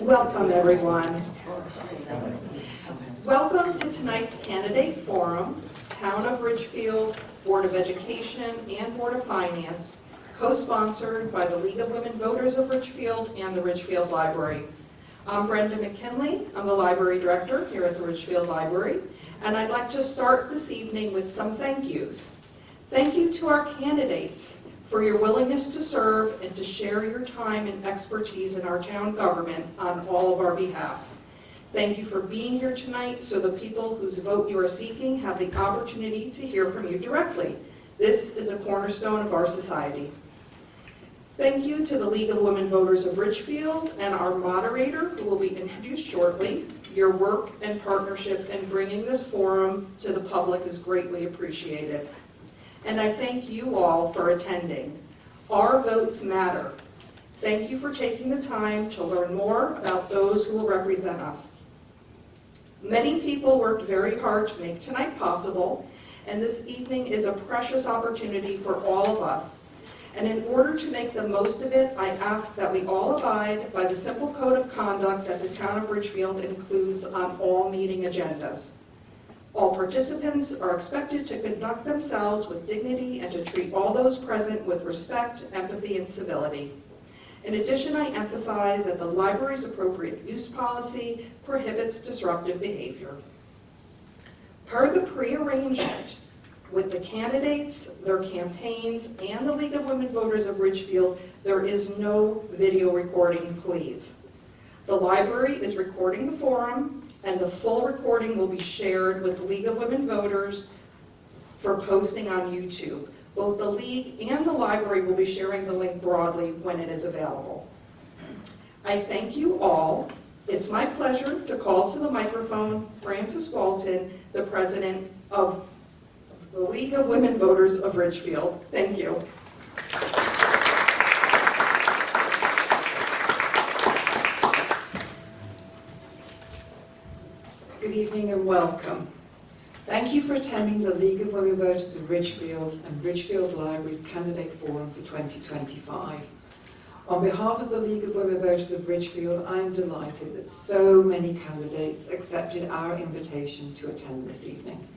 Welcome, everyone. Welcome to tonight's candidate forum, Town of Ridgefield, Board of Education, and Board of Finance, co-sponsored by the League of Women Voters of Ridgefield and the Ridgefield Library. I'm Brenda McKinley. I'm the Library Director here at the Ridgefield Library, and I'd like to start this evening with some thank yous. Thank you to our candidates for your willingness to serve and to share your time and expertise in our town government on all of our behalf. Thank you for being here tonight so the people whose vote you are seeking have the opportunity to hear from you directly. This is a cornerstone of our society. Thank you to the League of Women Voters of Ridgefield and our moderator, who will be introduced shortly. Your work and partnership in bringing this forum to the public is greatly appreciated. And I thank you all for attending. Our votes matter. Thank you for taking the time to learn more about those who will represent us. Many people worked very hard to make tonight possible, and this evening is a precious opportunity for all of us. And in order to make the most of it, I ask that we all abide by the simple code of conduct that the town of Ridgefield includes on all meeting agendas. All participants are expected to conduct themselves with dignity and to treat all those present with respect, empathy, and civility. In addition, I emphasize that the library's appropriate use policy prohibits disruptive behavior. Per the pre-arrangement with the candidates, their campaigns, and the League of Women Voters of Ridgefield, there is no video recording, please. The library is recording the forum, and the full recording will be shared with the League of Women Voters for posting on YouTube. Both the League and the library will be sharing the link broadly when it is available. I thank you all. It's my pleasure to call to the microphone Frances Walton, the president of the League of Women Voters of Ridgefield. Thank you. Good evening and welcome. Thank you for attending the League of Women Voters of Ridgefield and Ridgefield Library's Candidate Forum for 2025. On behalf of the League of Women Voters of Ridgefield, I am delighted that so many candidates accepted our invitation to attend this evening.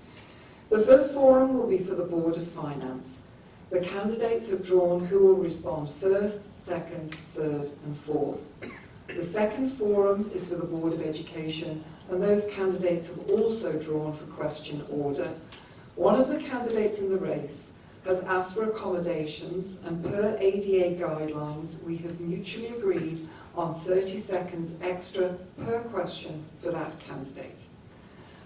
The first forum will be for the Board of Finance. The candidates have drawn who will respond first, second, third, and fourth. The second forum is for the Board of Education, and those candidates have also drawn for question order. One of the candidates in the race has asked for accommodations, and per ADA guidelines, we have mutually agreed on 30 seconds extra per question for that candidate.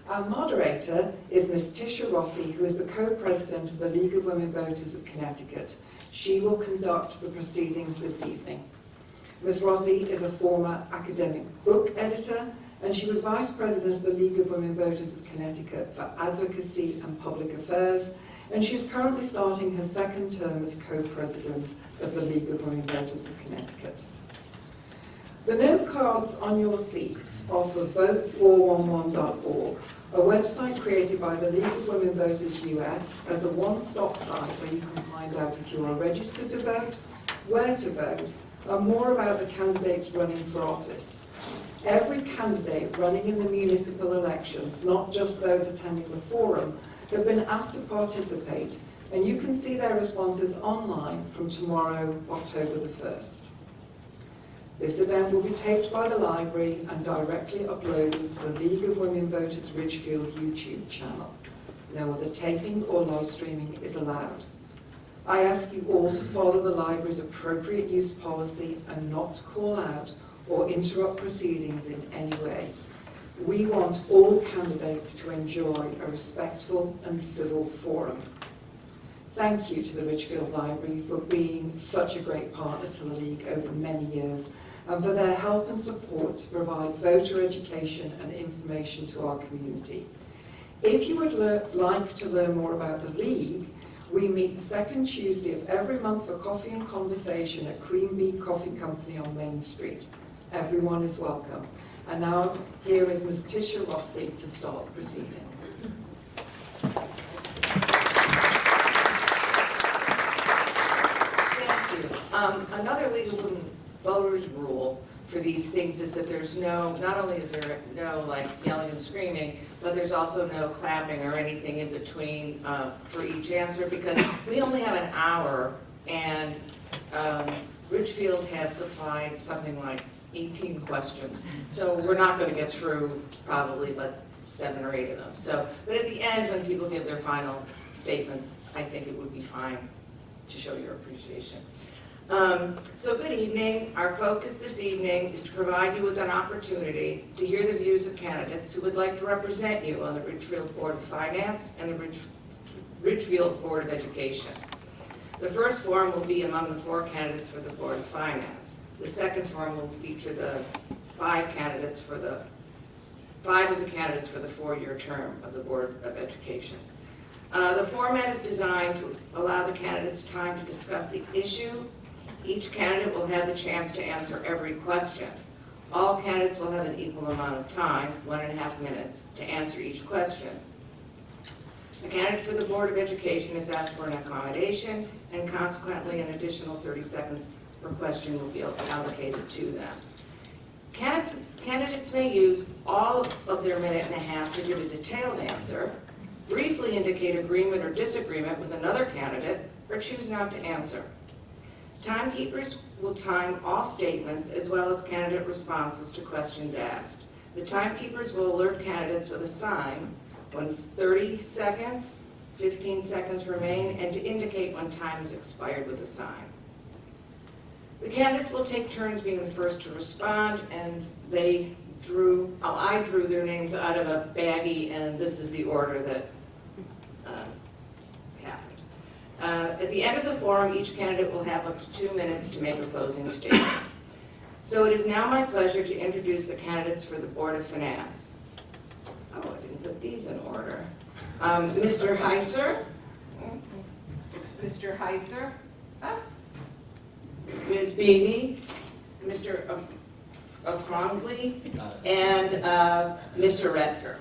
Our moderator is Ms. Tisha Rossi, who is the co-president of the League of Women Voters of Connecticut. She will conduct the proceedings this evening. Ms. Rossi is a former academic book editor, and she was Vice President of the League of Women Voters of Connecticut for Advocacy and Public Affairs, and she is currently starting her second term as co-president of the League of Women Voters of Connecticut. The note cards on your seats are for vote411.org, a website created by the League of Women Voters US as a one-stop site where you can find out if you are registered to vote, where to vote, and more about the candidates running for office. Every candidate running in the municipal elections, not just those attending the forum, have been asked to participate, and you can see their responses online from tomorrow, October the 1st. This event will be taped by the library and directly uploaded to the League of Women Voters Ridgefield YouTube channel. No other taping or live streaming is allowed. I ask you all to follow the library's appropriate use policy and not to call out or interrupt proceedings in any way. We want all candidates to enjoy a respectful and civil forum. Thank you to the Ridgefield Library for being such a great partner to the League over many years, and for their help and support to provide voter education and information to our community. If you would like to learn more about the League, we meet the second Tuesday of every month for coffee and conversation at Queen Bee Coffee Company on Main Street. Everyone is welcome. And now, here is Ms. Tisha Rossi to start the proceedings. Thank you. Another League of Women Voters rule for these things is that there's no, not only is there no like yelling and screaming, but there's also no clapping or anything in between for each answer, because we only have an hour, and Ridgefield has supplied something like 18 questions. So we're not going to get through probably but 7 or 8 of them. So, but at the end, when people give their final statements, I think it would be fine to show your appreciation. So good evening. Our focus this evening is to provide you with an opportunity to hear the views of candidates who would like to represent you on the Ridgefield Board of Finance and the Ridgefield Board of Education. The first forum will be among the 4 candidates for the Board of Finance. The second forum will feature the 5 of the candidates for the 4-year term of the Board of Education. The format is designed to allow the candidates time to discuss the issue. Each candidate will have the chance to answer every question. All candidates will have an equal amount of time, 1.5 minutes, to answer each question. A candidate for the Board of Education is asked for an accommodation, and consequently an additional 30 seconds per question will be allocated to them. Candidates may use all of their 1.5 to give a detailed answer, briefly indicate agreement or disagreement with another candidate, or choose not to answer. Timekeepers will time all statements as well as candidate responses to questions asked. The timekeepers will alert candidates with a sign when 30 seconds, 15 seconds remain, and to indicate when time has expired with a sign. The candidates will take turns being the first to respond, and I drew their names out of a baggie, and this is the order that happened. At the end of the forum, each candidate will have up to 2 minutes to make a closing statement. So it is now my pleasure to introduce the candidates for the Board of Finance. Oh, I didn't put these in order. Mr. Heiser. Mr. Heiser. Ms. Beebe. Mr. O'Crongley. And Mr. Redker.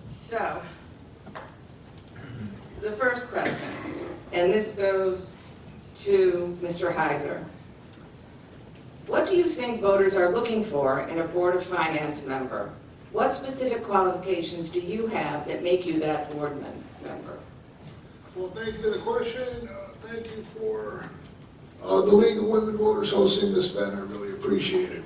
So, the first question, and this goes to Mr. Heiser. What do you think voters are looking for in a Board of Finance member? What specific qualifications do you have that make you that board member? Well, thank you for the question. Thank you for the League of Women Voters hosting this event. I really appreciate it.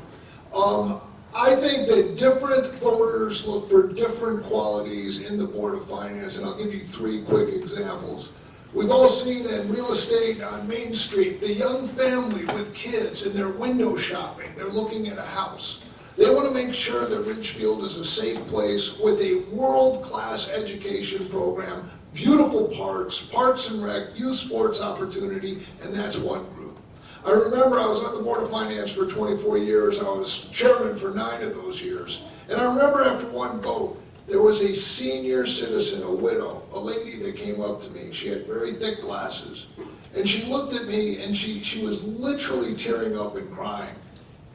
I think that different voters look for different qualities in the Board of Finance, and I'll give you 3 quick examples. We've all seen in real estate on Main Street, the young family with kids and they're window shopping. They're looking at a house. They want to make sure that Ridgefield is a safe place with a world-class education program, beautiful parks, parks and rec, youth sports opportunity, and that's one group. I remember I was on the Board of Finance for 24 years. I was chairman for 9 of those years. And I remember after one vote, there was a senior citizen, a widow, a lady that came up to me. She had very thick glasses. And she looked at me and she was literally tearing up and crying.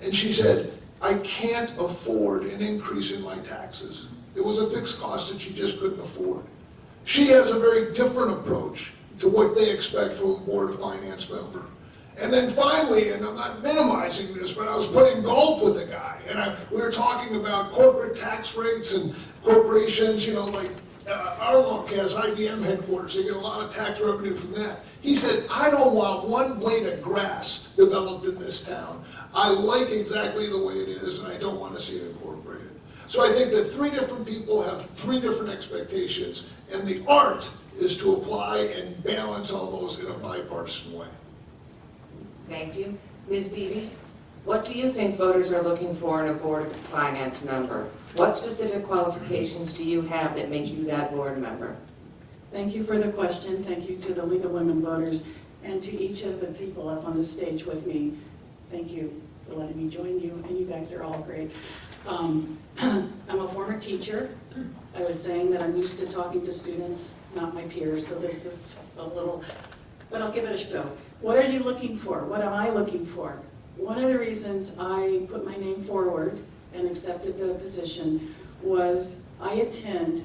And she said, I can't afford an increase in my taxes. It was a fixed cost that she just couldn't afford. She has a very different approach to what they expect from a Board of Finance member. And then finally, and I'm not minimizing this, but I was playing golf with a guy, and we were talking about corporate tax rates and corporations, you know, like Arlock has IBM headquarters. They get a lot of tax revenue from that. He said, I don't want one blade of grass developed in this town. I like exactly the way it is, and I don't want to see it incorporated. So I think that 3 different people have 3 different expectations, and the art is to apply and balance all those in a bipartisan way. Thank you. Ms. Beebe, what do you think voters are looking for in a Board of Finance member? What specific qualifications do you have that make you that board member? Thank you for the question. Thank you to the League of Women Voters and to each of the people up on the stage with me. Thank you for letting me join you, and you guys are all great. I'm a former teacher. I was saying that I'm used to talking to students, not my peers, so this is a little, but I'll give it a go. What are you looking for? What am I looking for? One of the reasons I put my name forward and accepted the position was I attend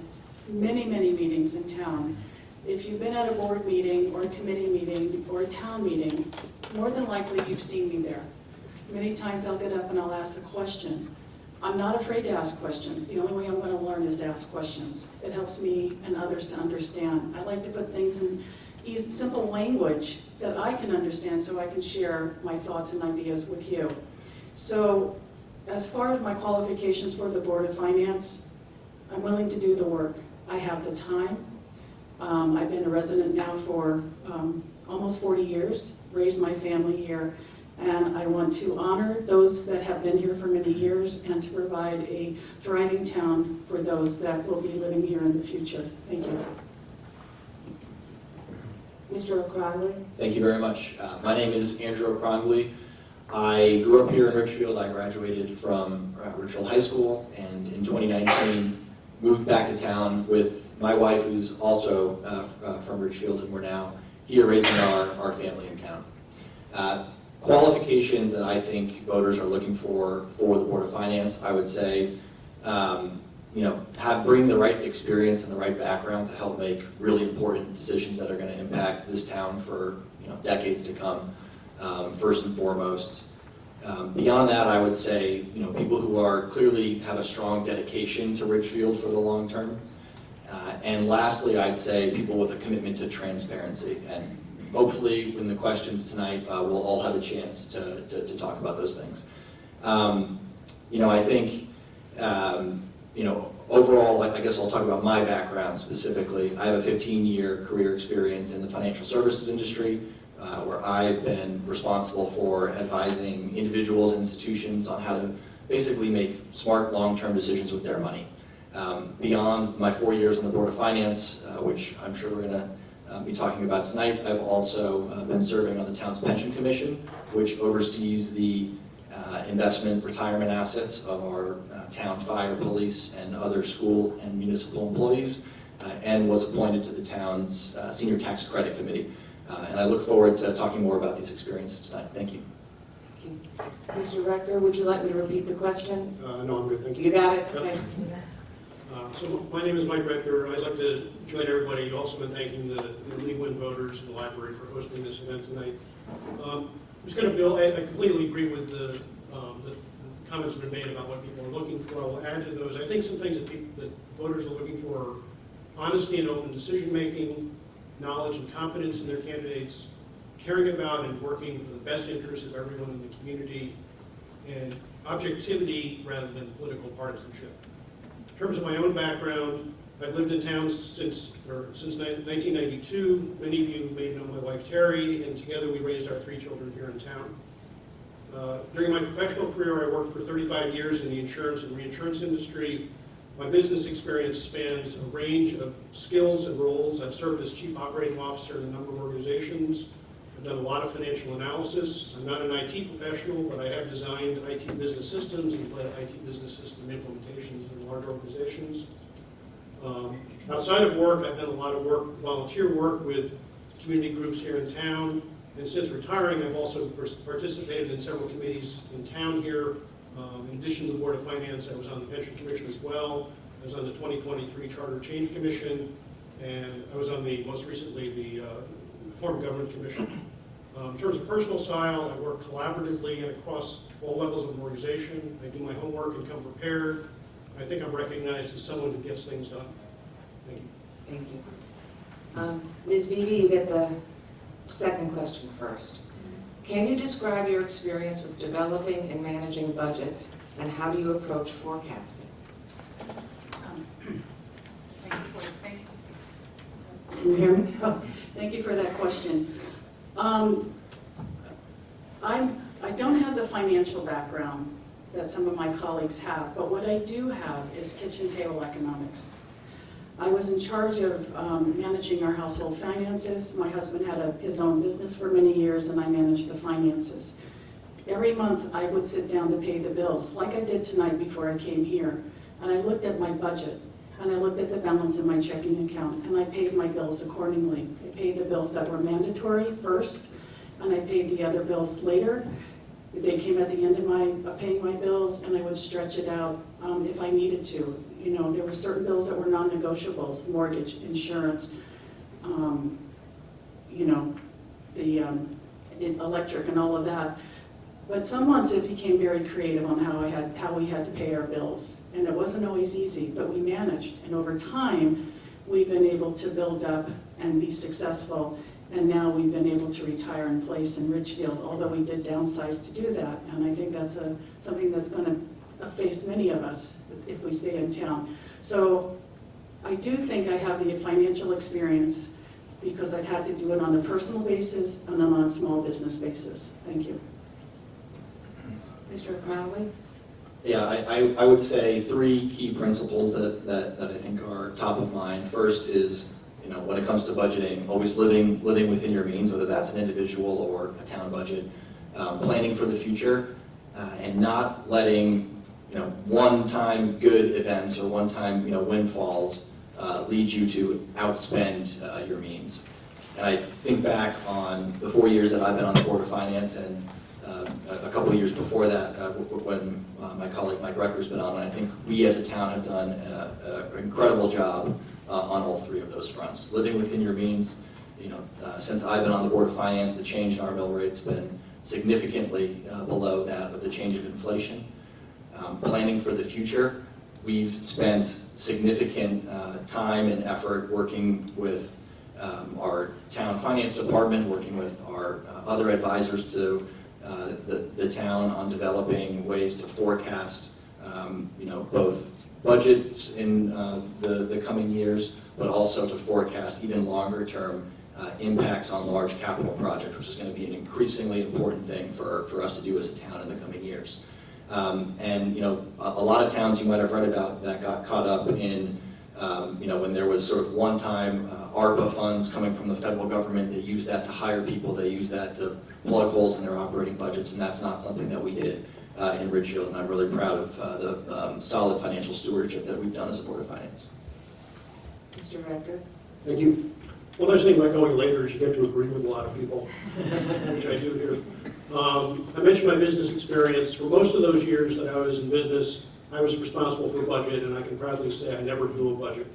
many, many meetings in town. If you've been at a board meeting or a committee meeting or a town meeting, more than likely you've seen me there. Many times I'll get up and I'll ask a question. I'm not afraid to ask questions. The only way I'm going to learn is to ask questions. It helps me and others to understand. I like to put things in easy, simple language that I can understand so I can share my thoughts and ideas with you. So as far as my qualifications for the Board of Finance, I'm willing to do the work. I have the time. I've been a resident now for almost 40 years, raised my family here, and I want to honor those that have been here for many years and to provide a thriving town for those that will be living here in the future. Thank you. Mr. O'Cronley? Thank you very much. My name is Andrew O'Cronley. I grew up here in Ridgefield. I graduated from Ridgefield High School, and in 2019 moved back to town with my wife, who's also from Ridgefield, and we're now here raising our family in town. Qualifications that I think voters are looking for the Board of Finance, I would say, bring the right experience and the right background to help make really important decisions that are going to impact this town for decades to come. First and foremost. Beyond that, I would say, people who are clearly have a strong dedication to Ridgefield for the long term. And lastly, I'd say people with a commitment to transparency. And hopefully, in the questions tonight, we'll all have a chance to talk about those things. I think, overall, I guess I'll talk about my background specifically. I have a 15-year career experience in the financial services industry, where I've been responsible for advising individuals and institutions on how to basically make smart long-term decisions with their money. Beyond my 4 years on the Board of Finance, which I'm sure we're going to be talking about tonight, I've also been serving on the town's pension commission, which oversees the investment retirement assets of our town fire, police, and other school and municipal employees, and was appointed to the town's senior tax credit committee. And I look forward to talking more about these experiences tonight. Thank you. Thank you. Mr. Rector, would you like me to repeat the question? No, I'm good, thank you. You got it? Yep. Okay. So my name is Mike Rector. I'd like to join everybody also in thanking the League Win voters and the library for hosting this event tonight. I'm just going to build, I completely agree with the comments that have been made about what people are looking for. I will add to those. I think some things that voters are looking for are honesty and open decision-making, knowledge and competence in their candidates, caring about and working for the best interests of everyone in the community, and objectivity rather than political partisanship. In terms of my own background, I've lived in town since 1992. Many of you may know my wife Terry, and together we raised our 3 children here in town. During my professional career, I worked for 35 years in the insurance and reinsurance industry. My business experience spans a range of skills and roles. I've served as chief operating officer in a number of organizations. I've done a lot of financial analysis. I'm not an IT professional, but I have designed IT business systems and led IT business system implementations in large organizations. Outside of work, I've done a lot of work, volunteer work with community groups here in town. And since retiring, I've also participated in several committees in town here. In addition to the Board of Finance, I was on the Pension Commission as well. I was on the 2023 Charter Change Commission, and I was on most recently, the Reform Government Commission. In terms of personal style, I work collaboratively and across all levels of an organization. I do my homework and come prepared. I think I'm recognized as someone who gets things done. Thank you. Thank you. Ms. Beebe, you get the second question first. Can you describe your experience with developing and managing budgets, and how do you approach forecasting? Can you hear me? Oh, thank you for that question. I don't have the financial background that some of my colleagues have, but what I do have is kitchen table economics. I was in charge of managing our household finances. My husband had his own business for many years, and I managed the finances. Every month, I would sit down to pay the bills, like I did tonight before I came here. And I looked at my budget, and I looked at the balance in my checking account, and I paid my bills accordingly. I paid the bills that were mandatory first, and I paid the other bills later. They came at the end of paying my bills, and I would stretch it out if I needed to. You know, there were certain bills that were non-negotiables, mortgage, insurance, the electric and all of that. But some months it became very creative on how we had to pay our bills. And it wasn't always easy, but we managed. And over time, we've been able to build up and be successful. And now we've been able to retire in place in Ridgefield, although we did downsize to do that. And I think that's something that's going to face many of us if we stay in town. So I do think I have the financial experience because I've had to do it on a personal basis and on a small business basis. Thank you. Mr. O'Malley? Yeah, I would say three key principles that I think are top of mind. First is, when it comes to budgeting, always living within your means, whether that's an individual or a town budget. Planning for the future, and not letting one-time good events or one-time windfalls lead you to outspend your means. And I think back on the 4 years that I've been on the Board of Finance, and a couple of years before that, when my colleague Mike Recker's been on, and I think we as a town have done an incredible job on all three of those fronts. Living within your means, since I've been on the Board of Finance, the change in our mill rate's been significantly below that of the change of inflation. Planning for the future, we've spent significant time and effort working with our town finance department, working with our other advisors to the town on developing ways to forecast, both budgets in the coming years, but also to forecast even longer term impacts on large capital projects, which is going to be an increasingly important thing for us to do as a town in the coming years. And a lot of towns you might have read about that got caught up in when there was sort of one-time ARPA funds coming from the federal government. They used that to hire people, they used that to plug holes in their operating budgets, and that's not something that we did in Ridgefield, and I'm really proud of the solid financial stewardship that we've done as a Board of Finance. Mr. Rector? Thank you. One nice thing about going later is you get to agree with a lot of people, which I do here. I mentioned my business experience. For most of those years that I was in business, I was responsible for a budget, and I can proudly say I never blew a budget.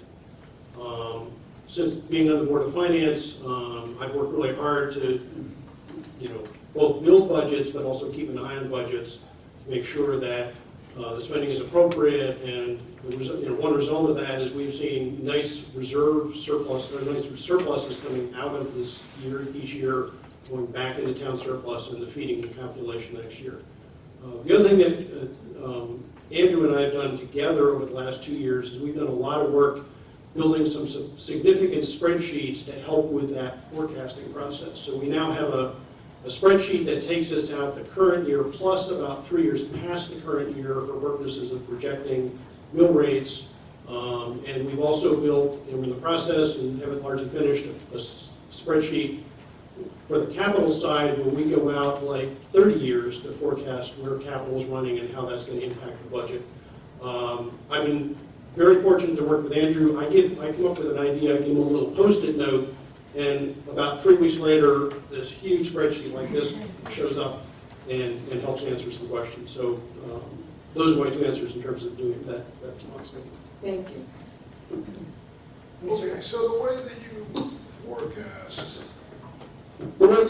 Since being on the Board of Finance, I've worked really hard to, both build budgets, but also keep an eye on budgets, to make sure that the spending is appropriate. And one result of that is we've seen nice reserve surplus, or nice surpluses coming out of this year, each year, going back into town surplus and defeating the calculation next year. The other thing that Andrew and I have done together over the last 2 years is we've done a lot of work building some significant spreadsheets to help with that forecasting process. So we now have a spreadsheet that takes us out the current year plus about 3 years past the current year for purposes of projecting mill rates. And we've also built, and we're in the process and have it largely finished, a spreadsheet for the capital side where we go out like 30 years to forecast where capital is running and how that's going to impact the budget. I've been very fortunate to work with Andrew. I came up with an idea, I gave him a little Post-it note, and about 3 weeks later, this huge spreadsheet like this shows up and helps answer some questions. So those are my two answers in terms of doing that response. Thank you. Okay, so the way that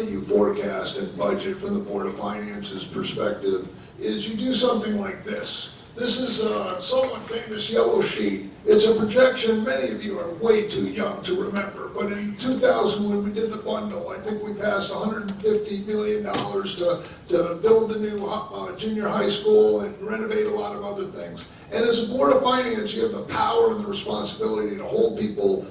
you forecast and budget from the Board of Finance's perspective is you do something like this. This is a somewhat famous yellow sheet. It's a projection. Many of you are way too young to remember, but in 2000 when we did the bundle, I think we passed $150 million to build the new junior high school and renovate a lot of other things. And as a Board of Finance, you have the power and the responsibility to hold people's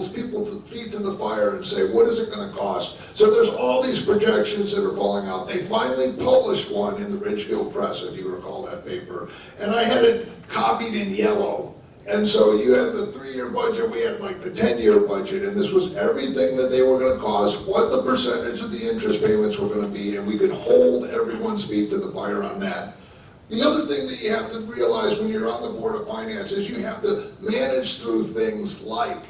feet to the fire and say, what is it going to cost? So there's all these projections that are falling out. They finally published one in the Ridgefield Press, if you recall that paper. And I had it copied in yellow. And so you had the 3-year budget, we had like the 10-year budget, and this was everything that they were going to cost, what the percentage of the interest payments were going to be, and we could hold everyone's feet to the fire on that. The other thing that you have to realize when you're on the Board of Finance is you have to manage through things like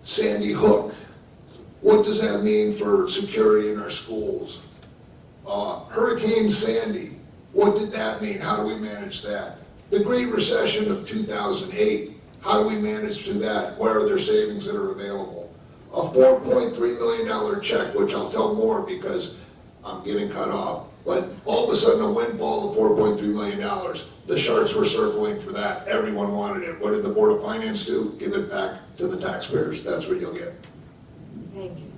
Sandy Hook. What does that mean for security in our schools? Hurricane Sandy, what did that mean? How do we manage that? The Great Recession of 2008, how do we manage through that? Where are there savings that are available? A $4.3 million check, which I'll tell more because I'm getting cut off. But all of a sudden, a windfall of $4.3 million. The sharks were circling for that. Everyone wanted it. What did the Board of Finance do? Give it back to the taxpayers. That's what you'll get. Thank you.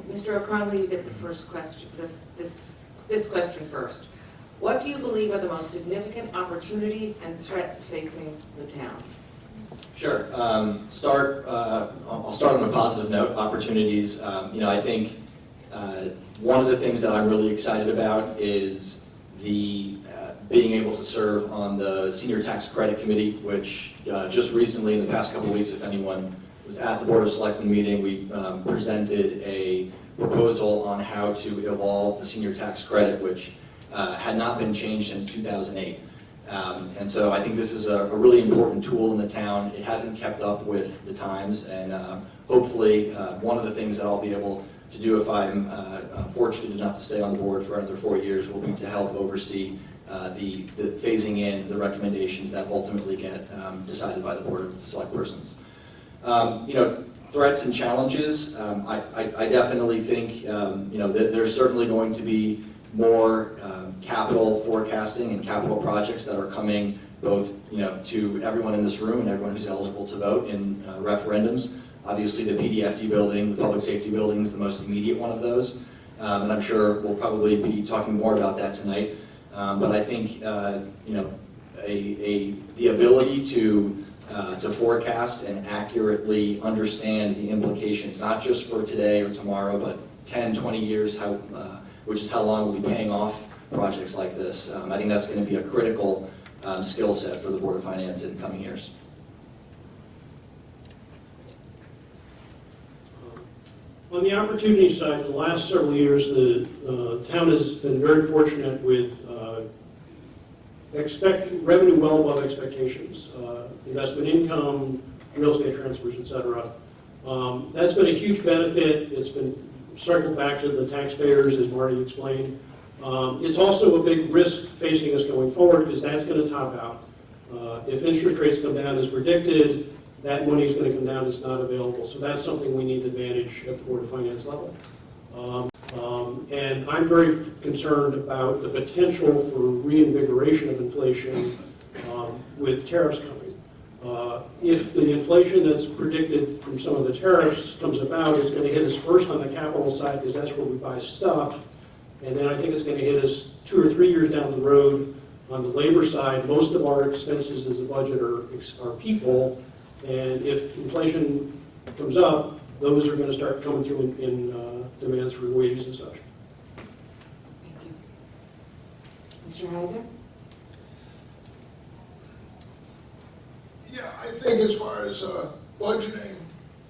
Mr. O'Connell, you get the first question, this question first. What do you believe are the most significant opportunities and threats facing the town? Sure. I'll start on a positive note, opportunities. I think one of the things that I'm really excited about is the being able to serve on the Senior Tax Credit Committee, which just recently, in the past couple of weeks, if anyone was at the Board of Selectmen meeting, we presented a proposal on how to evolve the senior tax credit, which had not been changed since 2008. And so I think this is a really important tool in the town. It hasn't kept up with the times, and hopefully one of the things that I'll be able to do if I'm fortunate enough to stay on the board for another 4 years will be to help oversee the phasing in the recommendations that ultimately get decided by the Board of Select Persons. Threats and challenges, I definitely think that there's certainly going to be more capital forecasting and capital projects that are coming both to everyone in this room and everyone who's eligible to vote in referendums. Obviously, the PDFD building, the public safety building, is the most immediate one of those, and I'm sure we'll probably be talking more about that tonight. But I think the ability to forecast and accurately understand the implications, not just for today or tomorrow, but 10, 20 years, which is how long we'll be paying off projects like this. I think that's going to be a critical skill set for the Board of Finance in the coming years. On the opportunity side, the last several years, the town has been very fortunate with revenue well above expectations, investment income, real estate transfers, etc. That's been a huge benefit. It's been circled back to the taxpayers, as Marty explained. It's also a big risk facing us going forward because that's going to top out. If interest rates come down as predicted, that money is going to come down, it's not available. So that's something we need to manage at the Board of Finance level. And I'm very concerned about the potential for reinvigoration of inflation with tariffs coming. If the inflation that's predicted from some of the tariffs comes about, it's going to hit us first on the capital side because that's where we buy stuff. And then I think it's going to hit us 2 or 3 years down the road on the labor side. Most of our expenses as a budget are people. And if inflation comes up, those are going to start coming through in demands for wages and such. Thank you. Mr. Heiser? Yeah, I think as far as budgeting,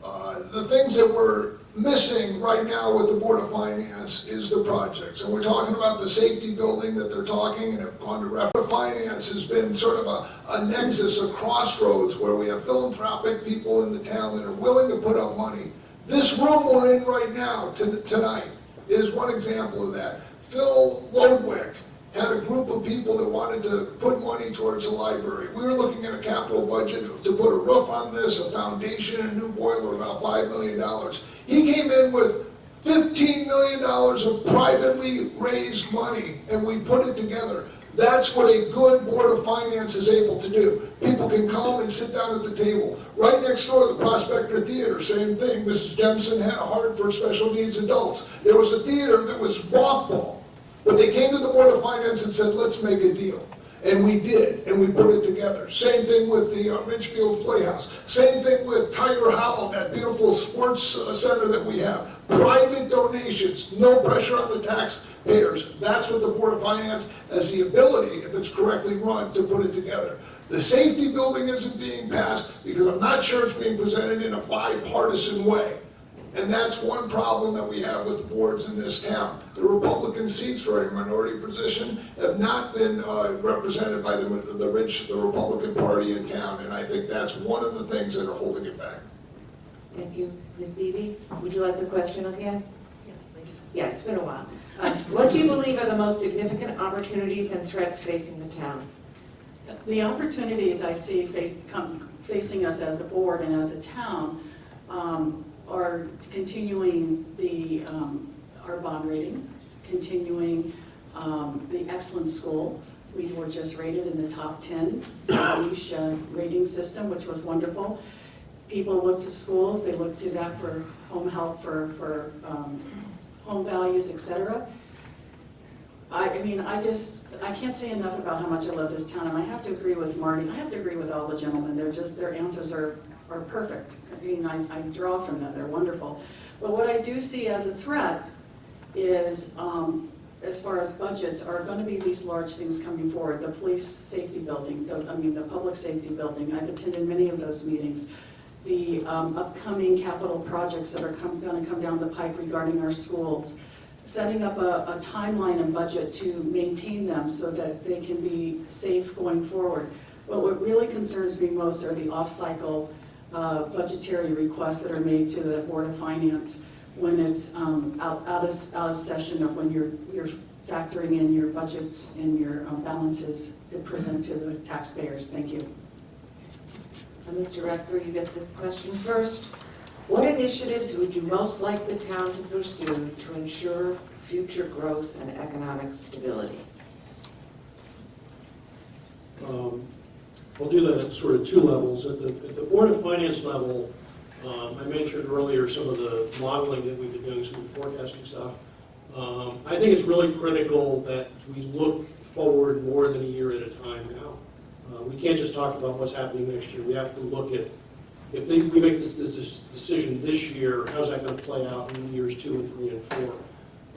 the things that we're missing right now with the Board of Finance is the projects. And we're talking about the safety building that they're talking and have gone to referendum. Finance has been sort of a nexus, a crossroads where we have philanthropic people in the town that are willing to put up money. This room we're in right now, tonight, is one example of that. Phil Lodwick had a group of people that wanted to put money towards the library. We were looking at a capital budget to put a roof on this, a foundation, a new boiler, about $5 million. He came in with $15 million of privately raised money, and we put it together. That's what a good Board of Finance is able to do. People can come and sit down at the table. Right next door, the Prospector Theater, same thing. Mrs. Jensen had a heart for special needs adults. There was a theater that was mothballed. But they came to the Board of Finance and said, let's make a deal. And we did, and we put it together. Same thing with the Ridgefield Playhouse. Same thing with Tiger Howell, that beautiful sports center that we have. Private donations, no pressure on the taxpayers. That's what the Board of Finance has the ability, if it's correctly run, to put it together. The safety building isn't being passed because I'm not sure it's being presented in a bipartisan way. And that's one problem that we have with the boards in this town. The Republican seats for a minority position have not been represented by the Republican Party in town, and I think that's one of the things that are holding it back. Thank you. Ms. Beebe, would you like the question again? Yes, please. Yeah, it's been a while. What do you believe are the most significant opportunities and threats facing the town? The opportunities I see facing us as a board and as a town are continuing our bond rating, continuing the excellent schools. We were just rated in the top 10 Alicia rating system, which was wonderful. People look to schools, they look to that for home help, for home values, etc. I mean, I can't say enough about how much I love this town, and I have to agree with Marty. I have to agree with all the gentlemen. Their answers are perfect. I mean, I draw from them. They're wonderful. But what I do see as a threat is, as far as budgets, are going to be these large things coming forward. The police safety building, the public safety building. I've attended many of those meetings. The upcoming capital projects that are going to come down the pike regarding our schools. Setting up a timeline and budget to maintain them so that they can be safe going forward. But what really concerns me most are the off-cycle budgetary requests that are made to the Board of Finance when it's out of session, of when you're factoring in your budgets and your balances to present to the taxpayers. Thank you. Mr. Rector, you get this question first. What initiatives would you most like the town to pursue to ensure future growth and economic stability? I'll do that at sort of two levels. At the Board of Finance level, I mentioned earlier some of the modeling that we've been doing, some of the forecasting stuff. I think it's really critical that we look forward more than a year at a time now. We can't just talk about what's happening next year. We have to look at, if we make this decision this year, how's that going to play out in years 2 and 3 and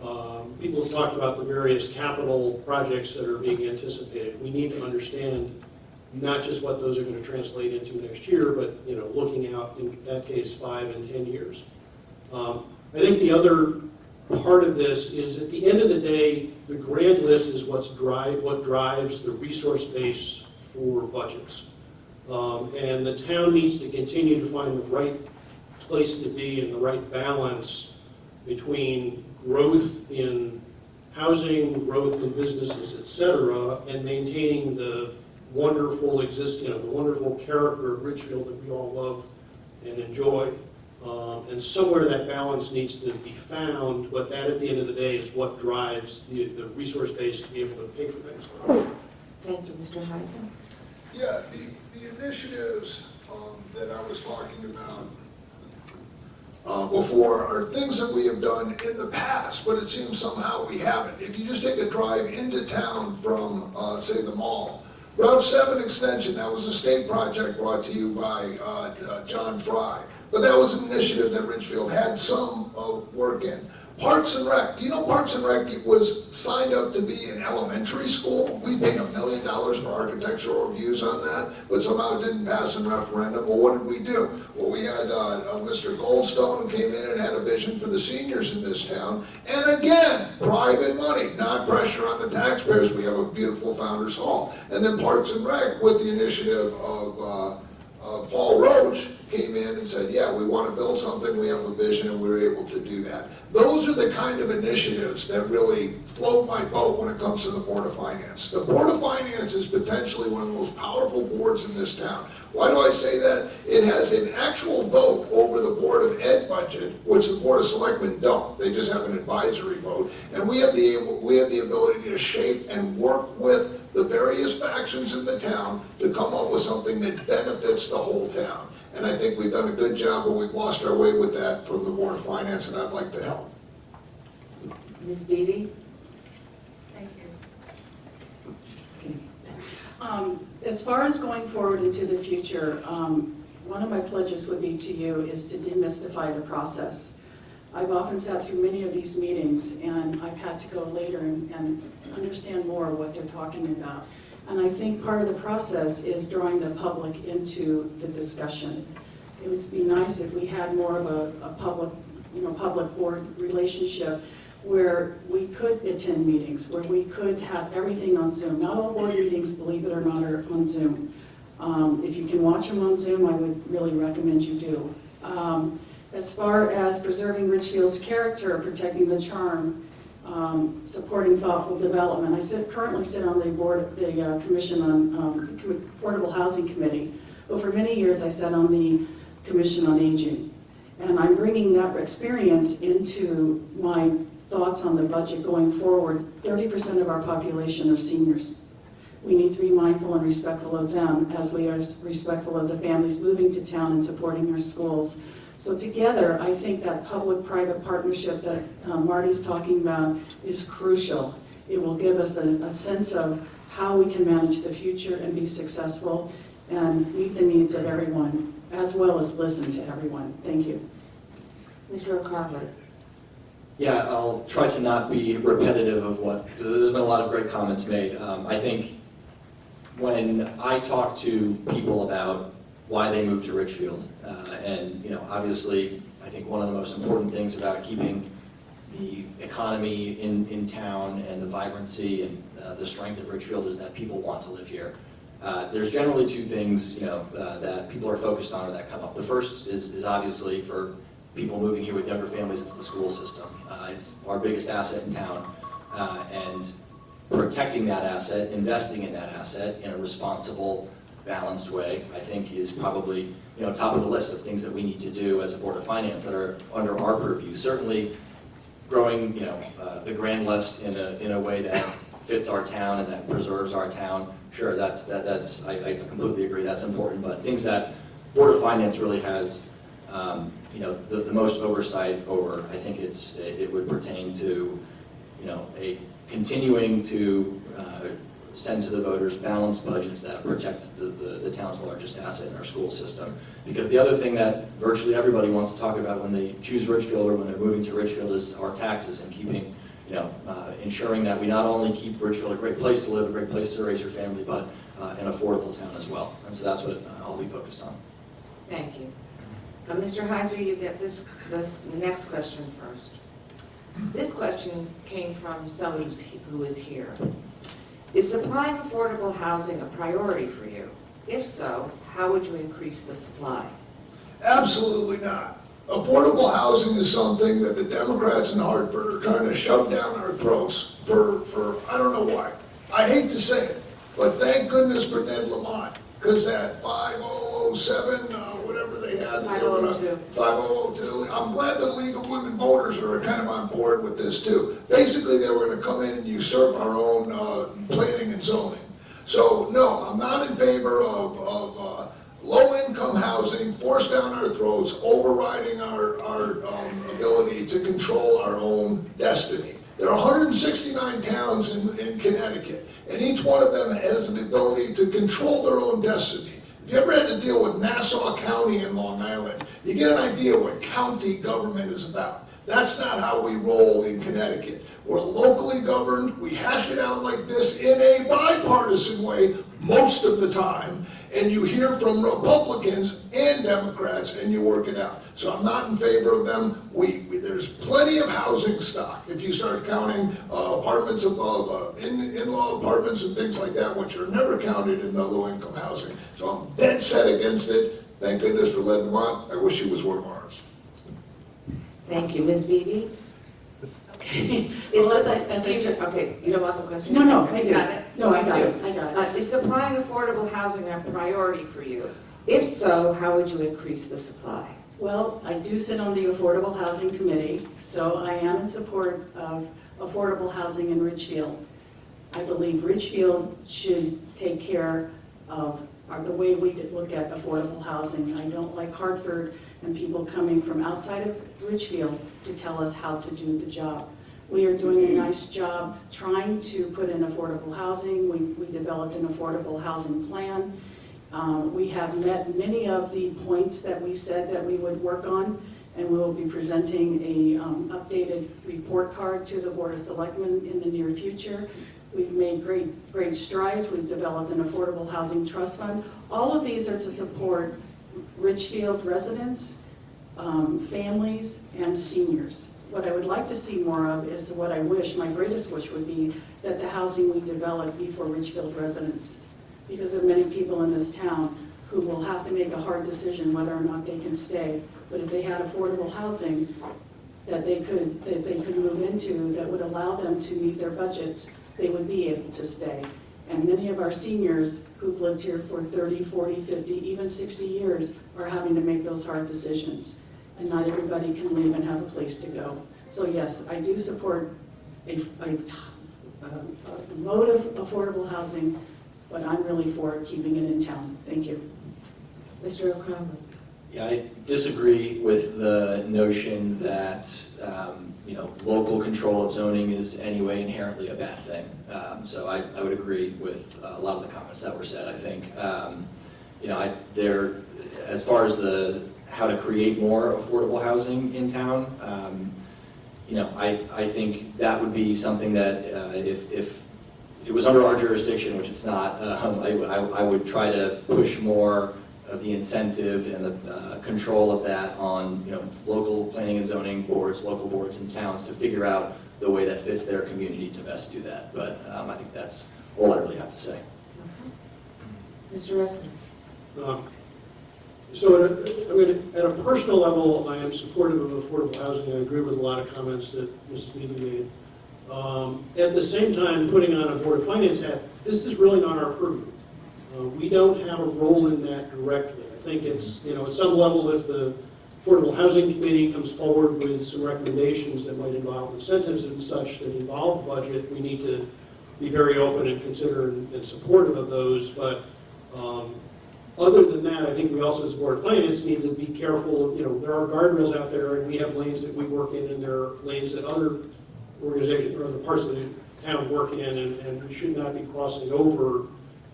4? People have talked about the various capital projects that are being anticipated. We need to understand not just what those are going to translate into next year, but looking out, in that case, 5 and 10 years. I think the other part of this is, at the end of the day, the grant list is what drives the resource base for budgets. And the town needs to continue to find the right place to be and the right balance between growth in housing, growth in businesses, et cetera, and maintaining the wonderful the wonderful character of Ridgefield that we all love and enjoy. And somewhere that balance needs to be found, but that at the end of the day is what drives the resource base to be able to pay for things. Thank you, Mr. Heisman. Yeah, the initiatives that I was talking about before are things that we have done in the past, but it seems somehow we haven't. If you just take a drive into town from, say, the mall, Route 7 extension, that was a state project brought to you by John Fry. But that was an initiative that Ridgefield had some work in. Parks and Rec. Do you know Parks and Rec was signed up to be an elementary school? We paid $1 million for architectural reviews on that, but somehow it didn't pass in referendum. Well, what did we do? Well, we had Mr. Goldstone who came in and had a vision for the seniors in this town. And again, private money, not pressure on the taxpayers. We have a beautiful Founders Hall. And then Parks and Rec, with the initiative of Paul Roach, came in and said, yeah, we want to build something, we have a vision, and we were able to do that. Those are the kind of initiatives that really float my boat when it comes to the Board of Finance. The Board of Finance is potentially one of the most powerful boards in this town. Why do I say that? It has an actual vote over the Board of Ed budget, which the Board of Selectmen don't. They just have an advisory vote. And we have the ability to shape and work with the various factions in the town to come up with something that benefits the whole town. And I think we've done a good job, but we've lost our way with that from the Board of Finance, and I'd like to help. Ms. Beatty? Thank you. As far as going forward into the future, one of my pledges would be to you is to demystify the process. I've often sat through many of these meetings, and I've had to go later and understand more what they're talking about. And I think part of the process is drawing the public into the discussion. It would be nice if we had more of a public board relationship where we could attend meetings, where we could have everything on Zoom. Not all board meetings, believe it or not, are on Zoom. If you can watch them on Zoom, I would really recommend you do. As far as preserving Ridgefield's character, protecting the charm, supporting thoughtful development. I currently sit on the Commission on Affordable Housing Committee, but for many years I sat on the Commission on Aging. And I'm bringing that experience into my thoughts on the budget going forward, 30% of our population are seniors. We need to be mindful and respectful of them as we are respectful of the families moving to town and supporting our schools. So together, I think that public-private partnership that Marty's talking about is crucial. It will give us a sense of how we can manage the future and be successful and meet the needs of everyone, as well as listen to everyone. Thank you. Mr. O'Connor. Yeah, I'll try to not be repetitive of because there's been a lot of great comments made. I think when I talk to people about why they moved to Ridgefield, and obviously, I think one of the most important things about keeping the economy in town and the vibrancy and the strength of Ridgefield is that people want to live here. There's generally two things, that people are focused on or that come up. The first is obviously for people moving here with younger families, it's the school system. It's our biggest asset in town, and protecting that asset, investing in that asset in a responsible, balanced way, I think is probably top of the list of things that we need to do as a Board of Finance that are under our purview. Certainly, growing the grand list in a way that fits our town and that preserves our town. Sure, that's I completely agree. That's important. But things that Board of Finance really has the most oversight over, I think it would pertain to a continuing to send to the voters balanced budgets that protect the town's largest asset in our school system. Because the other thing that virtually everybody wants to talk about when they choose Ridgefield or when they're moving to Ridgefield is our taxes and keeping, ensuring that we not only keep Ridgefield a great place to live, a great place to raise your family, but an affordable town as well. And so that's what I'll be focused on. Thank you. Mr. Heiser, you get the next question first. This question came from someone who is here. Is supplying affordable housing a priority for you? If so, how would you increase the supply? Absolutely not. Affordable housing is something that the Democrats in Hartford are trying to shove down our throats for I don't know why. I hate to say it, but thank goodness for Ned Lamont, because that 5007, whatever they had, 5002. I'm glad the League of Women Voters are kind of on board with this too. Basically, they were going to come in and usurp our own planning and zoning. So no, I'm not in favor of low-income housing forced down our throats, overriding our ability to control our own destiny. There are 169 towns in Connecticut, and each one of them has an ability to control their own destiny. If you ever had to deal with Nassau County in Long Island, you get an idea what county government is about. That's not how we roll in Connecticut. We're locally governed, we hash it out like this in a bipartisan way most of the time, and you hear from Republicans and Democrats and you work it out. So I'm not in favor of them. There's plenty of housing stock. If you start counting apartments above, in-law apartments and things like that, which are never counted in the low-income housing. So I'm dead set against it. Thank goodness for Ned Lamont. I wish he was one of ours. Thank you. Ms. Beebe? Okay. Okay, you don't want the question? No, I do. Got it? No, I got do. it. I got it. Is supplying affordable housing a priority for you? If so, how would you increase the supply? Well, I do sit on the Affordable Housing Committee, so I am in support of affordable housing in Ridgefield. I believe Ridgefield should take care of the way we look at affordable housing. I don't like Hartford and people coming from outside of Ridgefield to tell us how to do the job. We are doing a nice job trying to put in affordable housing. We developed an affordable housing plan. We have met many of the points that we said that we would work on, and we will be presenting a updated report card to the Board of Selectmen in the near future. We've made great strides. We've developed an affordable housing trust fund. All of these are to support Ridgefield residents, families, and seniors. What I would like to see more of is what I wish, my greatest wish would be that the housing we develop be for Ridgefield residents. Because there are many people in this town who will have to make a hard decision whether or not they can stay. But if they had affordable housing that they could move into that would allow them to meet their budgets, they would be able to stay. And many of our seniors who've lived here for 30, 40, 50, even 60 years are having to make those hard decisions. And not everybody can leave and have a place to go. So yes, I do support a mode of affordable housing, but I'm really for keeping it in town. Thank you. Mr. O'Connor? Yeah, I disagree with the notion that, local control of zoning is anyway inherently a bad thing. So I would agree with a lot of the comments that were said. I think, as far as how to create more affordable housing in town, I think that would be something that if it was under our jurisdiction, which it's not, I would try to push more of the incentive and the control of that on local planning and zoning boards, local boards and towns to figure out the way that fits their community to best do that. But I think that's all I really have to say. Mr. Eckman? So at a personal level, I am supportive of affordable housing. I agree with a lot of comments that Mrs. Beebe made. At the same time, putting on a Board of Finance hat, this is really not our purview. We don't have a role in that directly. I think it's, at some level, if the Affordable Housing Committee comes forward with some recommendations that might involve incentives and such that involve budget, we need to be very open and consider and supportive of those. But other than that, I think we also, as a Board of Finance, need to be careful. There are guardrails out there, and we have lanes that we work in, and there are lanes that other organizations or other parts of the town work in, and we should not be crossing over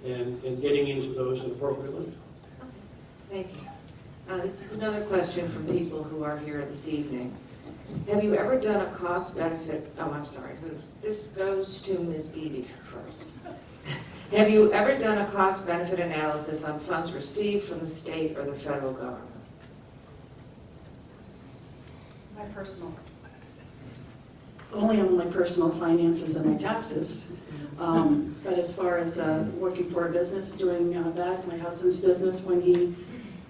and getting into those inappropriately. Thank you. This is another question from people who are here this evening. Have you ever done a cost-benefit, this goes to Ms. Beebe first. Have you ever done a cost-benefit analysis on funds received from the state or the federal government? My personal. Only on my personal finances and my taxes. But as far as working for a business, doing that, my husband's business, when he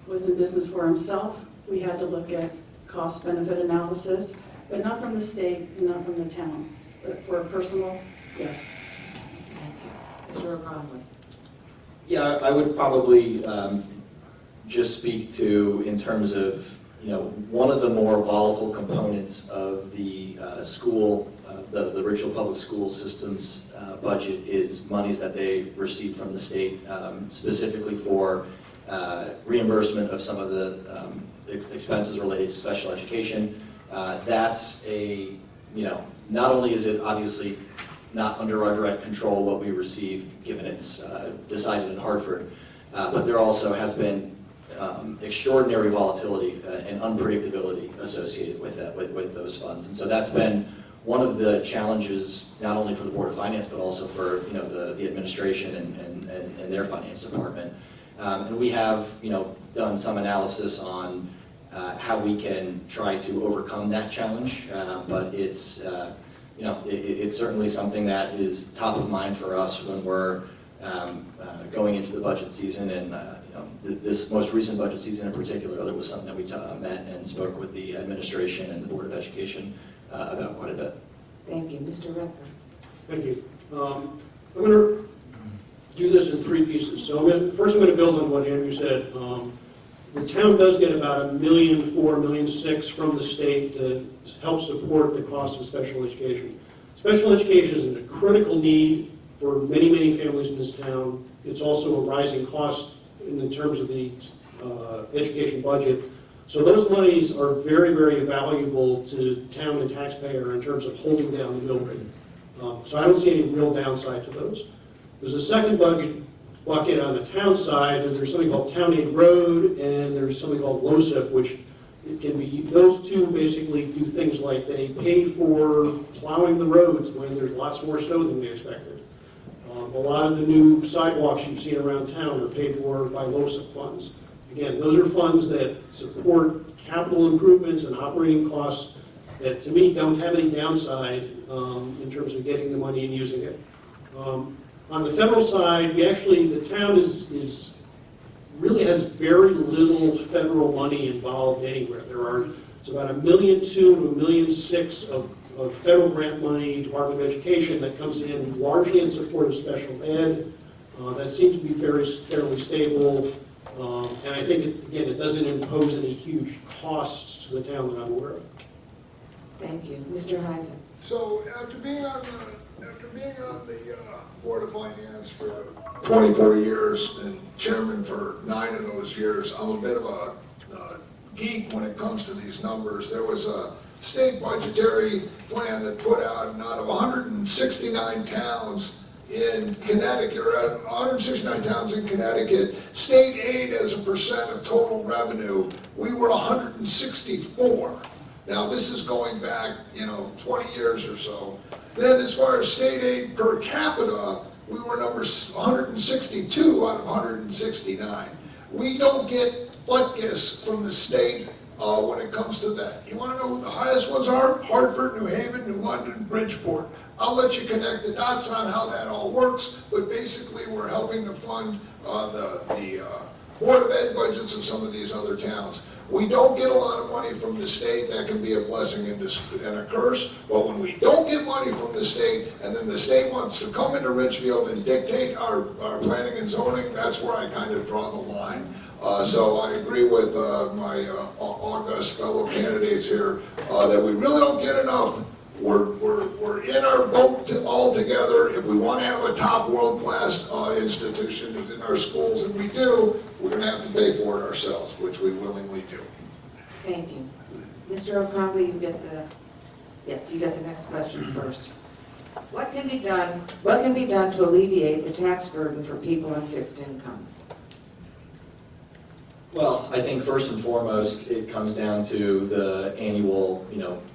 was in business for himself, we had to look at cost-benefit analysis, but not from the state and not from the town. But for a personal, yes. Thank you. Mr. O'Connor? Yeah, I would probably just speak to, in terms of, one of the more volatile components of the school, the Ridgefield Public School System's budget is monies that they receive from the state, specifically for reimbursement of some of the expenses related to special education. That's not only is it obviously not under our direct control what we receive, given it's decided in Hartford, but there also has been extraordinary volatility and unpredictability associated with that, with those funds. And so that's been one of the challenges, not only for the Board of Finance, but also for the administration and their finance department. And we have done some analysis on how we can try to overcome that challenge, but it's it's certainly something that is top of mind for us when we're going into the budget season, and this most recent budget season in particular, that was something that we met and spoke with the administration and the Board of Education about quite a bit. Thank you. Mr. Redford? Thank you. I'm going to do this in three pieces. So first I'm going to build on what Andrew said. The town does get about $1.4 million, $1.6 million from the state to help support the cost of special education. Special education is a critical need for many, many families in this town. It's also a rising cost in terms of the education budget. So those monies are very, very valuable to town and taxpayer in terms of holding down the mill rate. So I don't see any real downside to those. There's a second bucket on the town side, and there's something called Town Aid Road, and there's something called LoSIP, which it can be, those two basically do things like they pay for plowing the roads when there's lots more snow than we expected. A lot of the new sidewalks you've seen around town are paid for by LoSIP funds. Again, those are funds that support capital improvements and operating costs that, to me, don't have any downside in terms of getting the money and using it. On the federal side, the town really has very little federal money involved anywhere. It's about $1.2 million to $1.6 million of federal grant money, Department of Education, that comes in largely in support of special ed. That seems to be fairly stable. And I think, it doesn't impose any huge costs to the town that I'm aware of. Thank you. Mr. Heiser? So after being on the Board of Finance for 24 years and chairman for 9 of those years, I'm a bit of a geek when it comes to these numbers. There was a state budgetary plan that put out, and out of 169 towns in Connecticut, or 169 towns in Connecticut, state aid as a percent of total revenue, we were 164. Now, this is going back, 20 years or so. Then as far as state aid per capita, we were number 162 out of 169. We don't get butt kiss from the state when it comes to that. You want to know who the highest ones are? Hartford, New Haven, New London, Bridgeport. I'll let you connect the dots on how that all works, but basically we're helping to fund the Board of Ed budgets of some of these other towns. We don't get a lot of money from the state. That can be a blessing and a curse. But when we don't get money from the state, and then the state wants to come into Ridgefield and dictate our planning and zoning, that's where I kind of draw the line. So I agree with my august fellow candidates here that we really don't get enough. We're in our boat all together. If we want to have a top world-class institution within our schools, and we do, we're going to have to pay for it ourselves, which we willingly do. Thank you. Mr. O'Connell, you get the next question first. What can be done to alleviate the tax burden for people on fixed incomes? Well, I think first and foremost, it comes down to the annual,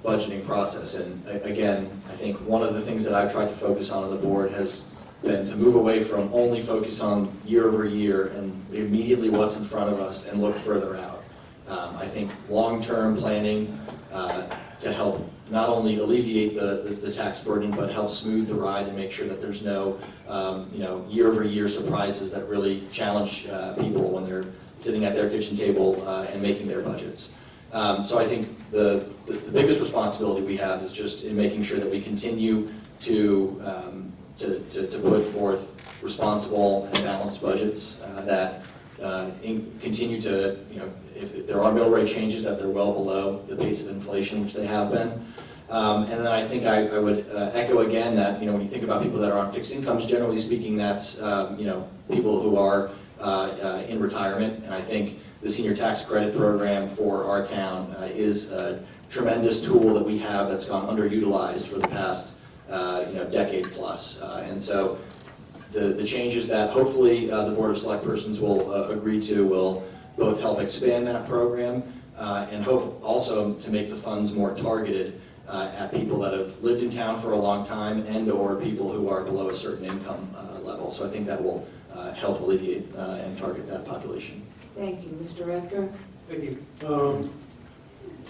budgeting process. And again, I think one of the things that I've tried to focus on the board has been to move away from only focus on year over year and immediately what's in front of us and look further out. I think long-term planning to help not only alleviate the tax burden, but help smooth the ride and make sure that there's no, year over year surprises that really challenge people when they're sitting at their kitchen table and making their budgets. So I think the biggest responsibility we have is just in making sure that we continue to put forth responsible and balanced budgets that continue to, if there are mill rate changes, that they're well below the pace of inflation, which they have been. And then I think I would echo again that, when you think about people that are on fixed incomes, generally speaking, that's, people who are in retirement. And I think the senior tax credit program for our town is a tremendous tool that we have that's gone underutilized for the past decade plus. And so the changes that hopefully the Board of Select Persons will agree to will both help expand that program and hope also to make the funds more targeted at people that have lived in town for a long time and or people who are below a certain income level. So I think that will help alleviate and target that population. Thank you. Mr. Edgar? Thank you.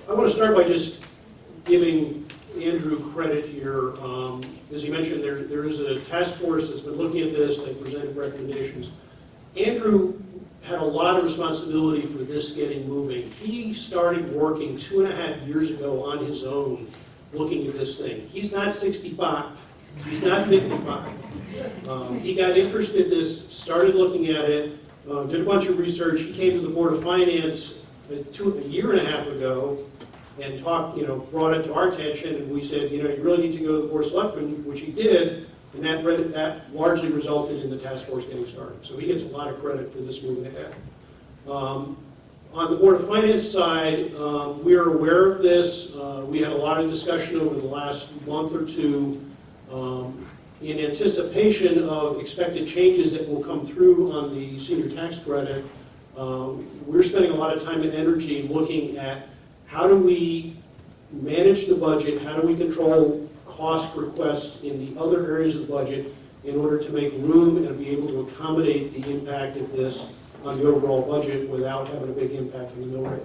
I want to start by just giving Andrew credit here. As he mentioned, there is a task force that's been looking at this. They presented recommendations. Andrew had a lot of responsibility for this getting moving. He started working 2.5 years ago on his own looking at this thing. He's not 65. He's not 55. He got interested in this, started looking at it, did a bunch of research. He came to the Board of Finance a 1.5 years ago and brought it to our attention, and we said, you really need to go to the Board of Selectmen, which he did, and that largely resulted in the task force getting started. So he gets a lot of credit for this moving ahead. On the Board of Finance side, we are aware of this. We had a lot of discussion over the last month or two in anticipation of expected changes that will come through on the senior tax credit. We're spending a lot of time and energy looking at how do we manage the budget, how do we control cost requests in the other areas of the budget in order to make room and be able to accommodate the impact of this on the overall budget without having a big impact on the mill rate.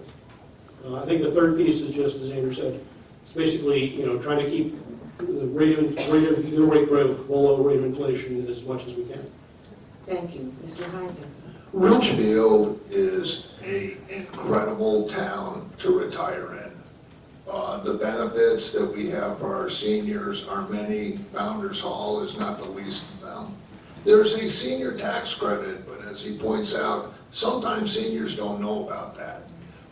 I think the third piece is just, as Andrew said, it's basically trying to keep the rate of mill rate growth below rate of inflation as much as we can. Thank you. Mr. Heiser? Ridgefield is an incredible town to retire in. The benefits that we have for our seniors are many. Founders Hall is not the least of them. There's a senior tax credit, but as he points out, sometimes seniors don't know about that.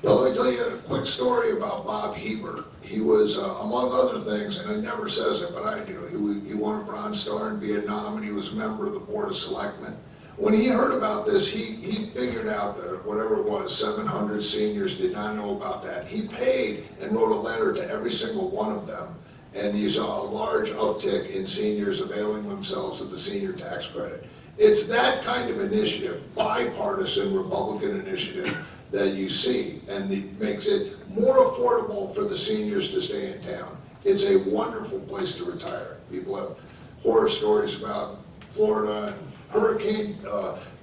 Now, let me tell you a quick story about Bob Hebert. He was, among other things, and he never says it, but I do, he won a Bronze Star in Vietnam, and he was a member of the Board of Selectmen. When he heard about this, he figured out that whatever it was, 700 seniors did not know about that. He paid and wrote a letter to every single one of them, and you saw a large uptick in seniors availing themselves of the senior tax credit. It's that kind of initiative, bipartisan Republican initiative, that you see, and it makes it more affordable for the seniors to stay in town. It's a wonderful place to retire. People have horror stories about Florida and hurricane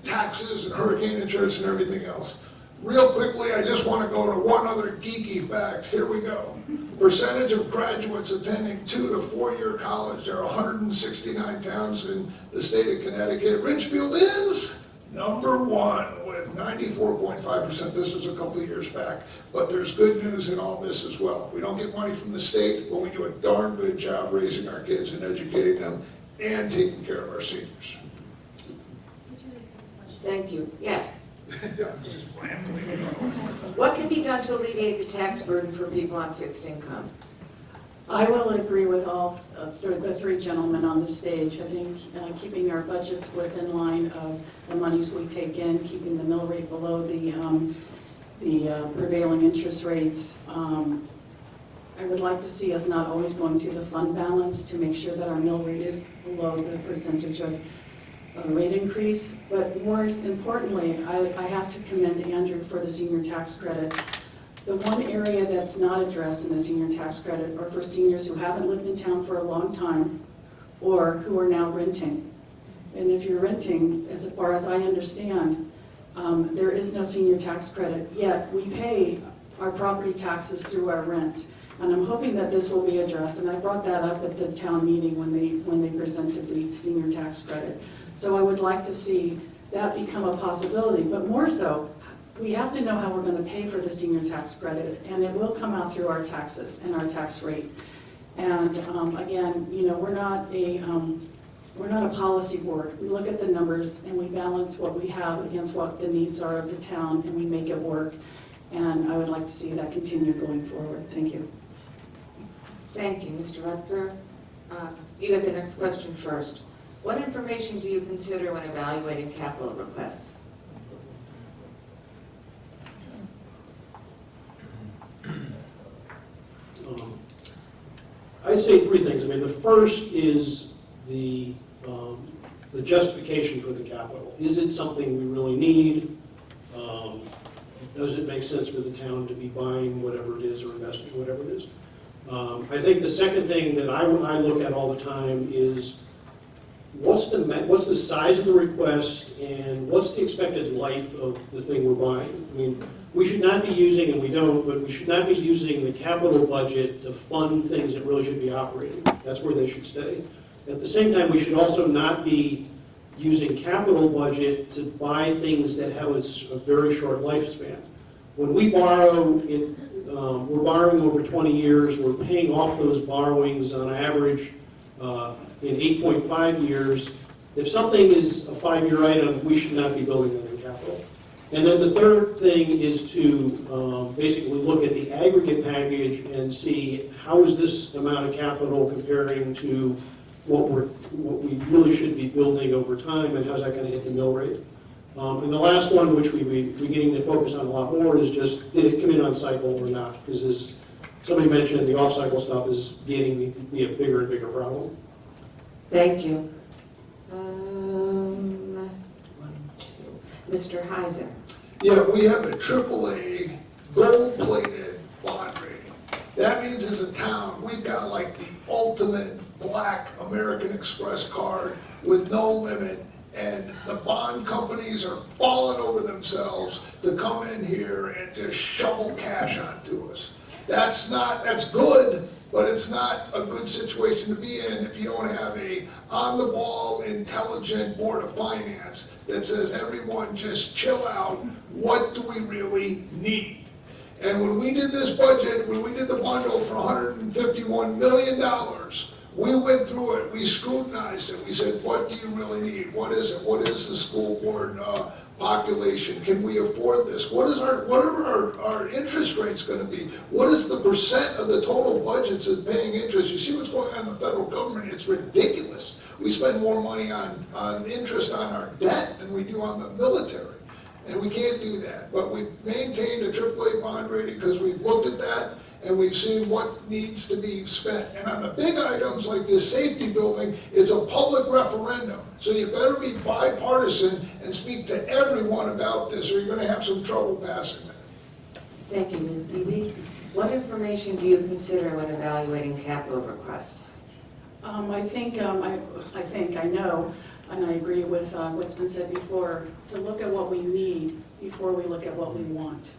taxes and hurricane insurance and everything else. Real quickly, I just want to go to one other geeky fact. Here we go. Percentage of graduates attending 2 to 4 year college. There are 169 towns in the state of Connecticut. Ridgefield is #1 with 94.5%. This is a couple of years back, but there's good news in all this as well. We don't get money from the state, but we do a darn good job raising our kids and educating them and taking care of our seniors. Thank you. Yes. Yeah, it's just rambling. What can be done to alleviate the tax burden for people on fixed incomes? I will agree with all the three gentlemen on the stage. I think keeping our budgets within line of the monies we take in, keeping the mill rate below the prevailing interest rates. I would like to see us not always going to the fund balance to make sure that our mill rate is below the percentage of rate increase. But more importantly, I have to commend Andrew for the senior tax credit. The one area that's not addressed in the senior tax credit are for seniors who haven't lived in town for a long time or who are now renting. And if you're renting, as far as I understand, there is no senior tax credit, yet we pay our property taxes through our rent. And I'm hoping that this will be addressed, and I brought that up at the town meeting when they presented the senior tax credit. So I would like to see that become a possibility, but more so, we have to know how we're going to pay for the senior tax credit, and it will come out through our taxes and our tax rate. And again, you know, we're not a policy board. We look at the numbers and we balance what we have against what the needs are of the town, and we make it work. And I would like to see that continue going forward. Thank you. Thank you, Mr. Rutger. You get the next question first. What information do you consider when evaluating capital requests? I'd say three things. I mean, the first is the justification for the capital. Is it something we really need? Does it make sense for the town to be buying whatever it is or investing whatever it is? I think the second thing that I look at all the time is what's the size of the request and what's the expected life of the thing we're buying? I mean, we should not be using, and we don't, but we should not be using the capital budget to fund things that really should be operating. That's where they should stay. At the same time, we should also not be using capital budget to buy things that have a very short lifespan. When we borrow, we're borrowing over 20 years. We're paying off those borrowings on average in 8.5 years. If something is a 5-year item, we should not be building that in capital. And then the third thing is to basically look at the aggregate package and see how is this amount of capital comparing to what we really should be building over time, and how's that going to hit the mill rate. And the last one, which we've been beginning to focus on a lot more, is just did it come in on cycle or not? Because as somebody mentioned, the off-cycle stuff is getting to be a bigger and bigger problem. Thank you. Mr. Heiser. Yeah, we have a AAA gold-plated bond rating. That means as a town, we've got like the ultimate black American Express card with no limit, and the bond companies are falling over themselves to come in here and just shovel cash onto us. That's good, but it's not a good situation to be in if you don't have a on-the-ball, intelligent Board of Finance that says, everyone just chill out, what do we really need? And when we did this budget, when we did the bundle for $151 million, We went through it, we scrutinized it, we said, what do you really need? What is it? What is the school board population? Can we afford this? What are our interest rates gonna be? What is the percent of the total budgets that's paying interest? You see what's going on in the federal government, it's ridiculous. We spend more money on interest on our debt than we do on the military. And we can't do that. But we've maintained a AAA bond rating because we've looked at that and we've seen what needs to be spent. And on the big items like this safety building, it's a public referendum. So you better be bipartisan and speak to everyone about this or you're gonna have some trouble passing it. Thank you, Ms. Beebe. What information do you consider when evaluating capital requests? I know, and I agree with what's been said before, to look at what we need before we look at what we want.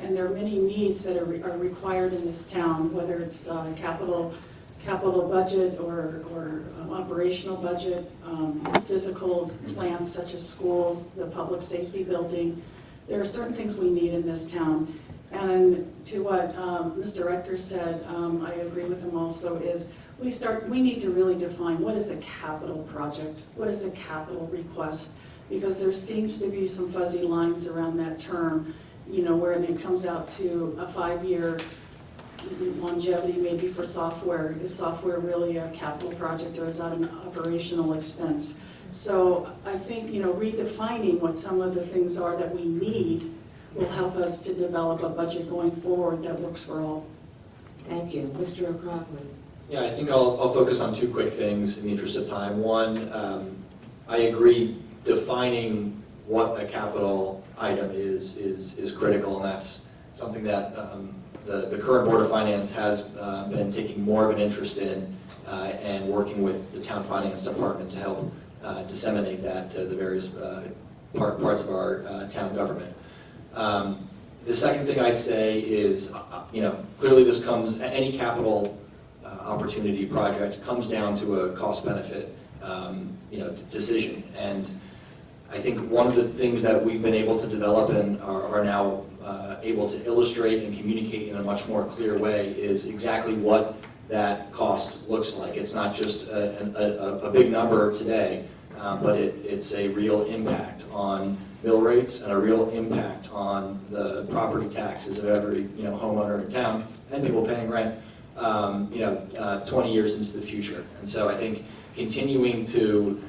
And there are many needs that are required in this town, whether it's capital budget or operational budget, physical plans such as schools, the public safety building. There are certain things we need in this town. And to what Mr. Rector said, I agree with him also, is we need to really define what is a capital project, what is a capital request, because there seems to be some fuzzy lines around that term, you know, where it comes out to a 5-year longevity maybe for software. Is software really a capital project or is that an operational expense? So I think, you know, redefining what some of the things are that we need will help us to develop a budget going forward that works for all. Thank you. Mr. O'Croft. Yeah, I think I'll focus on 2 quick things in the interest of time. One, I agree defining what a capital item is critical, and that's something that the current Board of Finance has been taking more of an interest in and working with the town finance department to help disseminate that to the various parts of our town government. The second thing I'd say is, clearly this comes, any capital opportunity project comes down to a cost-benefit, decision. And I think one of the things that we've been able to develop and are now able to illustrate and communicate in a much more clear way is exactly what that cost looks like. It's not just a big number today, but it's a real impact on mill rates and a real impact on the property taxes of every homeowner in town and people paying rent 20 years into the future. And so I think continuing to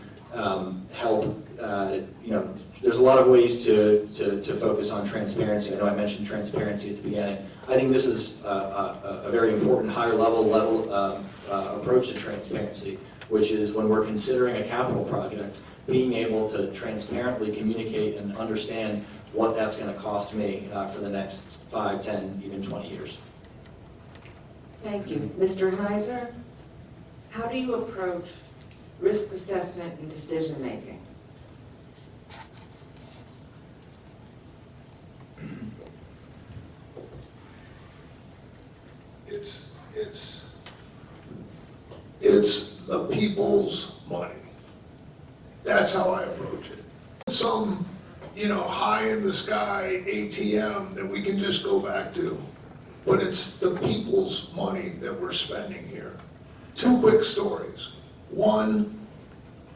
help, there's a lot of ways to focus on transparency. I know I mentioned transparency at the beginning. I think this is a very important higher level approach to transparency, which is when we're considering a capital project, being able to transparently communicate and understand what that's going to cost me for the next 5, 10, even 20 years. Thank you. Mr. Heiser, how do you approach risk assessment and decision-making? It's the people's money. That's how I approach it. Some, high in the sky ATM that we can just go back to. But it's the people's money that we're spending here. 2 quick stories. One,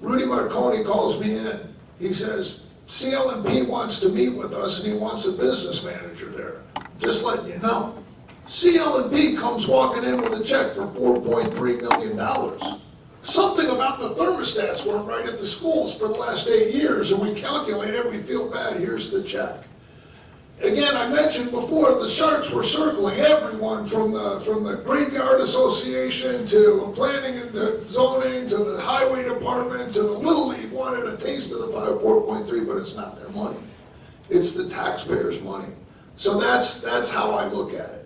Rudy Marconi calls me in. He says, CL&P wants to meet with us and he wants a business manager there. Just letting you know. CL&P comes walking in with a check for $4.3 million. Something about the thermostats weren't right at the schools for the last 8 years, and we calculate it, we feel bad, here's the check. Again, I mentioned before, the sharks were circling everyone from the Graveyard Association to planning and the zoning to the highway department to the Little League wanted a taste of the pie of 4.3, but it's not their money. It's the taxpayers' money. So that's how I look at it.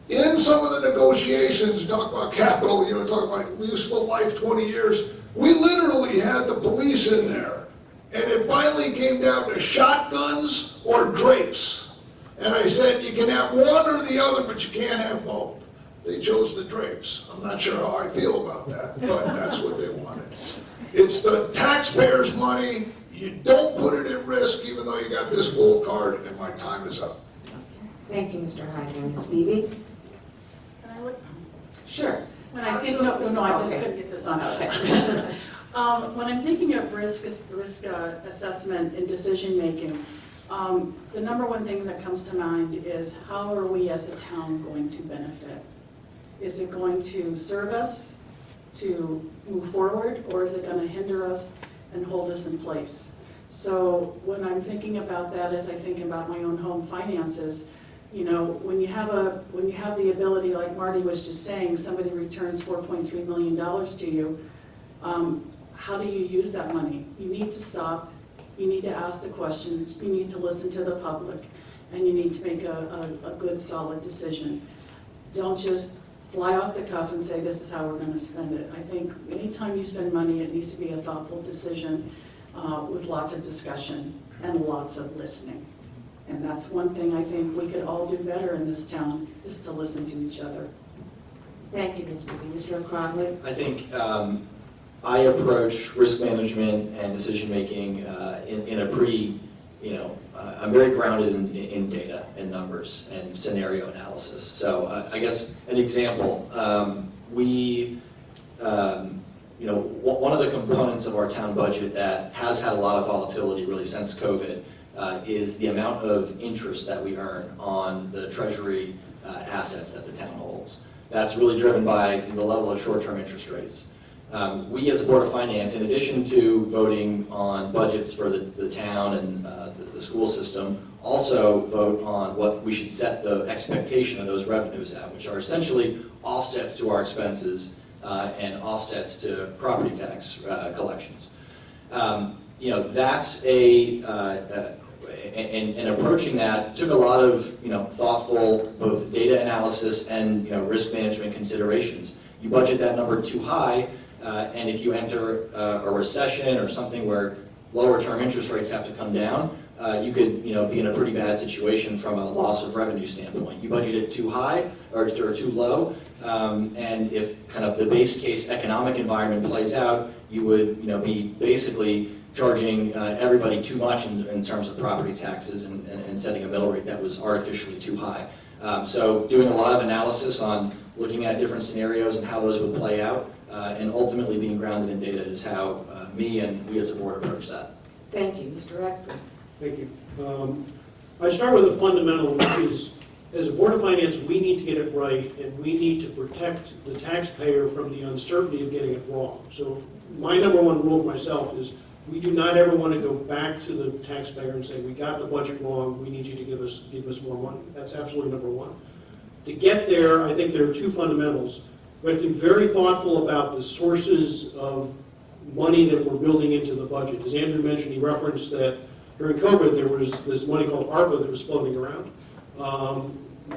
In some of the negotiations, you talk about capital, talk about useful life, 20 years, we literally had the police in there. And it finally came down to shotguns or drapes. And I said, you can have one or the other, but you can't have both. They chose the drapes. I'm not sure how I feel about that, but that's what they wanted. It's the taxpayers' money. You don't put it at risk, even though you got this gold card, and my time is up. Thank you, Mr. Heiser. Ms. Beebe? Can I look? Sure. When I think, no, I just Okay. couldn't get this on. Okay. When I'm thinking of risk assessment and decision-making, the number one thing that comes to mind is how are we as a town going to benefit? Is it going to serve us to move forward, or is it going to hinder us and hold us in place? So when I'm thinking about that, as I think about my own home finances, you know, when you have the ability, like Marty was just saying, somebody returns $4.3 million to you, how do you use that money? You need to stop, you need to ask the questions, you need to listen to the public, and you need to make a good, solid decision. Don't just fly off the cuff and say, this is how we're going to spend it. I think anytime you spend money, it needs to be a thoughtful decision with lots of discussion and lots of listening. And that's one thing I think we could all do better in this town, is to listen to each other. Thank you, Ms. Moody. Mr. O'Connell? I think I approach risk management and decision-making in a pretty, I'm very grounded in data and numbers and scenario analysis. So I guess an example, one of the components of our town budget that has had a lot of volatility really since COVID is the amount of interest that we earn on the treasury assets that the town holds. That's really driven by the level of short-term interest rates. We as a Board of Finance, in addition to voting on budgets for the town and the school system, also vote on what we should set the expectation of those revenues at, which are essentially offsets to our expenses and offsets to property tax collections. That's and approaching that took a lot of thoughtful both data analysis and risk management considerations. You budget that number too high, and if you enter a recession or something where lower term interest rates have to come down, you could be in a pretty bad situation from a loss of revenue standpoint. You budget it too high or too low, and if kind of the base case economic environment plays out, you would be basically charging everybody too much in terms of property taxes and setting a mill rate that was artificially too high. So doing a lot of analysis on looking at different scenarios and how those would play out, and ultimately being grounded in data is how me and we as a board approach that. Thank you. Mr. Radford? Thank you. I start with a fundamental, which is, as a Board of Finance, we need to get it right, and we need to protect the taxpayer from the uncertainty of getting it wrong. So my number one rule for myself is we do not ever want to go back to the taxpayer and say, we got the budget wrong, we need you to give us more money. That's absolutely number one. To get there, I think there are two fundamentals. We have to be very thoughtful about the sources of money that we're building into the budget. As Andrew mentioned, he referenced that during COVID, there was this money called ARPA that was floating around.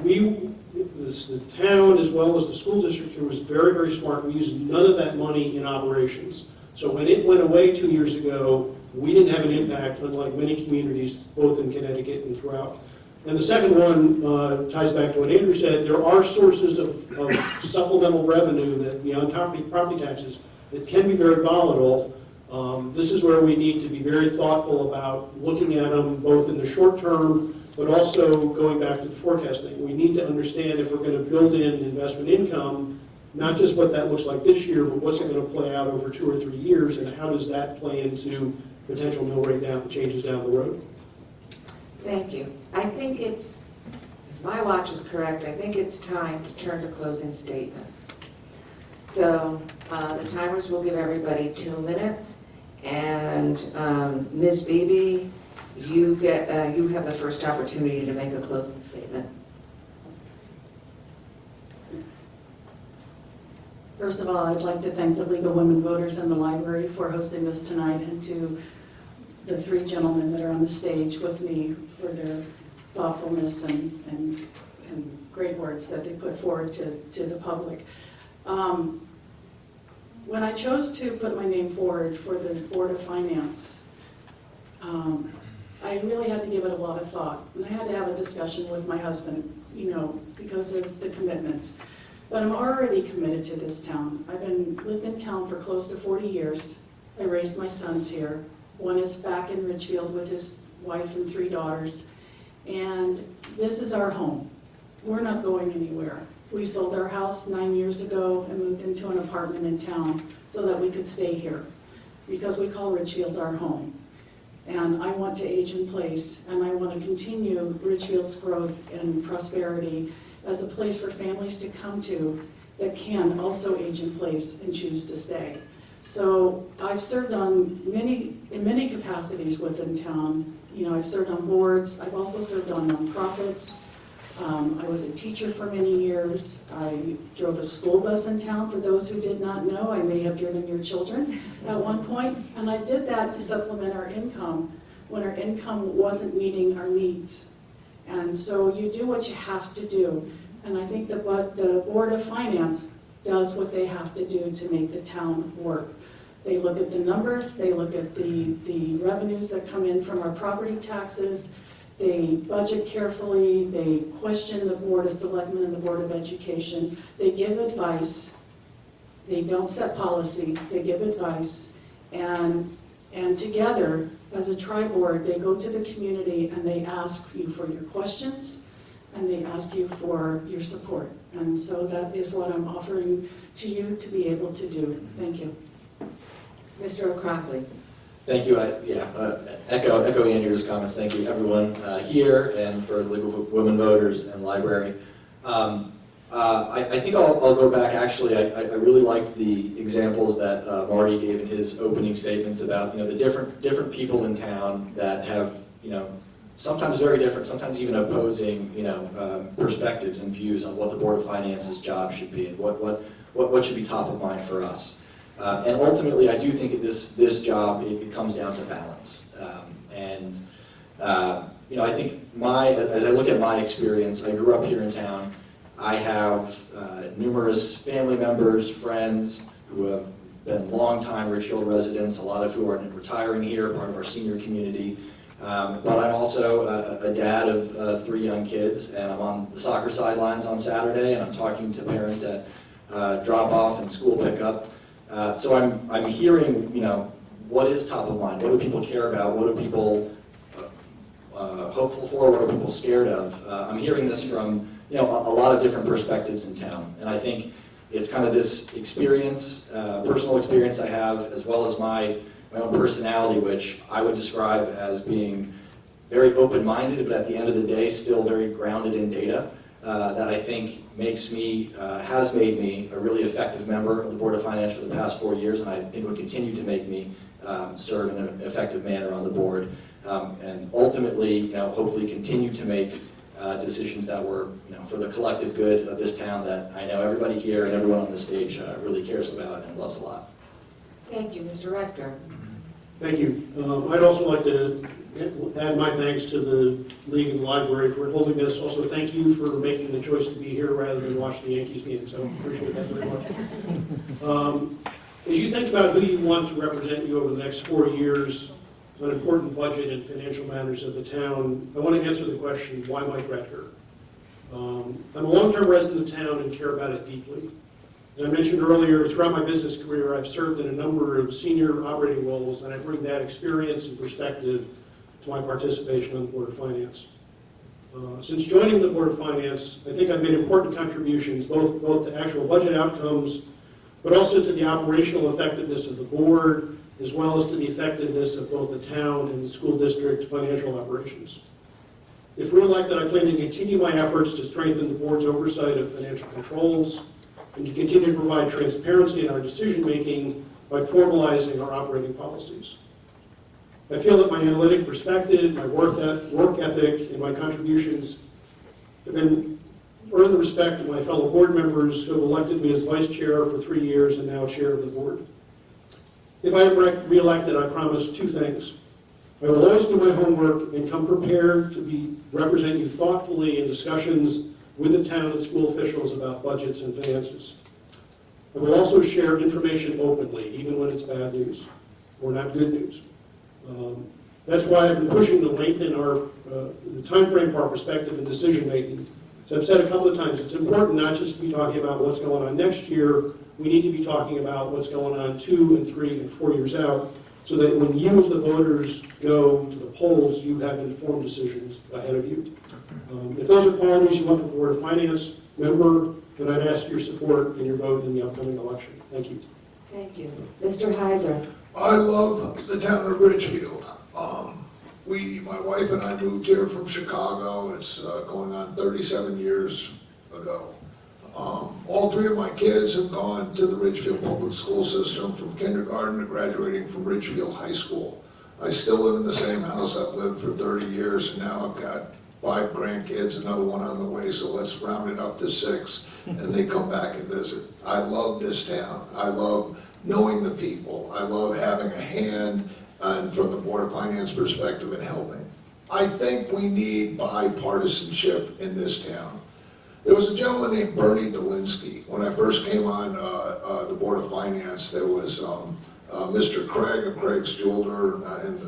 The town, as well as the school district, was very, very smart. We used none of that money in operations. So when it went away 2 years ago, we didn't have an impact, unlike many communities, both in Connecticut and throughout. And the second one ties back to what Andrew said. There are sources of supplemental revenue that beyond property taxes that can be very volatile. This is where we need to be very thoughtful about looking at them both in the short term, but also going back to the forecasting. We need to understand if we're going to build in investment income, not just what that looks like this year, but what's it going to play out over 2 or 3 years, and how does that play into potential mill rate changes down the road? Thank you. I think if my watch is correct, I think it's time to turn to closing statements. So the timers will give everybody 2 minutes, and Ms. Beebe, you have the first opportunity to make a closing statement. First of all, I'd like to thank the League of Women Voters and the library for hosting this tonight, and to the 3 gentlemen that are on the stage with me for their thoughtfulness and great words that they put forward to the public. When I chose to put my name forward for the Board of Finance, I really had to give it a lot of thought. And I had to have a discussion with my husband, because of the commitments. But I'm already committed to this town. I've lived in town for close to 40 years. I raised my sons here. One is back in Ridgefield with his wife and 3 daughters. And this is our home. We're not going anywhere. We sold our house 9 years ago and moved into an apartment in town so that we could stay here, because we call Ridgefield our home. And I want to age in place, and I want to continue Ridgefield's growth and prosperity as a place for families to come to that can also age in place and choose to stay. So I've served in many capacities within town. You know, I've served on boards. I've also served on nonprofits. I was a teacher for many years. I drove a school bus in town. For those who did not know, I may have driven your children at one point. And I did that to supplement our income when our income wasn't meeting our needs. And so you do what you have to do. And I think that what the Board of Finance does what they have to do to make the town work. They look at the numbers, they look at the revenues that come in from our property taxes, they budget carefully, they question the Board of Selectmen and the Board of Education, they give advice, they don't set policy, they give advice, and together, as a tri-board, they go to the community and they ask you for your questions, and they ask you for your support. And so that is what I'm offering to you to be able to do. Thank you. Mr. O'Crockley. Thank you. Echo Andrew's comments. Thank you, everyone here, and for the League of Women Voters and Library. I think I'll go back. Actually, I really liked the examples that Marty gave in his opening statements about the different people in town that have sometimes very different, sometimes even opposing perspectives and views on what the Board of Finance's job should be and what should be top of mind for us. And ultimately, I do think that this job, it comes down to balance. I think as I look at my experience, I grew up here in town. I have numerous family members, friends who have been longtime Ridgefield residents, a lot of who are retiring here, part of our senior community. But I'm also a dad of 3 young kids, and I'm on the soccer sidelines on Saturday, and I'm talking to parents at drop-off and school pickup. So I'm hearing, what is top of mind? What do people care about? What are people hopeful for? What are people scared of? I'm hearing this from, a lot of different perspectives in town. And I think it's kind of this experience, personal experience I have, as well as my own personality, which I would describe as being very open-minded, but at the end of the day, still very grounded in data, that I think has made me a really effective member of the Board of Finance for the past 4 years, and I think would continue to make me serve in an effective manner on the board, and ultimately, hopefully continue to make decisions that were, for the collective good of this town that I know everybody here and everyone on the stage really cares about and loves a lot. Thank you, Mr. Rector. Thank you. I'd also like to add my thanks to the League and the Library for holding this. Also, thank you for making the choice to be here rather than watch the Yankees game, so appreciate that very much. As you think about who you want to represent you over the next 4 years on important budget and financial matters of the town, I want to answer the question, why Mike Rector? I'm a long-term resident of town and care about it deeply. As I mentioned earlier, throughout my business career, I've served in a number of senior operating roles, and I bring that experience and perspective to my participation on the Board of Finance. Since joining the Board of Finance, I think I've made important contributions, both to actual budget outcomes, but also to the operational effectiveness of the board, as well as to the effectiveness of both the town and the school district financial operations. If reelected, I plan to continue my efforts to strengthen the board's oversight of financial controls and to continue to provide transparency in our decision-making by formalizing our operating policies. I feel that my analytic perspective, my work ethic, and my contributions have earned the respect of my fellow board members who have elected me as vice chair for 3 years and now chair of the board. If I am reelected, I promise 2 things. I will always do my homework and come prepared to represent you thoughtfully in discussions with the town and school officials about budgets and finances. I will also share information openly, even when it's bad news or not good news. That's why I've been pushing to lengthen the time frame for our perspective and decision making. So I've said a couple of times, it's important not just to be talking about what's going on next year, we need to be talking about what's going on 2 and 3 and 4 years out, so that when you as the voters go to the polls, you have informed decisions ahead of you. If those are qualities you want from the Board of Finance member, but I'd ask your support and your vote in the upcoming election. Thank you. Thank you. Mr. Heiser? I love the town of Ridgefield. My wife and I moved here from Chicago. It's going on 37 years ago. All three of my kids have gone to the Ridgefield public school system from kindergarten to graduating from Ridgefield High School. I still live in the same house I've lived for 30 years, and now I've got 5 grandkids, another one on the way, so let's round it up to 6, and they come back and visit. I love this town. I love knowing the people. I love having a hand and from the Board of Finance perspective in helping. I think we need bipartisanship in this town. There was a gentleman named Bernie Dolinsky. When I first came on the Board of Finance, there was Mr. Craig of Craig's Jeweler and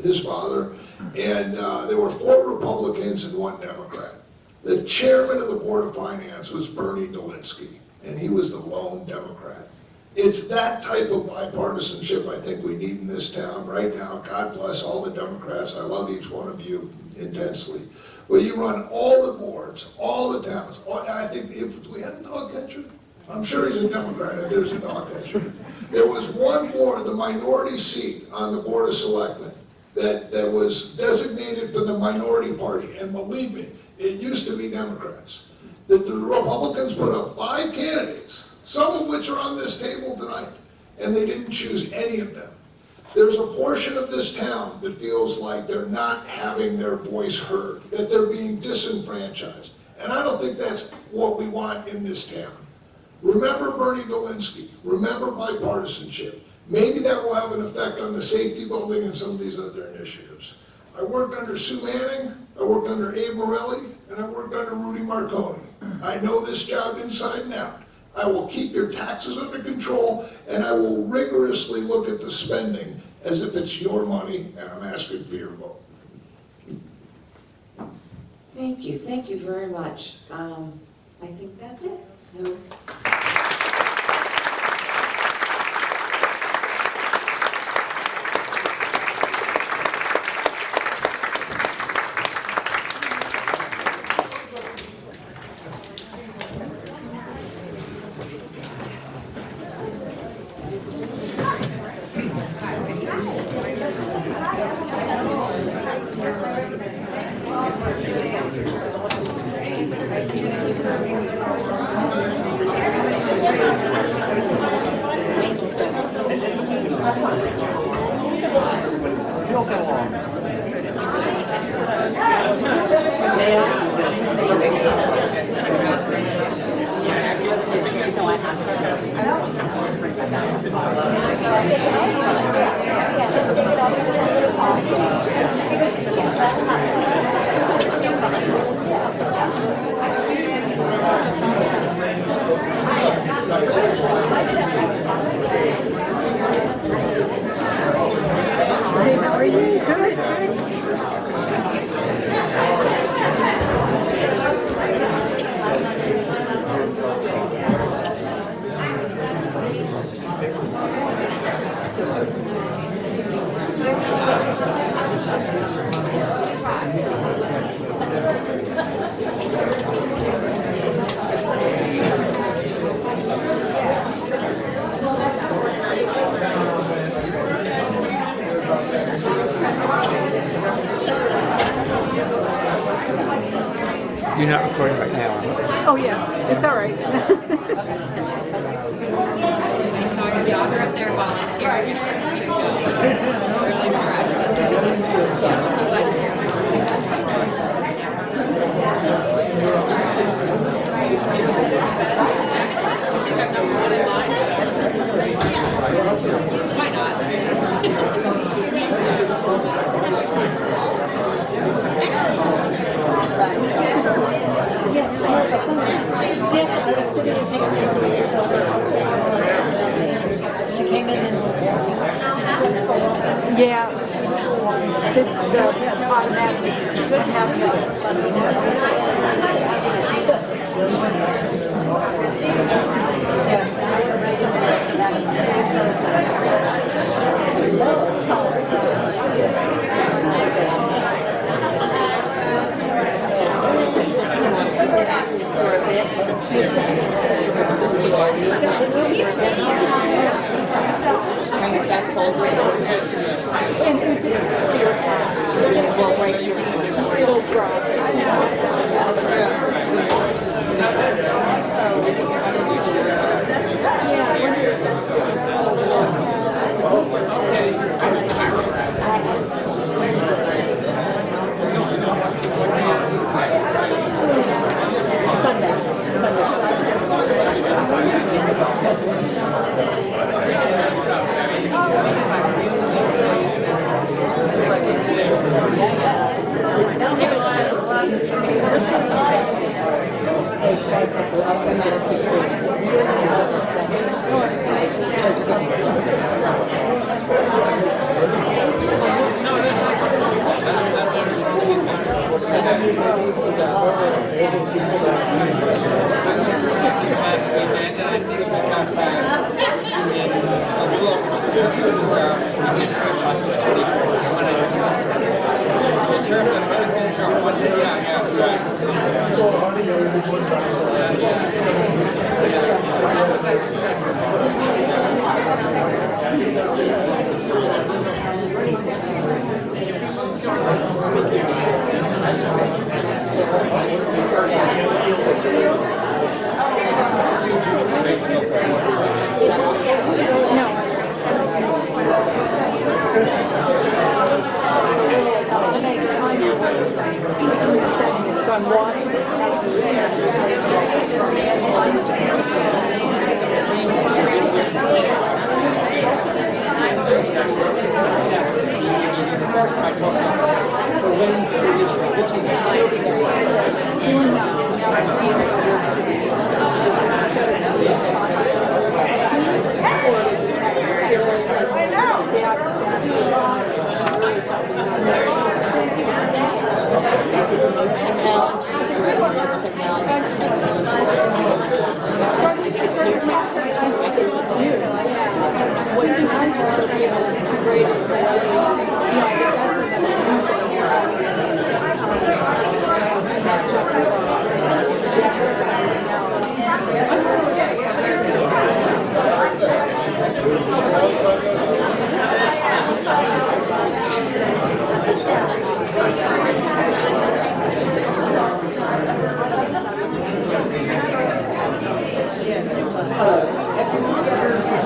his father, and there were 4 Republicans and 1 Democrat. The chairman of the Board of Finance was Bernie Dolinsky, and he was the lone Democrat. It's that type of bipartisanship I think we need in this town right now. God bless all the Democrats. I love each one of you intensely. Well, you run all the boards, all the towns. I think if we had a dog catcher, I'm sure he's a Democrat if there's a dog catcher. There was one board, the minority seat on the Board of Selectmen, that was designated for the minority party. And believe me, it used to be Democrats. The Republicans put up 5 candidates, some of which are on this table tonight, and they didn't choose any of them. There's a portion of this town that feels like they're not having their voice heard, that they're being disenfranchised. And I don't think that's what we want in this town. Remember Bernie Dolinsky. Remember bipartisanship. Maybe that will have an effect on the safety building and some of these other initiatives. I worked under Sue Manning, I worked under Abe Morelli, and I worked under Rudy Marconi. I know this job inside and out. I will keep your taxes under control, and I will rigorously look at the spending as if it's your money, and I'm asking for your vote. Thank you very much. I think that's it. So. You're not recording right now, are you? Oh, yeah, it's all right. I saw your daughter up there volunteering. You're so cute to go. Really impressed. So glad you're here. I think I'm number 1 in line, so why not? Yeah, this the automatic good For Hello, everyone.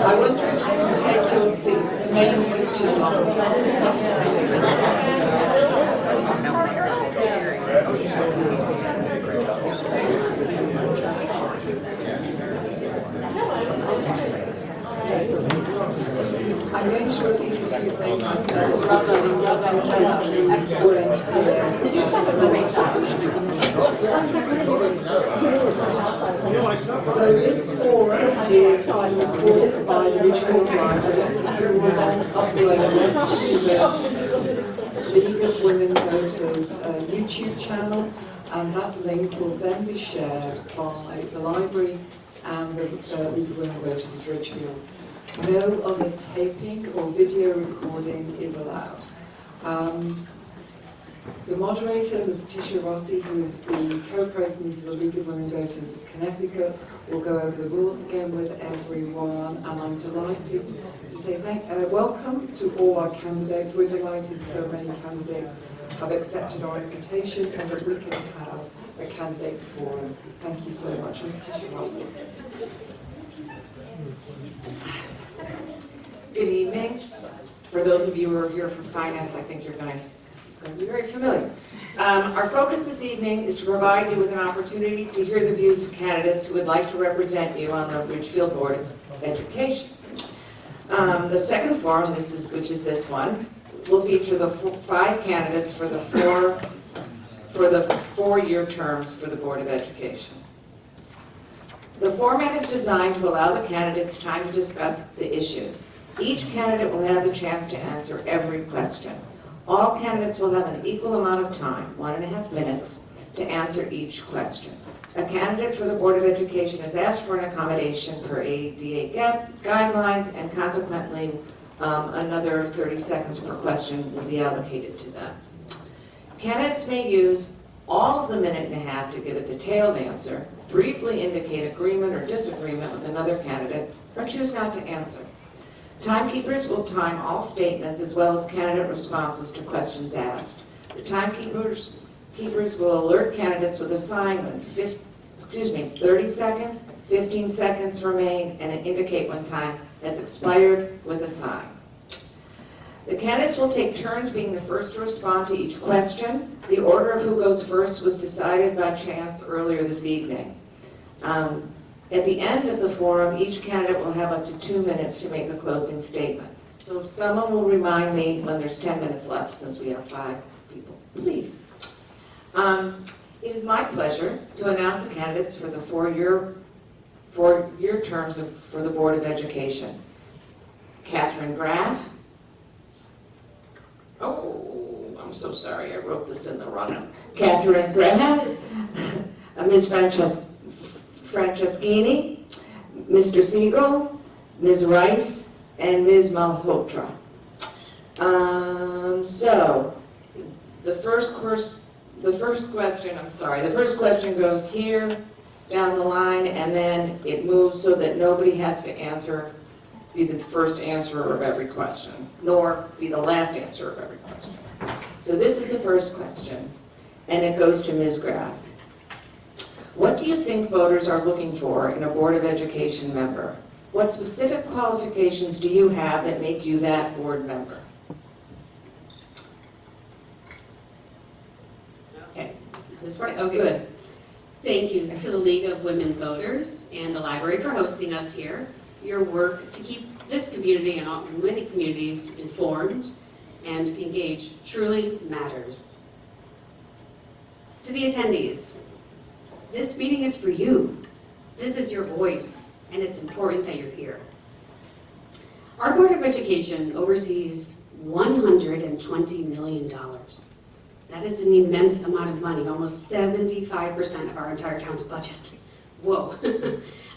I wonder if you can take your seats. The main features I'm going to repeat a few things rather than just in case you weren't So this forum is recorded by the Ridgefield Library, who will then upload it to the League of Women Voters YouTube channel, and that link will then be shared by the library and the League of Women Voters of Ridgefield. No other taping or video recording is allowed. The moderator, Ms. Tisha Rossi, who is the co-president of the League of Women Voters of Connecticut, will go over the rules again with everyone, and I'm delighted to say welcome to all our candidates. We're delighted so many candidates have accepted our invitation and that we can have a candidates forum. Thank you so much, Ms. Tisha Rossi. Good evening. For those of you who are here for finance, I think this is going to be very familiar. Our focus this evening is to provide you with an opportunity to hear the views of candidates who would like to represent you on the Ridgefield Board of Education. The second forum, which is this one, will feature the 5 candidates for the 4-year terms for the Board of Education. The format is designed to allow the candidates time to discuss the issues. Each candidate will have the chance to answer every question. All candidates will have an equal amount of time, 1.5 minutes, to answer each question. A candidate for the Board of Education is asked for an accommodation per ADA guidelines, and consequently, another 30 seconds per question will be allocated to them. Candidates may use all of the 1.5 minutes to give a detailed answer, briefly indicate agreement or disagreement with another candidate, or choose not to answer. Timekeepers will time all statements as well as candidate responses to questions asked. The timekeepers will alert candidates with a sign when 30 seconds, 15 seconds remain, and indicate when time has expired with a sign. The candidates will take turns being the first to respond to each question. The order of who goes first was decided by chance earlier this evening. At the end of the forum, each candidate will have up to 2 minutes to make a closing statement. So if someone will remind me when there's 10 minutes left, since we have 5 people, please. It is my pleasure to announce the candidates for the 4-year terms for the Board of Education. Catherine Graff. Oh, I'm so sorry, I wrote this in the wrong. Catherine Graff, Ms. Franceschini, Mr. Siegel, Ms. Rice, and Ms. Malhotra. So, the first question goes here, down the line, and then it moves so that nobody has to be the first answerer of every question, nor be the last answer of every question. So this is the first question, and it goes to Ms. Graff. What do you think voters are looking for in a Board of Education member? What specific qualifications do you have that make you that board member? Okay, this one, Okay. good. Thank you to the League of Women Voters and the library for hosting us here. Your work to keep this community and many communities informed and engage truly matters. To the attendees, this meeting is for you. This is your voice, and it's important that you're here. Our Board of Education oversees $120 million. That is an immense amount of money, almost 75% of our entire town's budget. Whoa.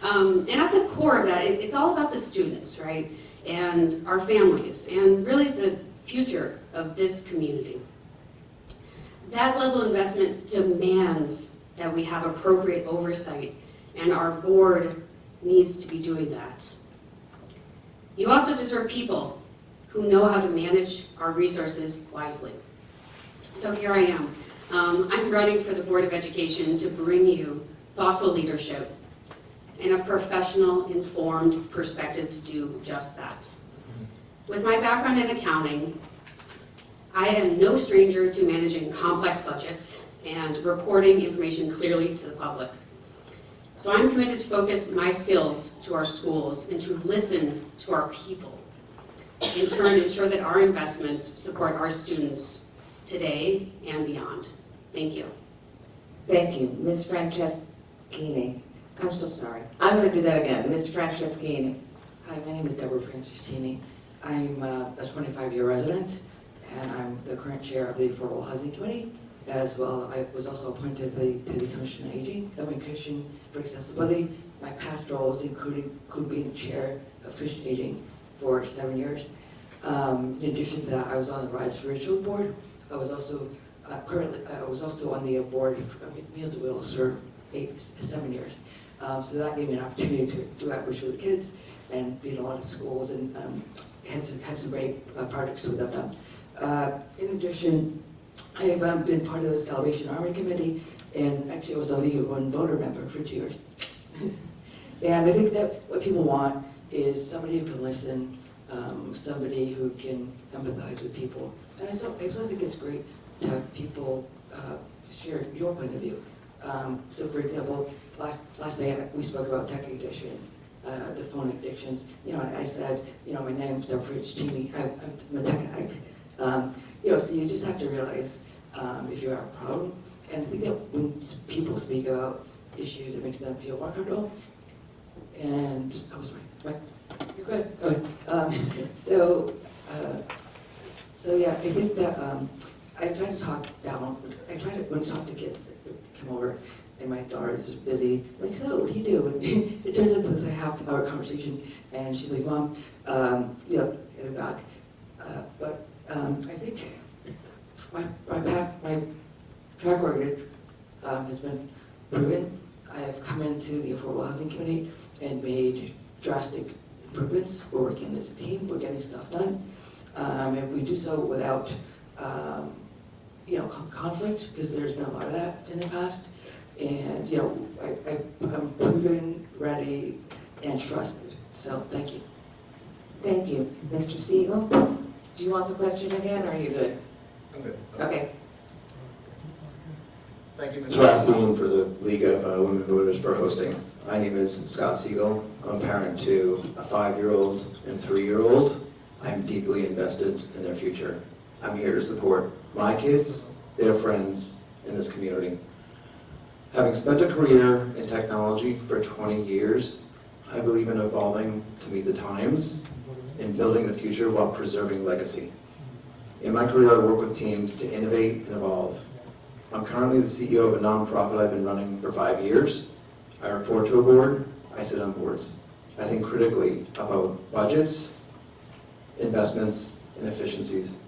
And at the core of that, it's all about the students, right? And our families, and really the future of this community. That level of investment demands that we have appropriate oversight, and our board needs to be doing that. You also deserve people who know how to manage our resources wisely. So here I am. I'm running for the Board of Education to bring you thoughtful leadership and a professional, informed perspective to do just that. With my background in accounting, I am no stranger to managing complex budgets and reporting information clearly to the public. So I'm committed to focus my skills to our schools and to listen to our people. In turn, ensure that our investments support our students today and beyond. Thank you. Thank you. Ms. Franceschini. I'm so sorry. I'm going to do that again. Ms. Franceschini. Hi, my name is Deborah Franceschini. I'm a 25-year resident, and I'm the current chair of the Affordable Housing Committee. As well, I was also appointed to the Commission on Aging, Government Commission for Accessibility. My past roles include being chair of Commission on Aging for 7 years. In addition to that, I was on the Ridgefield board. I was also on the board of Meals at Will for 7 years. So that gave me an opportunity to do outreach with the kids and be in a lot of schools and had some great projects with them done. In addition, I have been part of the Salvation Army Committee, and actually I was a League of Women Voter member for 2 years. And I think that what people want is somebody who can listen, somebody who can empathize with people. And I also think it's great to have people share your point of view. So for example, last night we spoke about tech addiction, the phone addictions. You know, and I said, you know, my name's Deborah Franceschini, I'm a tech addict. You know, so you just have to realize if you are a problem. And I think that when people speak about issues, it makes them feel more comfortable. And I was right. You're good. Okay. So yeah, I think that I try to talk down. When I talk to kids that come over, and my daughter's busy, like, so what do you do? And it turns into this half-hour conversation, and she's like, Mom, you know, get it back. But I think my track record has been proven. I have come into the Affordable Housing Committee and made drastic improvements. We're working as a team. We're getting stuff done, and we do so without, you know, conflict, because there's been a lot of that in the past. And you know, I'm proven, ready, and trusted. So thank you. Thank you. Mr. Siegel, do you want the question again, or are you good? I'm good. Okay. Thank you, Ms. Rastine, for the League of Women Voters for hosting. My name is Scott Siegel. I'm a parent to a 5-year-old and 3-year-old. I'm deeply invested in their future. I'm here to support my kids, their friends, in this community. Having spent a career in technology for 20 years, I believe in evolving to meet the times and building the future while preserving legacy. In my career, I work with teams to innovate and evolve. I'm currently the CEO of a nonprofit I've been running for 5 years. I report to a board, I sit on boards. I think critically about budgets, investments, and efficiencies.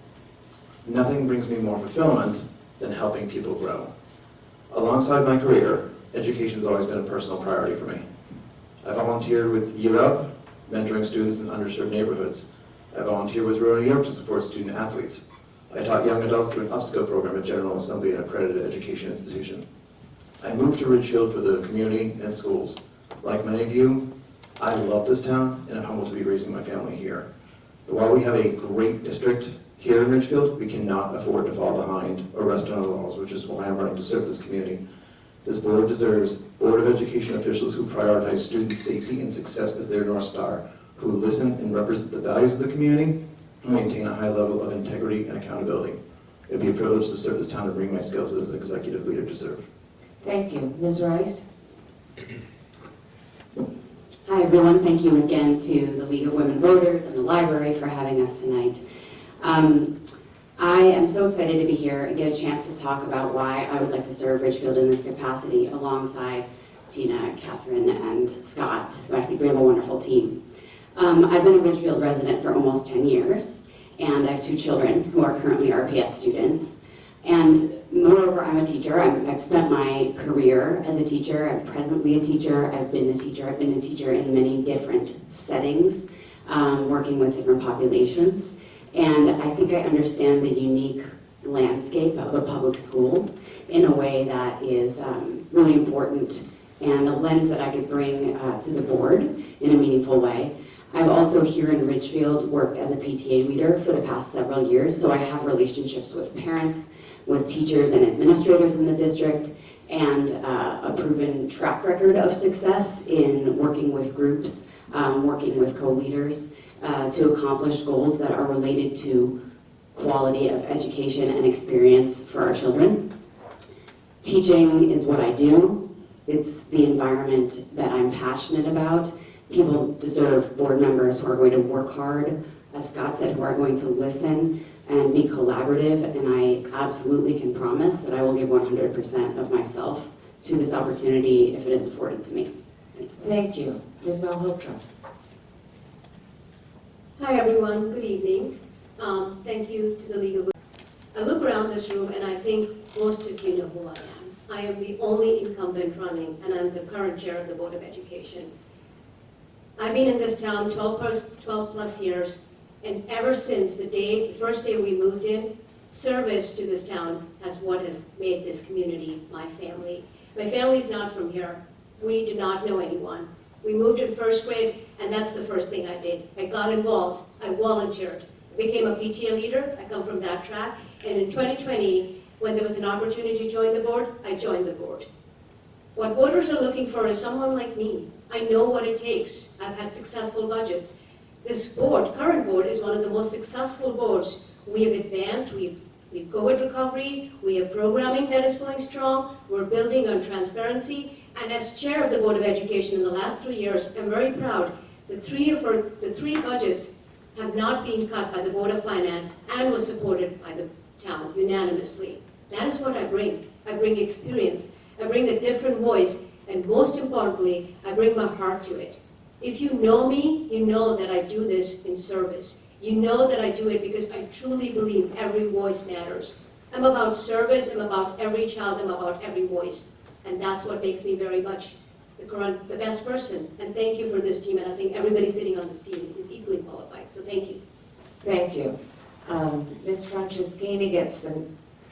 Nothing brings me more fulfillment than helping people grow. Alongside my career, education has always been a personal priority for me. I volunteered with Year Up, mentoring students in underserved neighborhoods. I volunteered with Rural New York to support student athletes. I taught young adults through an upskill program at General Assembly, an accredited education institution. I moved to Ridgefield for the community and schools. Like many of you, I love this town, and I'm humbled to be raising my family here. But while we have a great district here in Ridgefield, we cannot afford to fall behind or rest on our laurels, which is why I'm running to serve this community. This board deserves Board of Education officials who prioritize student safety and success as their North Star, who listen and represent the values of the community, and maintain a high level of integrity and accountability. It'd be a privilege to serve this town and bring my skills as an executive leader to serve. Thank you. Ms. Rice? Hi, everyone. Thank you again to the League of Women Voters and the library for having us tonight. I am so excited to be here and get a chance to talk about why I would like to serve Ridgefield in this capacity alongside Tina, Catherine, and Scott, who I think we have a wonderful team. I've been a Ridgefield resident for almost 10 years, and I have 2 children who are currently RPS students. And moreover, I'm a teacher. I've spent my career as a teacher. I'm presently a teacher. I've been a teacher. I've been a teacher in many different settings, working with different populations. And I think I understand the unique landscape of a public school in a way that is really important and a lens that I could bring to the board in a meaningful way. I've also here in Ridgefield worked as a PTA leader for the past several years, so I have relationships with parents, with teachers and administrators in the district, and a proven track record of success in working with groups, working with co-leaders to accomplish goals that are related to quality of education and experience for our children. Teaching is what I do. It's the environment that I'm passionate about. People deserve board members who are going to work hard, as Scott said, who are going to listen and be collaborative, and I absolutely can promise that I will give 100% of myself to this opportunity if it is afforded to me. Thanks. Thank you. Ms. Malhotra? Hi, everyone. Good evening. Thank you to the League of Women. I look around this room, and I think most of you know who I am. I am the only incumbent running, and I'm the current chair of the Board of Education. I've been in this town 12 plus years, and ever since the first day we moved in, service to this town is what has made this community my family. My family's not from here. We do not know anyone. We moved in first grade, and that's the first thing I did. I got involved. I volunteered. I became a PTA leader. I come from that track. And in 2020, when there was an opportunity to join the board, I joined the board. What voters are looking for is someone like me. I know what it takes. I've had successful budgets. This board, current board, is one of the most successful boards. We have advanced. We've COVID recovery. We have programming that is going strong. We're building on transparency. And as chair of the Board of Education in the last 3 years, I'm very proud. The three budgets have not been cut by the Board of Finance and was supported by the town unanimously. That is what I bring. I bring experience. I bring a different voice. And most importantly, I bring my heart to it. If you know me, you know that I do this in service. You know that I do it because I truly believe every voice matters. I'm about service. I'm about every child. I'm about every voice. And that's what makes me very much the best person. And thank you for this team. And I think everybody sitting on this team is equally qualified. So thank you. Thank you. Ms. Franceschini gets the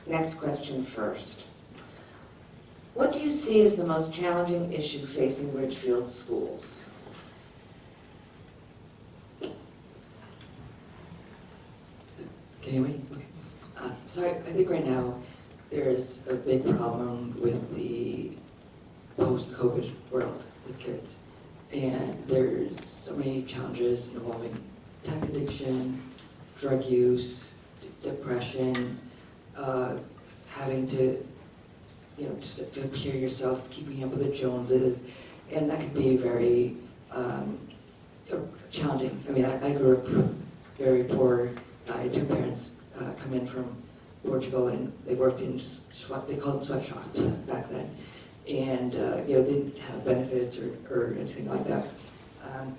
next question first. What do you see as the most challenging issue facing Ridgefield schools? Can you hear me? Okay. So I think right now there's a big problem with the post-COVID world with kids. And there's so many challenges involving tech addiction, drug use, depression, having to, to appear yourself, keeping up with the Joneses, and that could be very challenging. I mean, I grew up very poor. I had 2 parents come in from Portugal, and they worked in they called them sweatshops back then, and didn't have benefits or anything like that.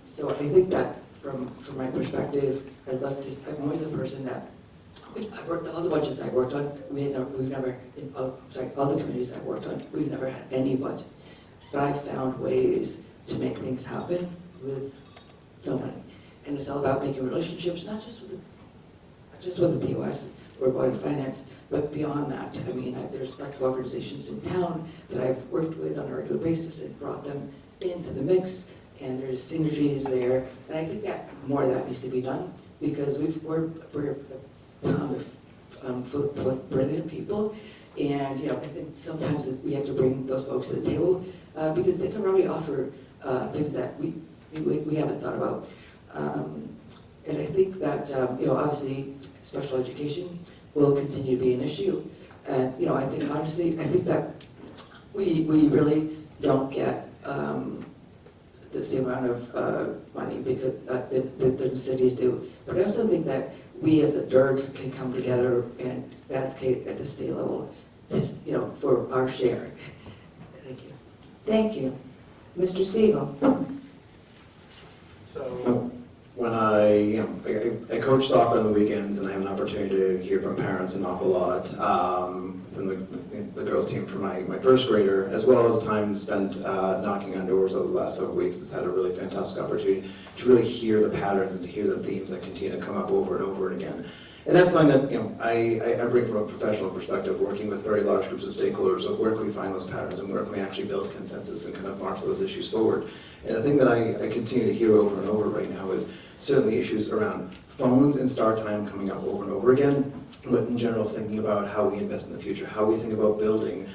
So I think that from my perspective, I'm always a person that I worked all the budgets I worked on. All the committees I worked on, we've never had any budget, but I found ways to make things happen with no money, and it's all about making relationships, not just with the BOS or Board of Finance, but beyond that. I mean, there's lots of organizations in town that I've worked with on a regular basis and brought them into the mix, and there's synergies there. And I think that more of that needs to be done because we're a town full of brilliant people, and I think sometimes that we have to bring those folks to the table because they can probably offer things that we haven't thought about. And I think that, obviously, special education will continue to be an issue. And, I think honestly, I think that we really don't get the same amount of money because the cities do. But I also think that we as a DIRG can come together and advocate at the state level, for our share. Thank you. Thank you. Mr. Siegel? So when I coach soccer on the weekends, and I have an opportunity to hear from parents an awful lot within the girls team for my first grader, as well as time spent knocking on doors over the last several weeks. Has had a really fantastic opportunity to really hear the patterns and to hear the themes that continue to come up over and over again. And that's something that I bring from a professional perspective, working with very large groups of stakeholders of where can we find those patterns and where can we actually build consensus and kind of march those issues forward. And the thing that I continue to hear over and over right now is certainly issues around phones and start time coming up over and over again, but in general thinking about how we invest in the future, how we think about building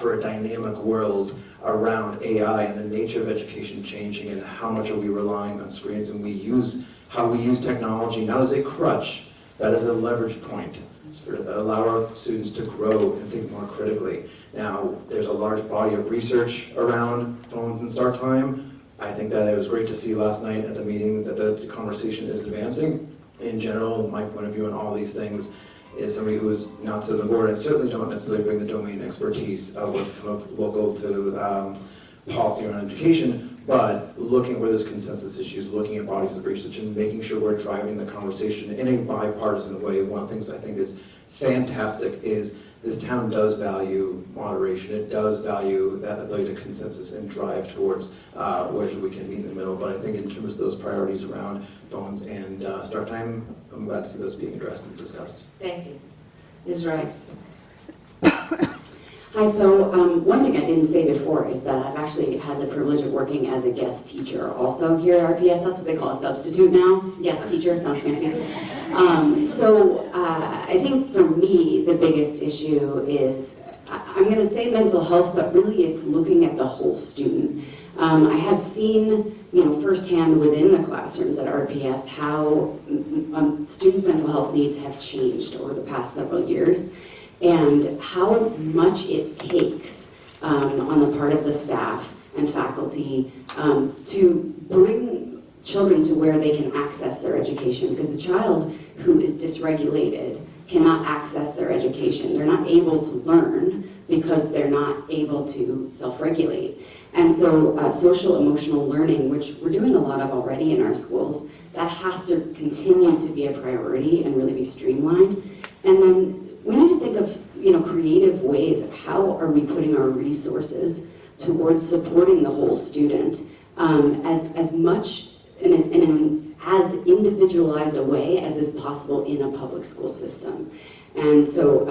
for a dynamic world around AI and the nature of education changing and how much are we relying on screens, and how we use technology not as a crutch, that is a leverage point to allow our students to grow and think more critically. Now, there's a large body of research around phones and start time. I think that it was great to see last night at the meeting that the conversation is advancing. In general, my point of view on all these things is somebody who is not so on the board and certainly don't necessarily bring the domain expertise of what's kind of local to policy around education, but looking where there's consensus issues, looking at bodies of research and making sure we're driving the conversation in a bipartisan way. One of the things I think is fantastic is this town does value moderation. It does value that ability to consensus and drive towards where we can meet in the middle. But I think in terms of those priorities around phones and start time, I'm glad to see those being addressed and discussed. Thank you. Ms. Rice? Hi, so one thing I didn't say before is that I've actually had the privilege of working as a guest teacher also here at RPS. That's what they call a substitute now. Guest teacher, sounds fancy. I think for me, the biggest issue is, I'm going to say mental health, but really it's looking at the whole student. I have seen, firsthand within the classrooms at RPS how students' mental health needs have changed over the past several years, and how much it takes on the part of the staff and faculty to bring children to where they can access their education. Because a child who is dysregulated cannot access their education. They're not able to learn because they're not able to self-regulate. And so social emotional learning, which we're doing a lot of already in our schools, that has to continue to be a priority and really be streamlined. And then we need to think of creative ways of how are we putting our resources towards supporting the whole student as much in as individualized a way as is possible in a public school system. And so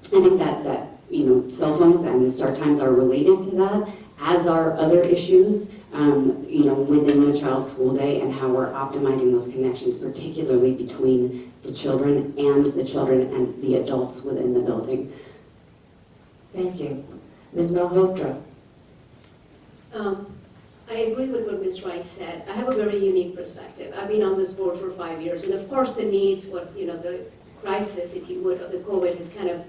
I think that cell phones and start times are related to that, as are other issues within the child's school day and how we're optimizing those connections, particularly between the children and the adults within the building. Thank you. Ms. Malhotra? I agree with what Ms. Rice said. I have a very unique perspective. I've been on this board for 5 years, and of course the needs, the crisis, if you would, of the COVID has kind of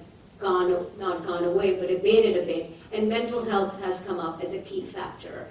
not gone away, but abated a bit, and mental health has come up as a key factor.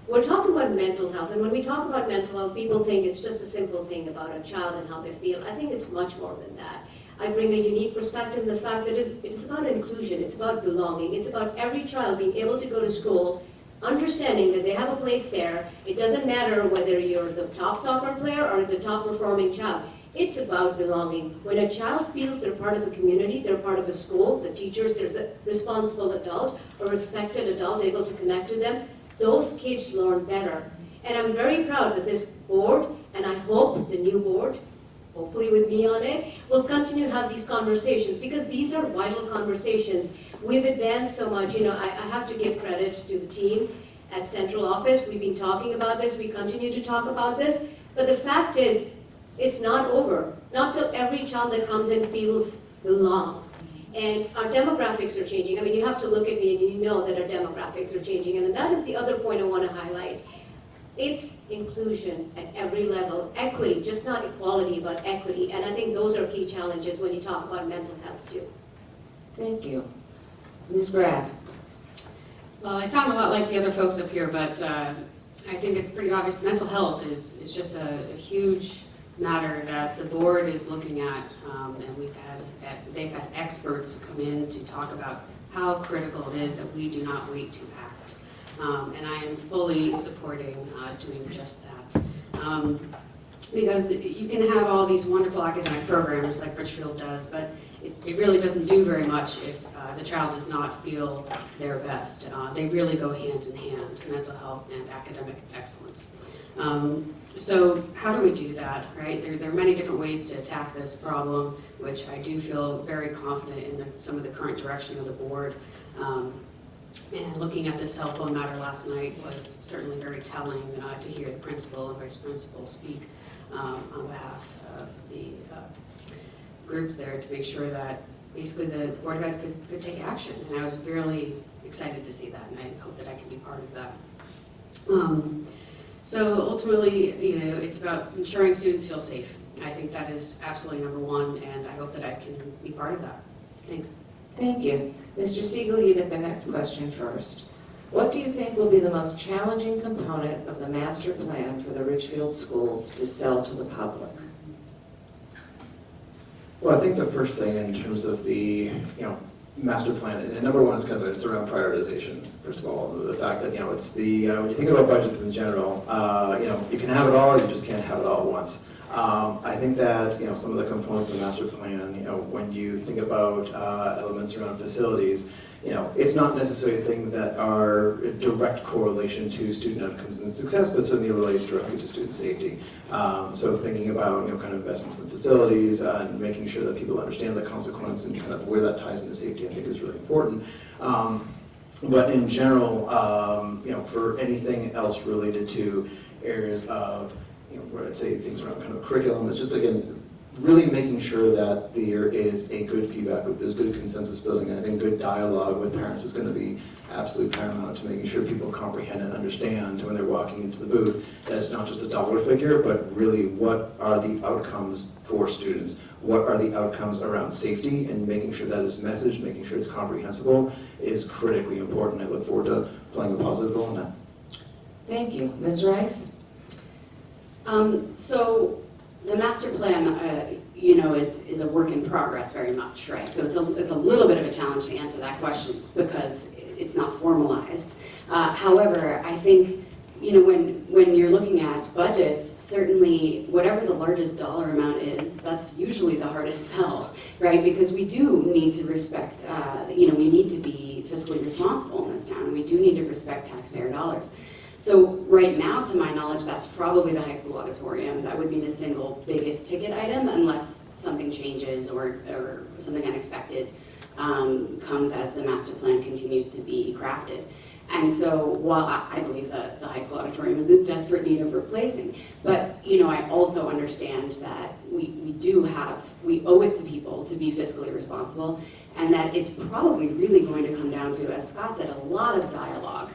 We're talking about mental health, and when we talk about mental health, people think it's just a simple thing about a child and how they feel. I think it's much more than that. I bring a unique perspective in the fact that it's about inclusion, it's about belonging, it's about every child being able to go to school, understanding that they have a place there. It doesn't matter whether you're the top soccer player or the top performing child. It's about belonging. When a child feels they're part of a community, they're part of a school, the teachers, there's a responsible adult, a respected adult able to connect to them, those kids learn better. And I'm very proud that this board, and I hope the new board, hopefully with me on it, will continue to have these conversations, because these are vital conversations. We've advanced so much. I have to give credit to the team at central office. We've been talking about this. We continue to talk about this. But the fact is, it's not over. Not till every child that comes in feels belong. And our demographics are changing. I mean, you have to look at me and you know that our demographics are changing. And that is the other point I want to highlight. It's inclusion at every level, equity, just not equality, but equity. And I think those are key challenges when you talk about mental health too. Thank you. Ms. Graff? Well, I sound a lot like the other folks up here, but I think it's pretty obvious mental health is just a huge matter that the board is looking at, and they've had experts come in to talk about how critical it is that we do not wait to act. And I am fully supporting doing just that. Because you can have all these wonderful academic programs like Ridgefield does, but it really doesn't do very much if the child does not feel their best. They really go hand in hand, mental health and academic excellence. So how do we do that, right? There are many different ways to attack this problem, which I do feel very confident in some of the current direction of the board. And looking at the cell phone matter last night was certainly very telling to hear the principal and vice principal speak on behalf of the groups there to make sure that basically the Board of Ed could take action. And I was really excited to see that, and I hope that I can be part of that. So ultimately, it's about ensuring students feel safe. I think that is absolutely number one, and I hope that I can be part of that. Thanks. Thank you. Mr. Siegel, you get the next question first. What do you think will be the most challenging component of the master plan for the Ridgefield schools to sell to the public? Well, I think the first thing in terms of the, master plan, and number one is it's around prioritization, first of all. The fact that, it's when you think about budgets in general, you can have it all, you just can't have it all at once. I think that, some of the components of the master plan, when you think about elements around facilities, it's not necessarily things that are a direct correlation to student outcomes and success, but certainly relates directly to student safety. So thinking about, kind of investments in facilities and making sure that people understand the consequence and kind of where that ties into safety, I think is really important. But in general, for anything else related to areas of, where I'd say things around kind of curriculum, it's just, again, really making sure that there is a good feedback loop, there's good consensus building, and I think good dialogue with parents is going to be absolutely paramount to making sure people comprehend and understand when they're walking into the booth that it's not just a dollar figure, but really what are the outcomes for students, what are the outcomes around safety, and making sure that is messaged, making sure it's comprehensible is critically important. I look forward to playing a positive role in that. Thank you. Ms. Rice? So the master plan, is a work in progress very much, right? So it's a little bit of a challenge to answer that question because it's not formalized. However, I think, when you're looking at budgets, certainly whatever the largest dollar amount is, that's usually the hardest sell, right? Because we do need to respect, we need to be fiscally responsible in this town, and we do need to respect taxpayer dollars. So right now, to my knowledge, that's probably the high school auditorium. That would be the single biggest ticket item unless something changes or something unexpected comes as the master plan continues to be crafted. And so while I believe that the high school auditorium is in desperate need of replacing, but I also understand that we owe it to people to be fiscally responsible, and that it's probably really going to come down to, as Scott said, a lot of dialogue.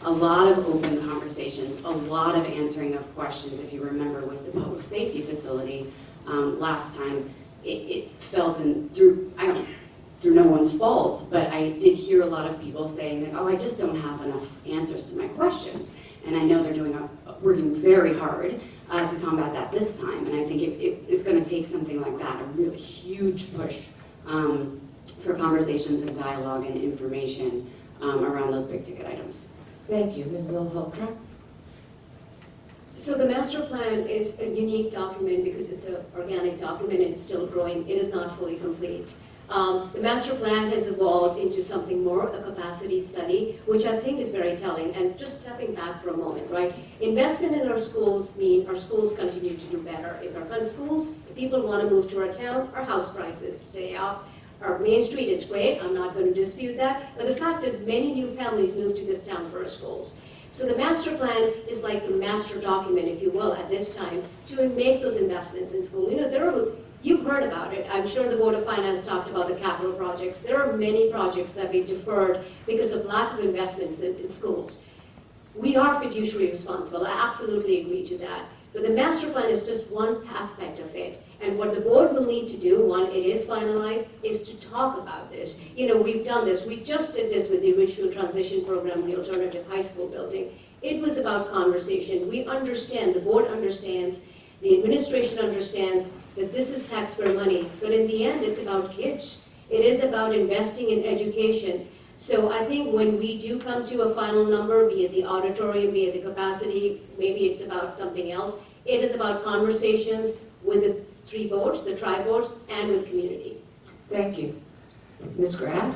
A lot of open conversations, a lot of answering of questions. If you remember with the public safety facility last time, it felt, and through no one's fault, but I did hear a lot of people saying that, I just don't have enough answers to my questions. And I know they're working very hard to combat that this time. And I think it's going to take something like that, a really huge push for conversations and dialogue and information around those big ticket items. Thank you. Ms. Milhotra? So the master plan is a unique document because it's an organic document and it's still growing. It is not fully complete. The master plan has evolved into something more, a capacity study, which I think is very telling. And just stepping back for a moment, right? Investment in our schools mean our schools continue to do better. If people want to move to our town, our house prices stay up. Our Main Street is great, I'm not going to dispute that, but the fact is many new families move to this town for our schools. So the master plan is like the master document, if you will, at this time, to make those investments in school. You've heard about it. I'm sure the Board of Finance talked about the capital projects. There are many projects that we've deferred because of lack of investments in schools. We are fiduciary responsible, I absolutely agree to that. But the master plan is just one aspect of it. And what the board will need to do, one, it is finalized, is to talk about this. You know, we've done this. We just did this with the Ridgefield Transition Program, the alternative high school building. It was about conversation. We understand, the board understands, the administration understands that this is taxpayer money, but in the end, it's about kids. It is about investing in education. So I think when we do come to a final number, be it the auditorium, be it the capacity, maybe it's about something else, it is about conversations with the three boards, the tri-boards, and with community. Thank you. Ms. Graff?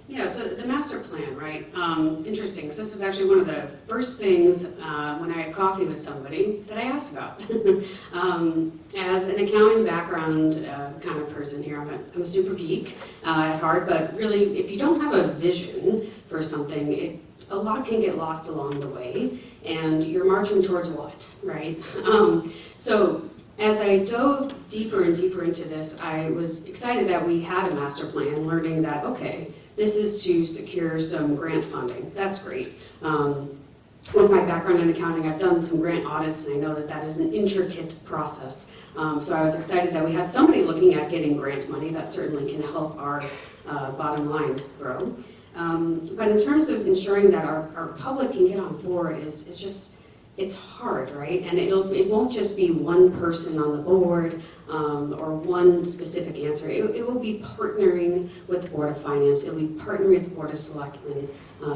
Yeah, so the master plan, right? It's interesting, because this was actually one of the first things when I had coffee with somebody that I asked about. As an accounting background kind of person here, I'm a super geek at heart, but really, if you don't have a vision for something, a lot can get lost along the way, and you're marching towards what, right? So as I dove deeper and deeper into this, I was excited that we had a master plan, learning that, okay, this is to secure some grant funding. That's great. With my background in accounting, I've done some grant audits, and I know that that is an intricate process. So I was excited that we had somebody looking at getting grant money. That certainly can help our bottom line grow. But in terms of ensuring that our public can get on board is just, it's hard, right? And it won't just be one person on the board or one specific answer. It will be partnering with the Board of Finance. It will be partnering with the Board of Selectmen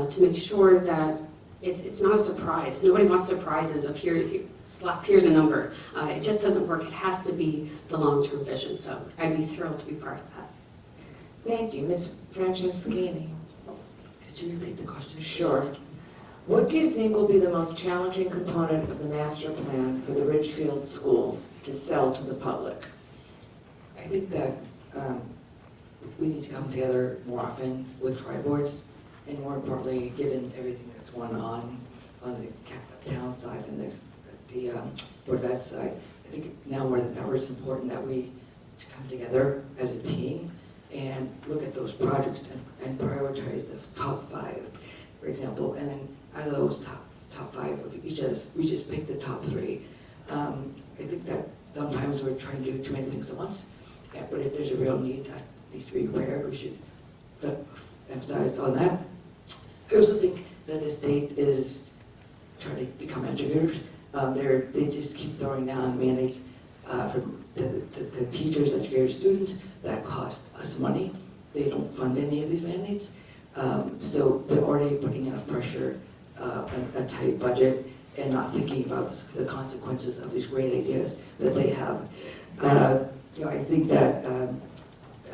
to make sure that it's not a surprise. Nobody wants surprises of here's a number. It just doesn't work. It has to be the long-term vision. So I'd be thrilled to be part of that. Thank you. Ms. Franceschini? Could you repeat the question? Sure. What do you think will be the most challenging component of the master plan for the Ridgefield schools to sell to the public? I think that we need to come together more often with tri-boards, and more importantly, given everything that's going on the town side and the Board of Ed side, I think now more than ever it's important that we come together as a team and look at those projects and prioritize the top 5, for example, and then out of those top 5 of each of us, we just pick the top 3. I think that sometimes we're trying to do too many things at once, but if there's a real need that needs to be prepared, we should emphasize on that. I also think that the state is trying to become educators. They just keep throwing down mandates to teachers, educators, students that cost us money. They don't fund any of these mandates. So they're already putting enough pressure on a tight budget and not thinking about the consequences of these great ideas that they have. I think that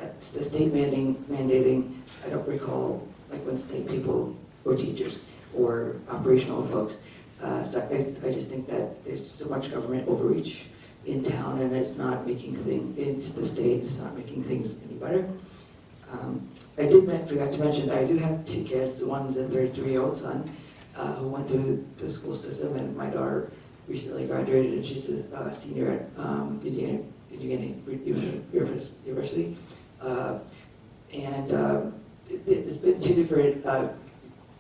it's the state mandating, I don't recall like when state people or teachers or operational folks. So I just think that there's so much government overreach in town, and it's not making things, it's the state, it's not making things any better. I forgot to mention that I do have 2 kids. One's a 33-year-old son who went through the school system, and my daughter recently graduated, and she's a senior at Indiana University. There's been 2 different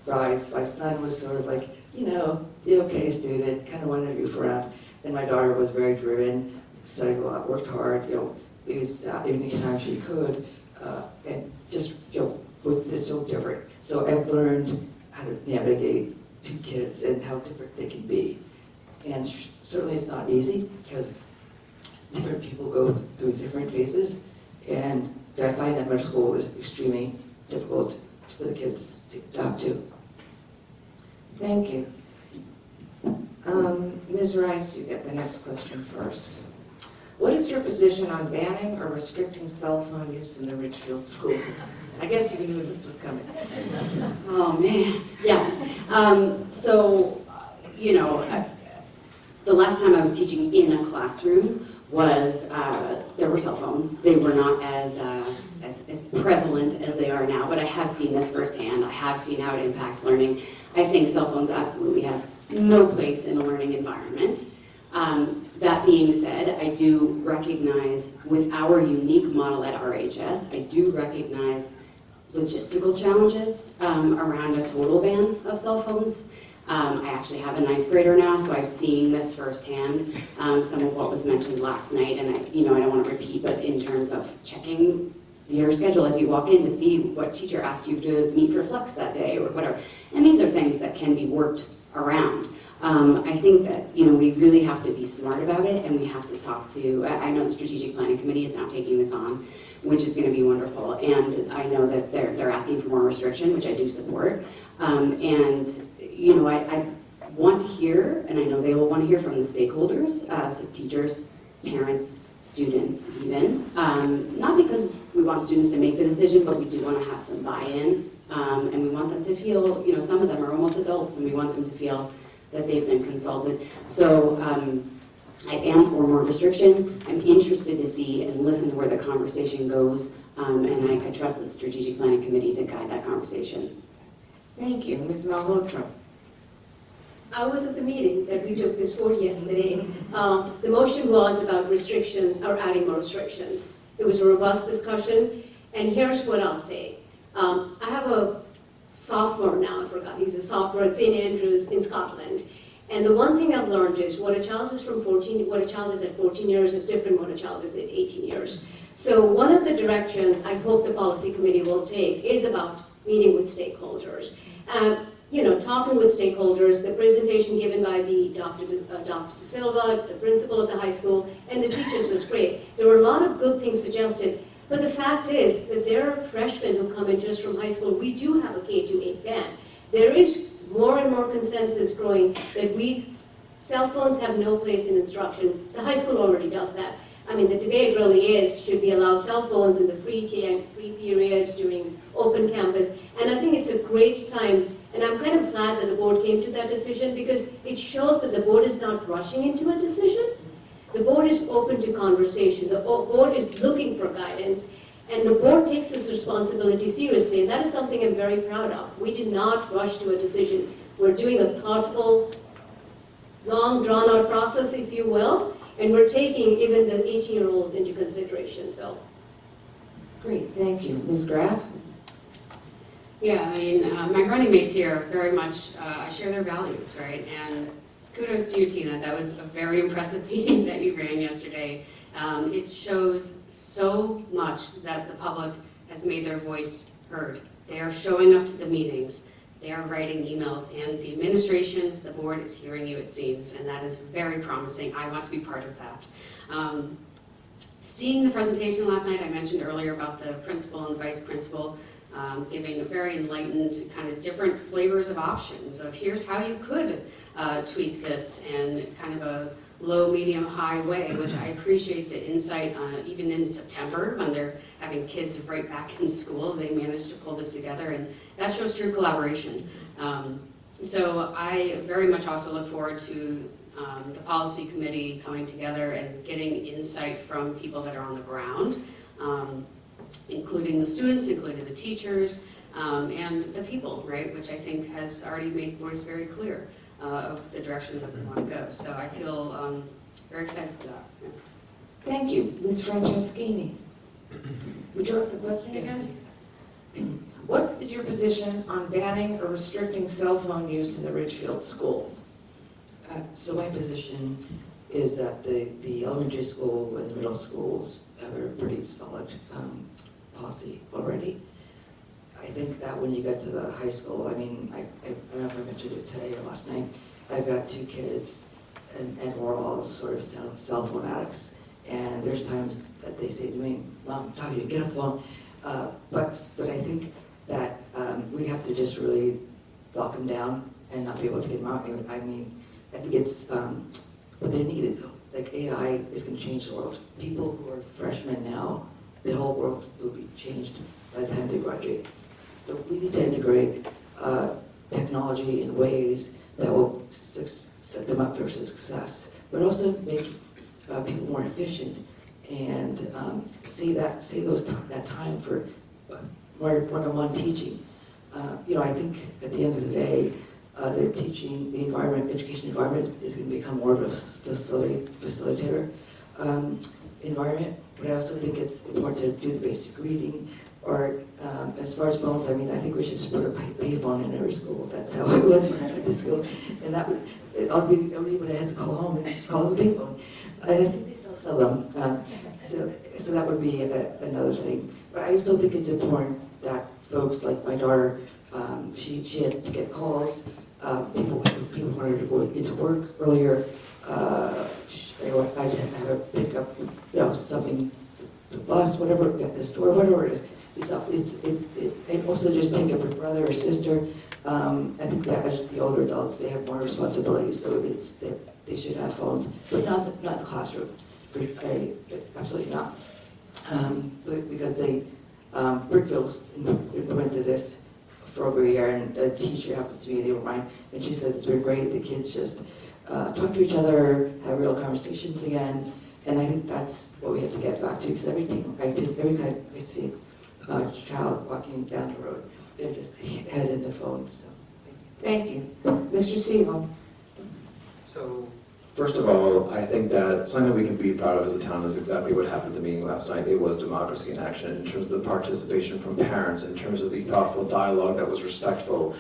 rides. My son was sort of like, the okay student, kind of wanted to goof around, and my daughter was very driven, studied a lot, worked hard, it was any time she could. And just, it's so different. So I've learned how to navigate 2 kids and how different they can be. And certainly it's not easy because different people go through different phases. And I find that middle school is extremely difficult for the kids to adapt to. Thank you. Ms. Rice, you get the next question first. What is your position on banning or restricting cell phone use in the Ridgefield schools? I guess you knew this was coming. Oh, man, yes. The last time I was teaching in a classroom was, there were cell phones. They were not as prevalent as they are now, but I have seen this firsthand. I have seen how it impacts learning. I think cell phones absolutely have no place in a learning environment. That being said, I do recognize with our unique model at RHS, I do recognize logistical challenges around a total ban of cell phones. I actually have a 9th grader now, so I've seen this firsthand, some of what was mentioned last night, and I don't want to repeat, but in terms of checking your schedule as you walk in to see what teacher asked you to meet for flex that day or whatever. And these are things that can be worked around. I think that, we really have to be smart about it, and we have to talk to, I know the Strategic Planning Committee is now taking this on, which is going to be wonderful. And I know that they're asking for more restriction, which I do support. I want to hear, and I know they will want to hear from the stakeholders, so teachers, parents, students even. Not because we want students to make the decision, but we do want to have some buy-in. And we want them to feel, some of them are almost adults, and we want them to feel that they've been consulted. So I am for more restriction. I'm interested to see and listen to where the conversation goes. And I trust the Strategic Planning Committee to guide that conversation. Thank you. Ms. Malhotra. I was at the meeting that we took this vote yesterday. The motion was about restrictions or adding more restrictions. It was a robust discussion, and here's what I'll say. I have a sophomore now, I forgot, he's a sophomore at St. Andrews in Scotland. And the one thing I've learned is what a child is at 14 years is different what a child is at 18 years. So one of the directions I hope the policy committee will take is about meeting with stakeholders. Talking with stakeholders, the presentation given by the Dr. De Silva, the principal of the high school, and the teachers was great. There were a lot of good things suggested, but the fact is that there are freshmen who come in just from high school. We do have a K-8 ban. There is more and more consensus growing that cell phones have no place in instruction. The high school already does that. I mean, the debate really is, should we allow cell phones in the free periods during open campus? And I think it's a great time, and I'm kind of glad that the board came to that decision because it shows that the board is not rushing into a decision. The board is open to conversation. The board is looking for guidance, and the board takes this responsibility seriously, and that is something I'm very proud of. We did not rush to a decision. We're doing a thoughtful, long, drawn-out process, if you will, and we're taking even the 18-year-olds into consideration. So, Great, thank you. Ms. Graff? Yeah, my running mates here very much share their values, right? And kudos to you, Tina. That was a very impressive meeting that you ran yesterday. It shows so much that the public has made their voice heard. They are showing up to the meetings. They are writing emails, and the administration, the board is hearing you, it seems, and that is very promising. I want to be part of that. Seeing the presentation last night, I mentioned earlier about the principal and vice principal giving a very enlightened kind of different flavors of options of here's how you could tweak this and kind of a low, medium, high way, which I appreciate the insight even in September when they're having kids right back in school. They managed to pull this together, and that shows true collaboration. So I very much also look forward to the policy committee coming together and getting insight from people that are on the ground, including the students, including the teachers, and the people, right, which I think has already made voice very clear of the direction that they want to go. So I feel very excited for that. Yeah. Thank you. Ms. Franceschini? Would you like the question again? What is your position on banning or restricting cell phone use in the Ridgefield schools? So my position is that the elementary school and the middle schools have a pretty solid policy already. I think that when you get to the high school, I don't know if I mentioned it today or last night, I've got 2 kids and we're all sort of cell phone addicts. And there's times that they say to me, Mom, I'm talking to you, get off the phone. But I think that we have to just really lock them down and not be able to get them out. I think it's what they needed though. Like AI is going to change the world. People who are freshmen now, the whole world will be changed by the time they graduate. So we need to integrate technology in ways that will set them up for success, but also make people more efficient and save that time for more one-on-one teaching. I think at the end of the day, the education environment is going to become more of a facilitator environment. But I also think it's important to do the basic reading, Or as far as phones, I mean, I think we should just put a payphone in every school. That's how it was when I went to school. And that would, everybody has to call home and just call the payphone. I think they still sell them. So that would be another thing. But I still think it's important that folks like my daughter, she had to get calls. People wanted to go into work earlier. I had to have her pick up, something, the bus, whatever, at the store, whatever it is. And also just pick up her brother or sister. I think that as the older adults, they have more responsibilities, so they should have phones, but not in the classroom. Absolutely not. Because Brickville's implemented this for over a year, and a teacher happens to be a neighbor of mine, and she said it's been great. The kids just talk to each other, have real conversations again, and I think that's what we have to get back to. Because every time I see a child walking down the road, they're just head in their phone. So Thank you. Mr. Siegel. So, first of all, I think that something that we can be proud of as a town is exactly what happened at the meeting last night. It was democracy in action in terms of the participation from parents, in terms of the thoughtful dialogue that was respectful.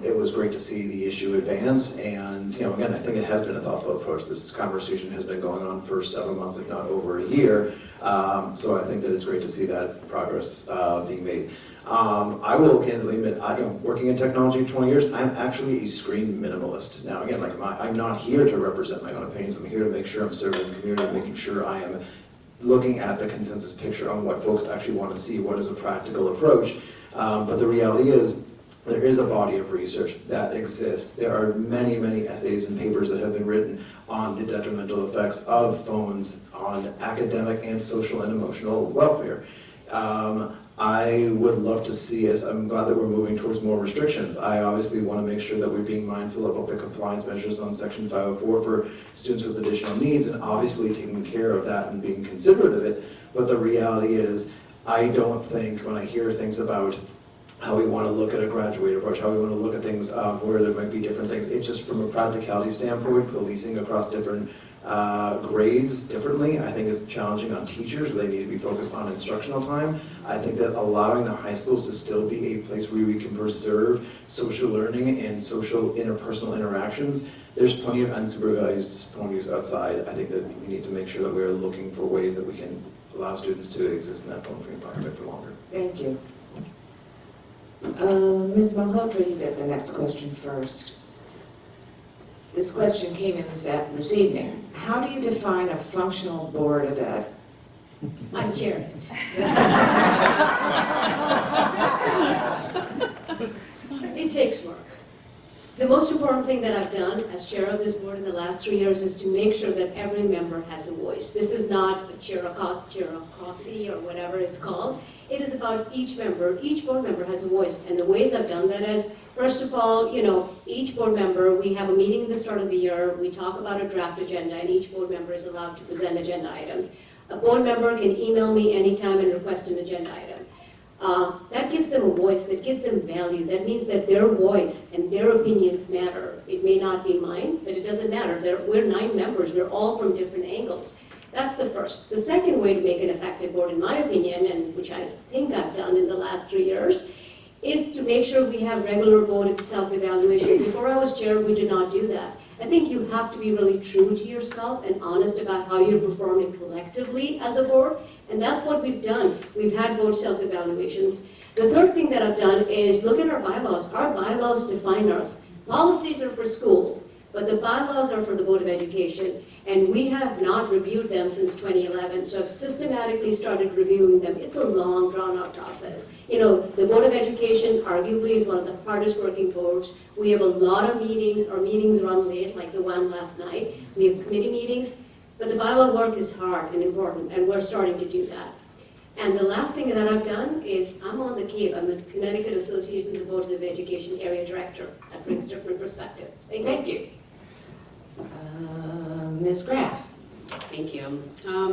It was great to see the issue advance, and again, I think it has been a thoughtful approach. This conversation has been going on for several months, if not over a year. So I think that it's great to see that progress being made. I will candidly admit, working in technology for 20 years, I'm actually a screen minimalist. Now again, I'm not here to represent my own opinions. I'm here to make sure I'm serving the community, and making sure I am looking at the consensus picture on what folks actually want to see, what is a practical approach. But the reality is, there is a body of research that exists. There are many, many essays and papers that have been written on the detrimental effects of phones on academic and social and emotional welfare. I would love to see us, I'm glad that we're moving towards more restrictions. I obviously want to make sure that we're being mindful about the compliance measures on Section 504 for students with additional needs, and obviously taking care of that and being considerate of it. But the reality is, I don't think when I hear things about how we want to look at a graduate approach, how we want to look at things where there might be different things, it's just from a practicality standpoint, policing across different grades differently, I think is challenging on teachers, where they need to be focused on instructional time. I think that allowing the high schools to still be a place where we can preserve social learning and social interpersonal interactions. There's plenty of unsupervised phone use outside. I think that we need to make sure that we're looking for ways that we can allow students to exist in that phone-free environment for longer. Thank you. Ms. Malhotra, you get the next question first. This question came in this evening. How do you define a functional board of ed? I chair it. It takes work. The most important thing that I've done as chair of this board in the last 3 years is to make sure that every member has a voice. This is not a chairocracy or whatever it's called. It is about each member. Each board member has a voice. And the ways I've done that is, first of all, each board member, we have a meeting at the start of the year. We talk about a draft agenda, and each board member is allowed to present agenda items. A board member can email me anytime and request an agenda item. That gives them a voice, that gives them value. That means that their voice and their opinions matter. It may not be mine, but it doesn't matter. We're 9 members. We're all from different angles. That's the first. The second way to make an effective board, in my opinion, and which I think I've done in the last 3 years, is to make sure we have regular board self-evaluations. Before I was chair, we did not do that. I think you have to be really true to yourself and honest about how you're performing collectively as a board, and that's what we've done. We've had board self-evaluations. The third thing that I've done is look at our bylaws. Our bylaws define us. Policies are for school, but the bylaws are for the Board of Education, and we have not reviewed them since 2011, so I've systematically started reviewing them. It's a long, drawn-out process. The Board of Education arguably is one of the hardest working boards. We have a lot of meetings. Our meetings run late, like the one last night. We have committee meetings, but the bylaw work is hard and important, and we're starting to do that. And the last thing that I've done is I'm on the CAPE. I'm the Connecticut Association of Boards of Education Area Director. That brings different perspective. Thank you. Ms. Graff. Thank you.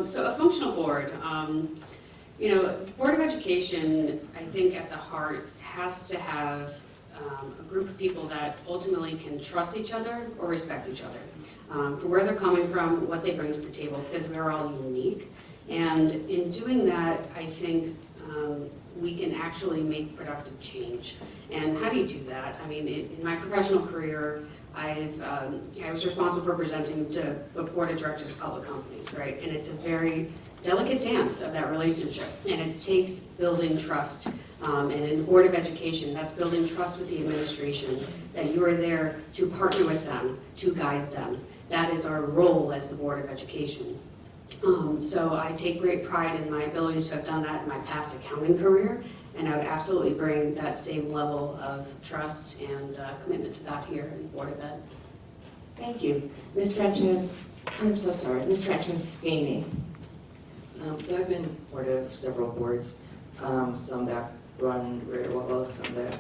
So a functional board, the Board of Education, I think at the heart, has to have a group of people that ultimately can trust each other or respect each other for where they're coming from, what they bring to the table, because we're all unique. And in doing that, I think we can actually make productive change. And how do you do that? I mean, in my professional career, I was responsible for presenting to the board of directors of public companies, right? And it's a very delicate dance of that relationship, and it takes building trust. And in the Board of Education, that's building trust with the administration, that you are there to partner with them, to guide them. That is our role as the Board of Education. So I take great pride in my abilities to have done that in my past accounting career, and I would absolutely bring that same level of trust and commitment to that here in the Board of Ed. Thank you. Ms. Francescini. So I've been part of several boards, some that run very well, some that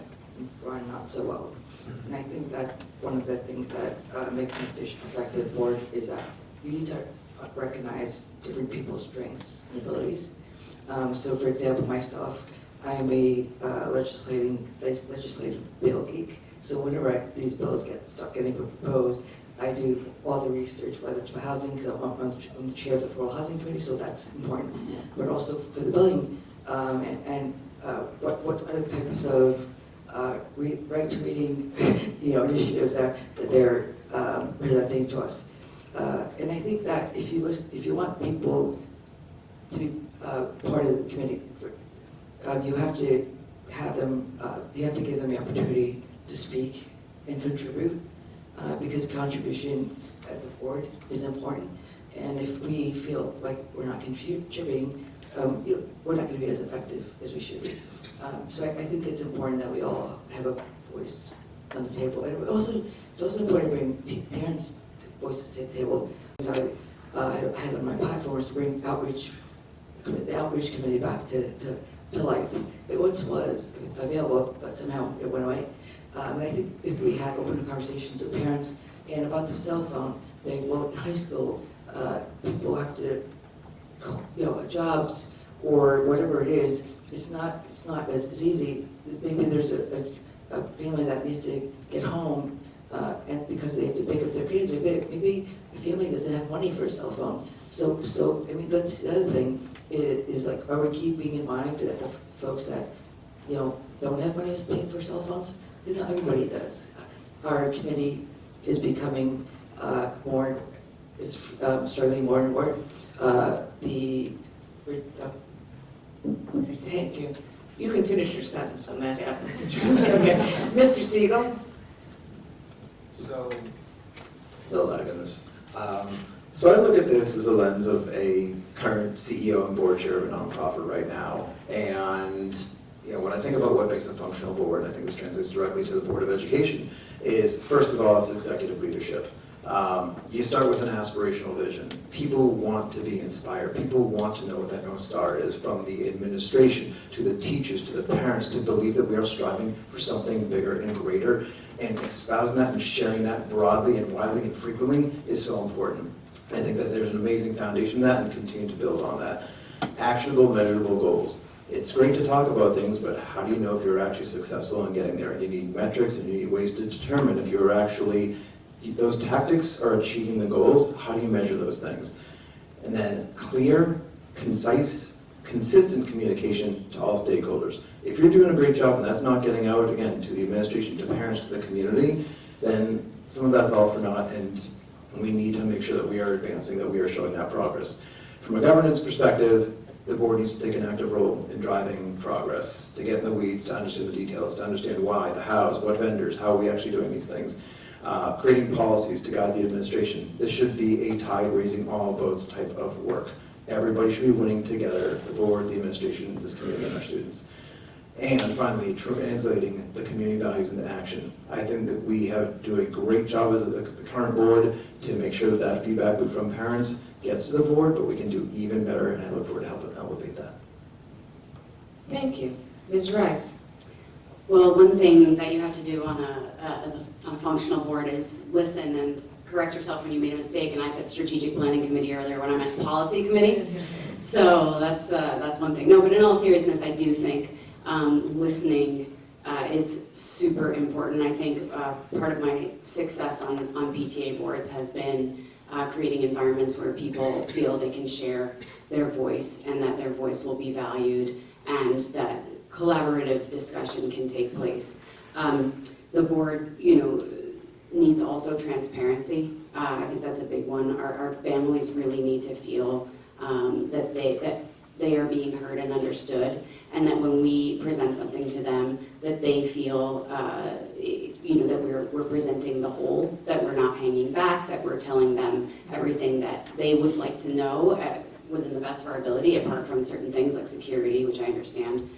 run not so well. And I think that one of the things that makes an effective board is that you need to recognize different people's strengths and abilities. So for example, myself, I'm a legislative bill geek. So whenever these bills getting proposed, I do all the research, whether it's for housing, because I'm the chair of the Affordable Housing Committee, so that's important. But also for the billing and what other types of right to reading, initiatives that they're presenting to us. And I think that if you want people to be part of the committee, you have to have them. You have to give them the opportunity to speak and contribute, because contribution at the board is important. And if we feel like we're not contributing, we're not going to be as effective as we should be. So I think it's important that we all have a voice on the table. And it's also important to bring parents' voices to the table. I have on my platform is to bring the outreach committee back to life. It once was available, but somehow it went away. And I think if we had open conversations with parents and about the cell phone, in high school, people have to, jobs or whatever it is, it's not as easy. Maybe there's a family that needs to get home, and because they have to pick up their kids, maybe the family doesn't have money for a cell phone. So I mean, that's the other thing is like, are we keeping in mind that the folks that don't have money to pay for cell phones? Because not everybody does. Our committee is becoming struggling more and more. Thank you. You can finish your sentence when that happens. Okay. Mr. Siegel? So, the lag in this. So I look at this as a lens of a current CEO and board chair of a nonprofit right now. And when I think about what makes a functional board, and I think this translates directly to the Board of Education, is first of all, it's executive leadership. You start with an aspirational vision. People want to be inspired. People want to know what that North Star is, from the administration to the teachers to the parents, to believe that we are striving for something bigger and greater, and espousing that and sharing that broadly and widely and frequently is so important. I think that there's an amazing foundation in that, and continue to build on that. Actionable, measurable goals. It's great to talk about things, but how do you know if you're actually successful in getting there? You need metrics, and you need ways to determine if you're actually, those tactics are achieving the goals. How do you measure those things? And then clear, concise, consistent communication to all stakeholders. If you're doing a great job and that's not getting out, again, to the administration, to parents, to the community, then some of that's all for naught, and we need to make sure that we are advancing, that we are showing that progress. From a governance perspective, the board needs to take an active role in driving progress, to get in the weeds, to understand the details, to understand why, the hows, what vendors, how are we actually doing these things. Creating policies to guide the administration. This should be a tide raising all boats type of work. Everybody should be winning together, the board, the administration, this community, and our students. And finally, translating the community values into action. I think that we do a great job as the current board to make sure that that feedback loop from parents gets to the board, but we can do even better, and I look forward to helping elevate that. Thank you. Ms. Rice? Well, one thing that you have to do on a functional board is listen and correct yourself when you made a mistake. And I said strategic planning committee earlier when I meant policy committee. So that's one thing. No, but in all seriousness, I do think listening is super important. I think part of my success on BTA boards has been creating environments where people feel they can share their voice and that their voice will be valued, and that collaborative discussion can take place. The board, needs also transparency. I think that's a big one. Our families really need to feel that they are being heard and understood, and that when we present something to them, that they feel that we're presenting the whole, that we're not hanging back, that we're telling them everything that they would like to know within the best of our ability, apart from certain things like security, which I understand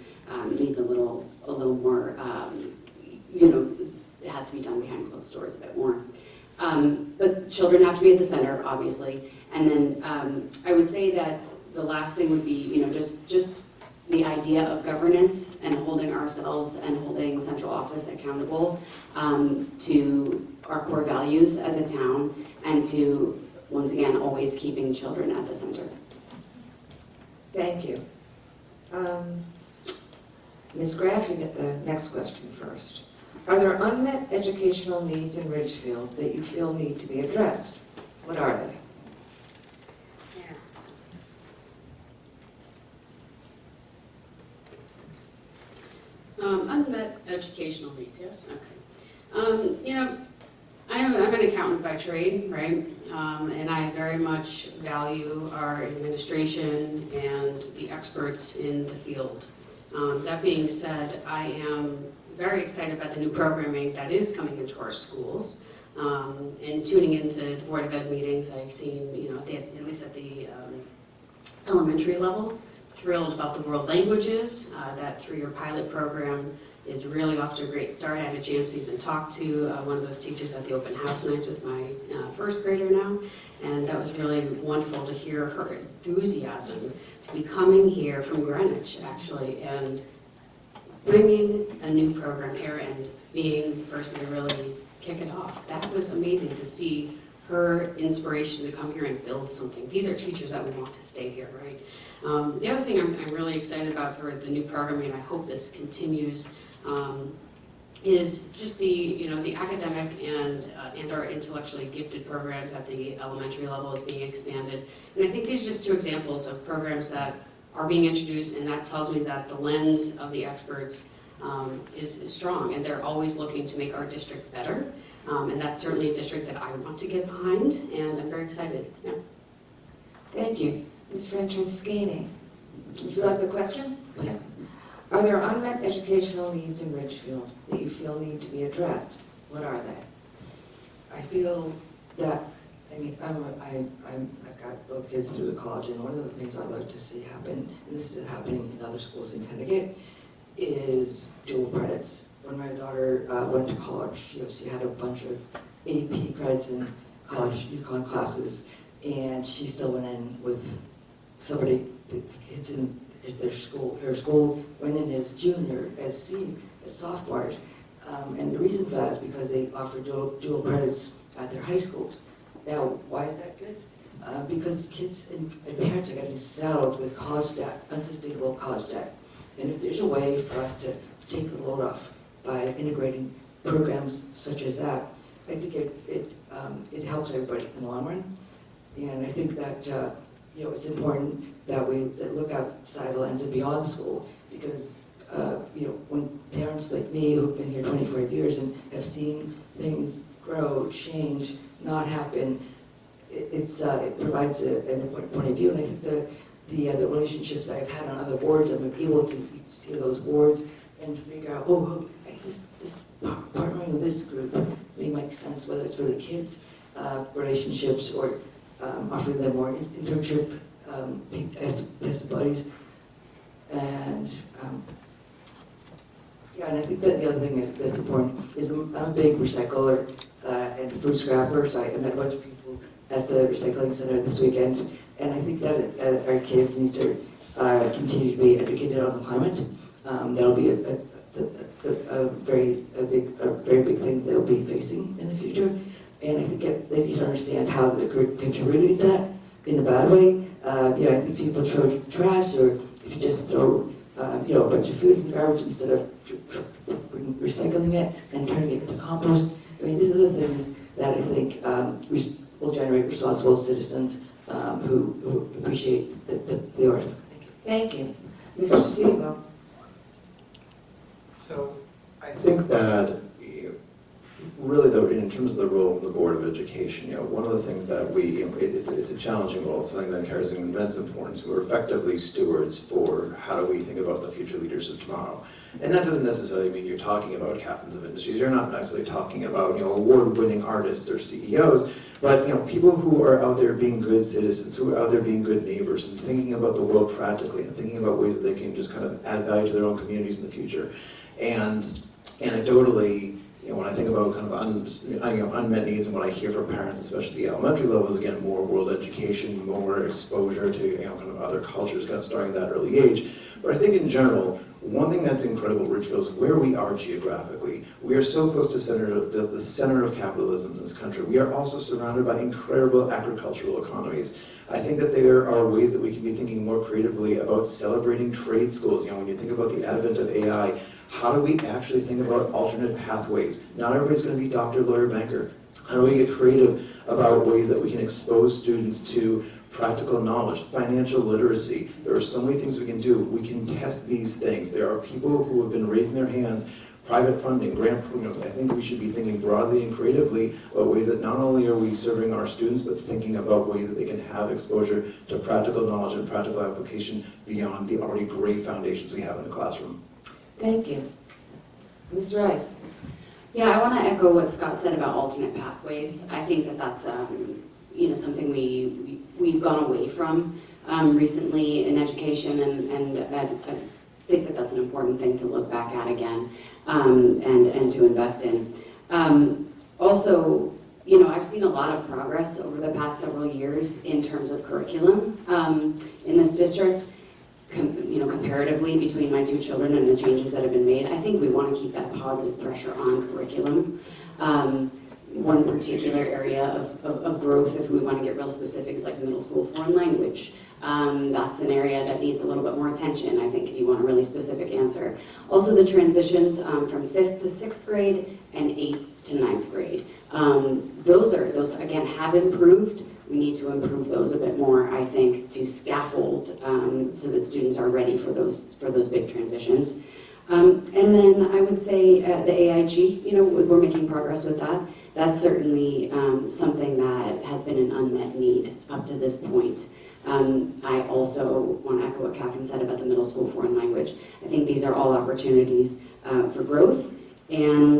needs a little more, it has to be done behind closed doors a bit more. But children have to be at the center, obviously. And then I would say that the last thing would be, just the idea of governance and holding ourselves and holding central office accountable to our core values as a town, and to, once again, always keeping children at the center. Thank you. Ms. Graff, you get the next question first. Are there unmet educational needs in Ridgefield that you feel need to be addressed? What are they? Unmet educational needs, yes? Okay. I'm an accountant by trade, right? And I very much value our administration and the experts in the field. That being said, I am very excited about the new programming that is coming into our schools. And tuning into the Board of Ed meetings, I've seen, at least at the elementary level, thrilled about the world languages. That 3-year pilot program is really off to a great start. I had a chance to even talk to one of those teachers at the open house night with my first grader now, and that was really wonderful to hear her enthusiasm to be coming here from Greenwich, actually, and bringing a new program here and being the person to really kick it off. That was amazing to see her inspiration to come here and build something. These are teachers that we want to stay here, right? The other thing I'm really excited about for the new programming, and I hope this continues, is just the academic and our intellectually gifted programs at the elementary level is being expanded. And I think these are just 2 examples of programs that are being introduced, and that tells me that the lens of the experts is strong, and they're always looking to make our district better. And that's certainly a district that I want to get behind, and I'm very excited. Yeah. Thank you. Ms. Franceschini, would you like the question? Yes. Are there unmet educational needs in Ridgefield that you feel need to be addressed? What are they? I feel that, I've got both kids through the college, and one of the things I'd like to see happen, and this is happening in other schools in Connecticut, is dual credits. When my daughter went to college, she had a bunch of AP credits in college econ classes, and she still went in with somebody that kids in their school. Her school went in as junior, as sophomores. And the reason for that is because they offer dual credits at their high schools. Now, why is that good? Because kids and parents are getting saddled with college debt, unsustainable college debt. And if there's a way for us to take the load off by integrating programs such as that, I think it helps everybody in the long run. And I think that it's important that we look outside the lens and beyond school, because when parents like me who've been here 25 years and have seen things grow, change, not happen, it provides an important point of view. And I think the relationships that I've had on other boards, I'm able to see those boards and figure out, this partnering with this group may make sense, whether it's for the kids' relationships or offering them more internship as buddies. And and I think that the other thing that's important is I'm a big recycler and food scrapper, so I met a bunch of people at the recycling center this weekend, and I think that our kids need to continue to be educated on the climate. That'll be a very big thing they'll be facing in the future, and I think they need to understand how they're contributing to that in a bad way. I think people throw trash, or if you just throw a bunch of food in garbage instead of recycling it and turning it into compost. I mean, these are the things that I think will generate responsible citizens who appreciate the earth. Thank you. Mr. Siegel. So I think that really, in terms of the role of the Board of Education, one of the things that it's a challenging role, it's something that carries an immense importance. We're effectively stewards for how do we think about the future leaders of tomorrow. And that doesn't necessarily mean you're talking about captains of industries. You're not necessarily talking about award-winning artists or CEOs, but people who are out there being good citizens, who are out there being good neighbors, and thinking about the world practically, and thinking about ways that they can just kind of add value to their own communities in the future. And anecdotally, when I think about kind of unmet needs and what I hear from parents, especially the elementary levels, again, more world education, more exposure to kind of other cultures, kind of starting at that early age. But I think in general, one thing that's incredible, Ridgefield, is where we are geographically. We are so close to the center of capitalism in this country. We are also surrounded by incredible agricultural economies. I think that there are ways that we can be thinking more creatively about celebrating trade schools. When you think about the advent of AI, how do we actually think about alternate pathways? Not everybody's going to be doctor, lawyer, banker. How do we get creative about ways that we can expose students to practical knowledge, financial literacy? There are so many things we can do. We can test these things. There are people who have been raising their hands, private funding, grant programs. I think we should be thinking broadly and creatively about ways that not only are we serving our students, but thinking about ways that they can have exposure to practical knowledge and practical application beyond the already great foundations we have in the classroom. Thank you. Ms. Rice. Yeah, I want to echo what Scott said about alternate pathways. I think that that's something we've gone away from recently in education, and I think that that's an important thing to look back at again and to invest in. Also, I've seen a lot of progress over the past several years in terms of curriculum in this district. Comparatively between my two children and the changes that have been made, I think we want to keep that positive pressure on curriculum. One particular area of growth, if we want to get real specific, is like middle school foreign language. That's an area that needs a little bit more attention, I think, if you want a really specific answer. Also, the transitions from 5th to 6th grade and 8th to 9th grade. Those again have improved. We need to improve those a bit more, I think, to scaffold so that students are ready for those big transitions. And then I would say the AIG, we're making progress with that. That's certainly something that has been an unmet need up to this point. I also want to echo what Catherine said about the middle school foreign language. I think these are all opportunities for growth. And,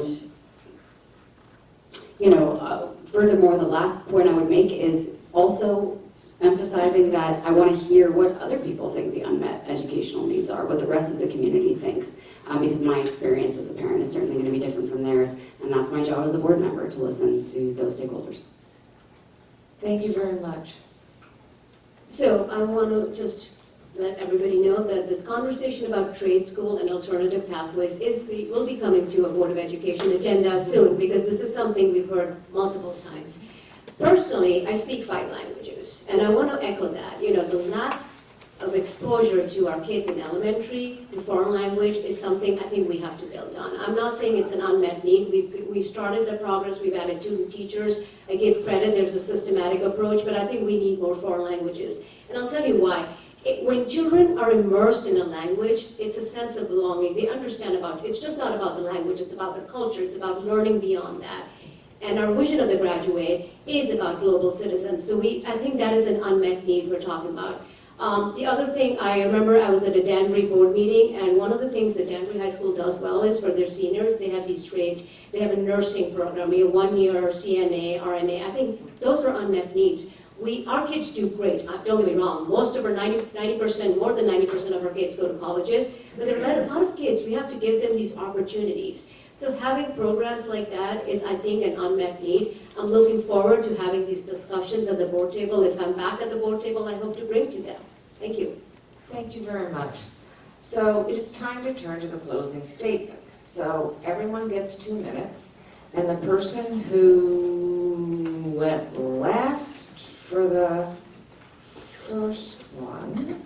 furthermore, the last point I would make is also emphasizing that I want to hear what other people think the unmet educational needs are, what the rest of the community thinks, because my experience as a parent is certainly going to be different from theirs, and that's my job as a board member, to listen to those stakeholders. Thank you very much. So I want to just let everybody know that this conversation about trade school and alternative pathways will be coming to a Board of Education agenda soon, because this is something we've heard multiple times. Personally, I speak 5 languages, and I want to echo that. The lack of exposure to our kids in elementary to foreign language is something I think we have to build on. I'm not saying it's an unmet need. We've started the progress. We've added 2 teachers. I give credit. There's a systematic approach, but I think we need more foreign languages. And I'll tell you why. When children are immersed in a language, it's a sense of belonging. They understand it's just not about the language. It's about the culture. It's about learning beyond that. And our vision of the graduate is about global citizens. So I think that is an unmet need we're talking about. The other thing, I remember I was at a Danbury board meeting, and one of the things that Danbury High School does well is for their seniors, they have they have a nursing program, a 1-year CNA, RNA. I think those are unmet needs. Our kids do great, don't get me wrong. Most of our 90%, more than 90% of our kids go to colleges, but there are a lot of kids, we have to give them these opportunities. So having programs like that is, I think, an unmet need. I'm looking forward to having these discussions at the board table. If I'm back at the board table, I hope to bring to them. Thank you. Thank you very much. So it is time to turn to the closing statements. So everyone gets 2 minutes, and the person who went last for the first one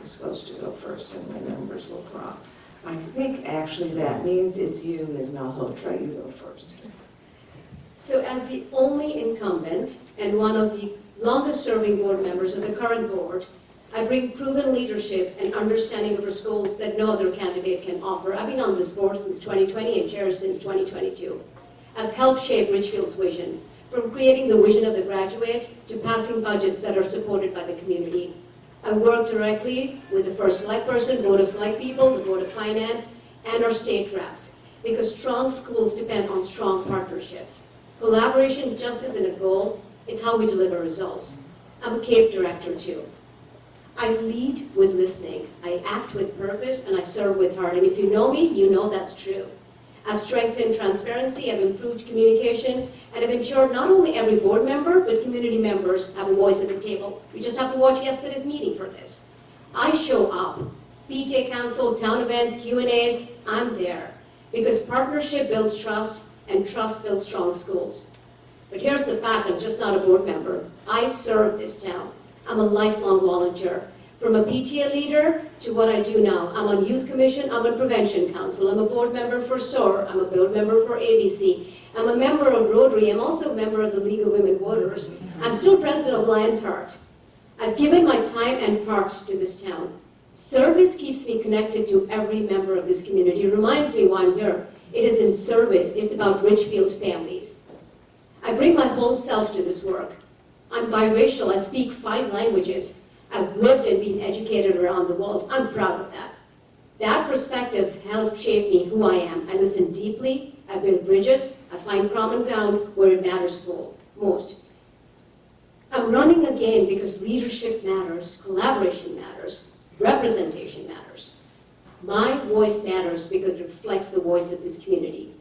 is supposed to go first, and my numbers look wrong. I think actually that means it's you, Ms. Malhotra. You go first. So as the only incumbent and one of the longest serving board members of the current board, I bring proven leadership and understanding of our schools that no other candidate can offer. I've been on this board since 2020 and chair since 2022. I've helped shape Ridgefield's vision, from creating the vision of the graduate to passing budgets that are supported by the community. I work directly with the first select person, board of select people, the board of finance, and our state reps, because strong schools depend on strong partnerships. Collaboration just isn't a goal, it's how we deliver results. I'm a CAPE director too. I lead with listening, I act with purpose, and I serve with heart. And if you know me, you know that's true. I've strengthened transparency, I've improved communication, and I've ensured not only every board member, but community members have a voice at the table. We just have to watch yesterday's meeting for this. I show up. PTA Council, town events, Q&As, I'm there. Because partnership builds trust, and trust builds strong schools. But here's the fact, I'm just not a board member. I serve this town. I'm a lifelong volunteer. From a PTA leader to what I do now. I'm on Youth Commission, I'm on Prevention Council, I'm a board member for SOAR, I'm a board member for ABC, I'm a member of Rotary, I'm also a member of the League of Women Voters. I'm still president of Lions Heart. I've given my time and heart to this town. Service keeps me connected to every member of this community. It reminds me why I'm here. It is in service, it's about Ridgefield families. I bring my whole self to this work. I'm biracial, I speak 5 languages. I've lived and been educated around the world. I'm proud of that. That perspective helped shape me who I am. I listen deeply, I build bridges, I find common ground where it matters most. I'm running again because leadership matters, collaboration matters, representation matters. My voice matters because it reflects the voice of this community.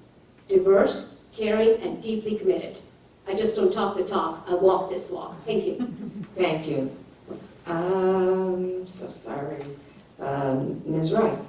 Diverse, caring, and deeply committed. I just don't talk the talk, I walk this walk. Thank you. Thank you. So sorry. Ms. Rice.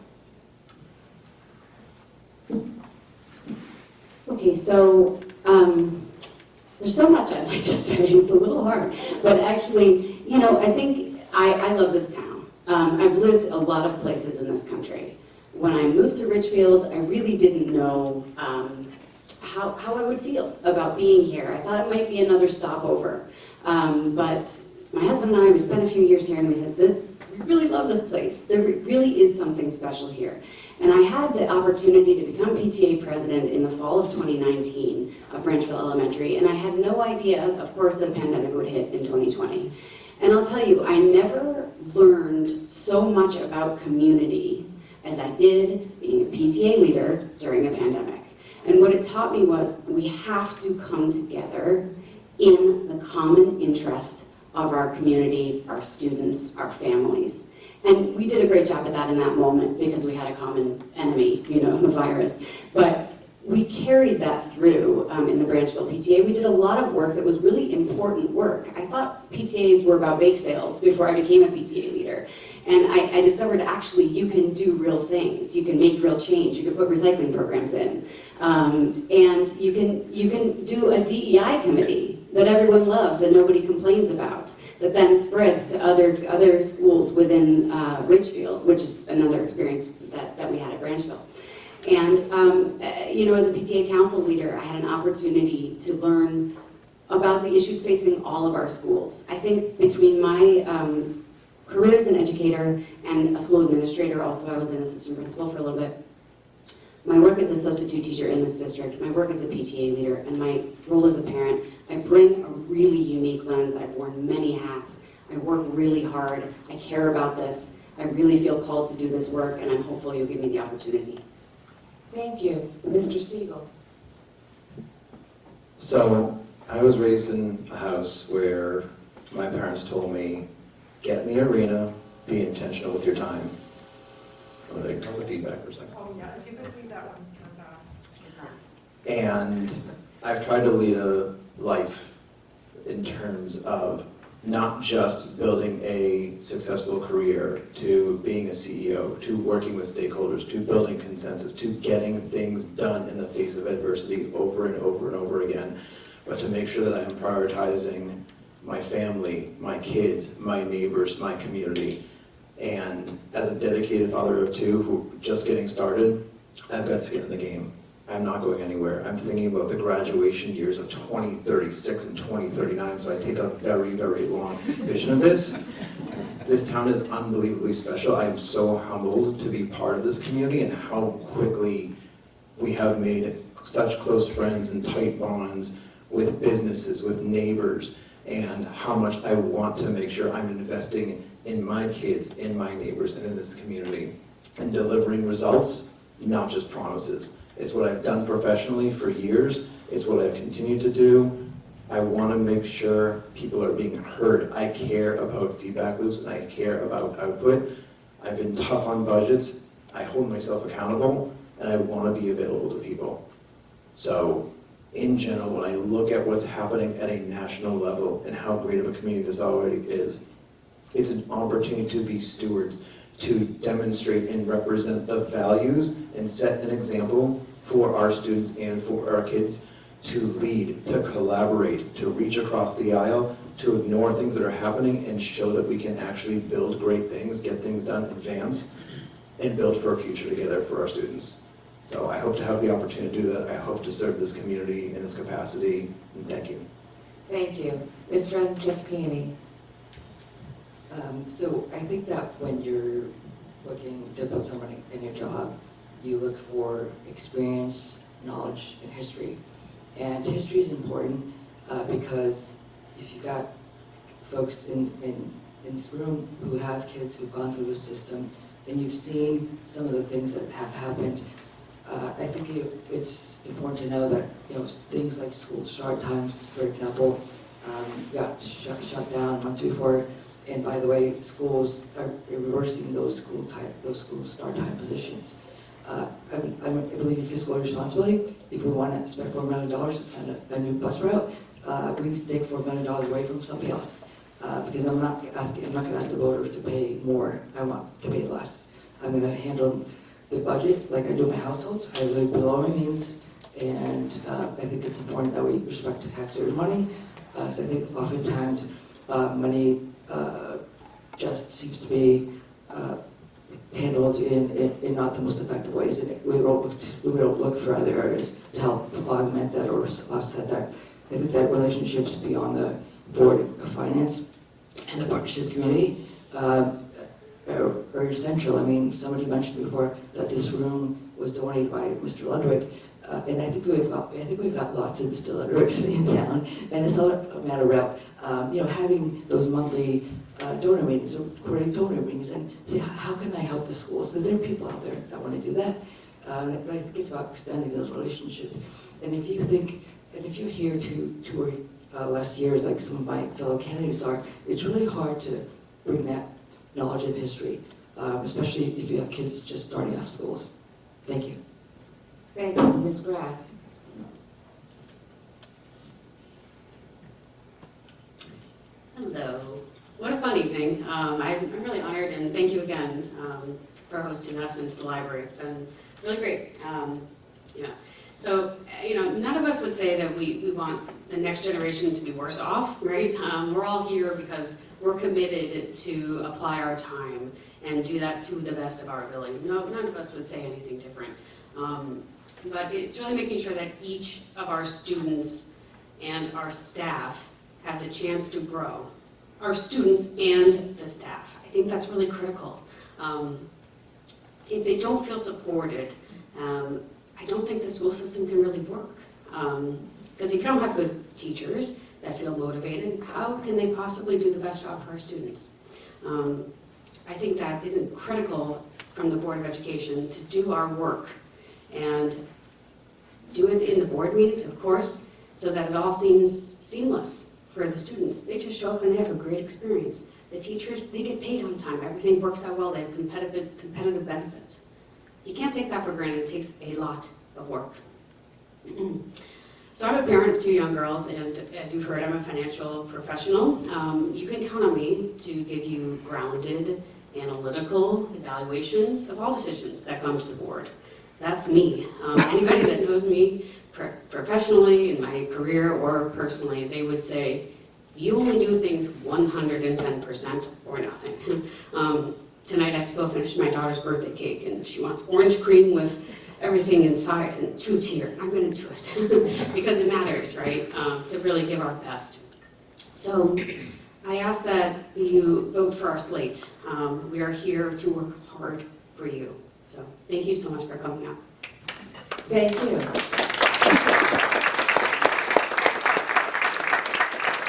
Okay, so there's so much I'd like to say. It's a little hard, but actually, you know, I think I love this town. I've lived a lot of places in this country. When I moved to Ridgefield, I really didn't know how I would feel about being here. I thought it might be another stopover, but my husband and I, we spent a few years here, and we said, we really love this place. There really is something special here. And I had the opportunity to become PTA president in the fall of 2019 of Branchville Elementary, and I had no idea, of course, that a pandemic would hit in 2020. And I'll tell you, I never learned so much about community as I did being a PTA leader during a pandemic. And what it taught me was we have to come together in the common interest of our community, our students, our families. And we did a great job at that in that moment because we had a common enemy, you know, the virus. But we carried that through in the Branchville PTA. We did a lot of work that was really important work. I thought PTAs were about bake sales before I became a PTA leader. And I discovered actually you can do real things. You can make real change. You can put recycling programs in. And you can do a DEI committee that everyone loves and nobody complains about, that then spreads to other schools within Ridgefield, which is another experience that we had at Branchville. And you know, as a PTA council leader, I had an opportunity to learn about the issues facing all of our schools. I think between my career as an educator and a school administrator, also I was an assistant principal for a little bit, my work as a substitute teacher in this district, my work as a PTA leader, and my role as a parent, I bring a really unique lens. I've worn many hats. I work really hard. I care about this. I really feel called to do this work, and I'm hopeful you'll give me the opportunity. Thank you. Mr. Siegel. So, I was raised in a house where my parents told me, get in the arena, be intentional with your time. I'm going to ignore the feedback for a second. Oh, yeah, if you could read that one. And I've tried to lead a life in terms of not just building a successful career, to being a CEO, to working with stakeholders, to building consensus, to getting things done in the face of adversity over and over and over again, but to make sure that I am prioritizing my family, my kids, my neighbors, my community. And as a dedicated father of 2 who are just getting started, I've got skin in the game. I'm not going anywhere. I'm thinking about the graduation years of 2036 and 2039, so I take a very, very long vision of this. This town is unbelievably special. I'm so humbled to be part of this community and how quickly we have made such close friends and tight bonds with businesses, with neighbors, and how much I want to make sure I'm investing in my kids, in my neighbors, and in this community, and delivering results, not just promises. It's what I've done professionally for years. It's what I've continued to do. I want to make sure people are being heard. I care about feedback loops and I care about output. I've been tough on budgets. I hold myself accountable and I want to be available to people. So in general, when I look at what's happening at a national level and how great of a community this already is, it's an opportunity to be stewards, to demonstrate and represent the values and set an example for our students and for our kids to lead, to collaborate, to reach across the aisle, to ignore things that are happening and show that we can actually build great things, get things done, advance, and build for a future together for our students. So I hope to have the opportunity to do that. I hope to serve this community in this capacity. And thank you. Thank you. Ms. Franceschini. So I think that when you're looking to put someone in your job, you look for experience, knowledge, and history. And history is important because if you've got folks in this room who have kids who've gone through the system, and you've seen some of the things that have happened, I think it's important to know that things like school start times, for example, got shut down months before. And by the way, schools are reversing those school start time positions. I believe in fiscal responsibility. If we want to spend $4 million on a new bus route, we need to take $4 million away from somebody else. Because I'm not going to ask the voters to pay more. I want to pay less. I'm going to handle the budget like I do my household. I live below my means, and I think it's important that we respect taxpayers' money. So I think oftentimes money just seems to be handled in not the most effective ways, and we don't look for other areas to help augment that or offset that. I think that relationships beyond the Board of Finance and the partnership committee are essential. I mean, somebody mentioned before that this room was donated by Mr. Ludwig, and I think we've got lots of Mr. Ludwigs in town, and it's all a matter of having those monthly donor meetings or quarterly donor meetings and say, how can I help the schools? Because there are people out there that want to do that. But I think it's about extending those relationships. And if you're here 2 or less years, like some of my fellow candidates are, it's really hard to bring that knowledge and history, especially if you have kids just starting off schools. Thank you. Thank you. Ms. Graff. Hello. What a fun evening. I'm really honored, and thank you again for hosting us into the library. It's been really great. So, none of us would say that we want the next generation to be worse off, right? We're all here because we're committed to apply our time and do that to the best of our ability. No, none of us would say anything different. But it's really making sure that each of our students and our staff have the chance to grow. Our students and the staff. I think that's really critical. If they don't feel supported, I don't think the school system can really work. Because if you don't have good teachers that feel motivated, how can they possibly do the best job for our students? I think that isn't critical from the Board of Education to do our work and do it in the board meetings, of course, so that it all seems seamless for the students. They just show up and they have a great experience. The teachers, they get paid on time. Everything works out well. They have competitive benefits. You can't take that for granted. It takes a lot of work. So I'm a parent of 2 young girls, and as you've heard, I'm a financial professional. You can count on me to give you grounded, analytical evaluations of all decisions that come to the board. That's me. Anybody that knows me professionally, in my career, or personally, they would say, you only do things 110% or nothing. Tonight I have to go finish my daughter's birthday cake, and she wants orange cream with everything inside and 2-tier. I'm going to do it because it matters, right? To really give our best. So I ask that you vote for our slate. We are here to work hard for you. So thank you so much for coming out. Thank you.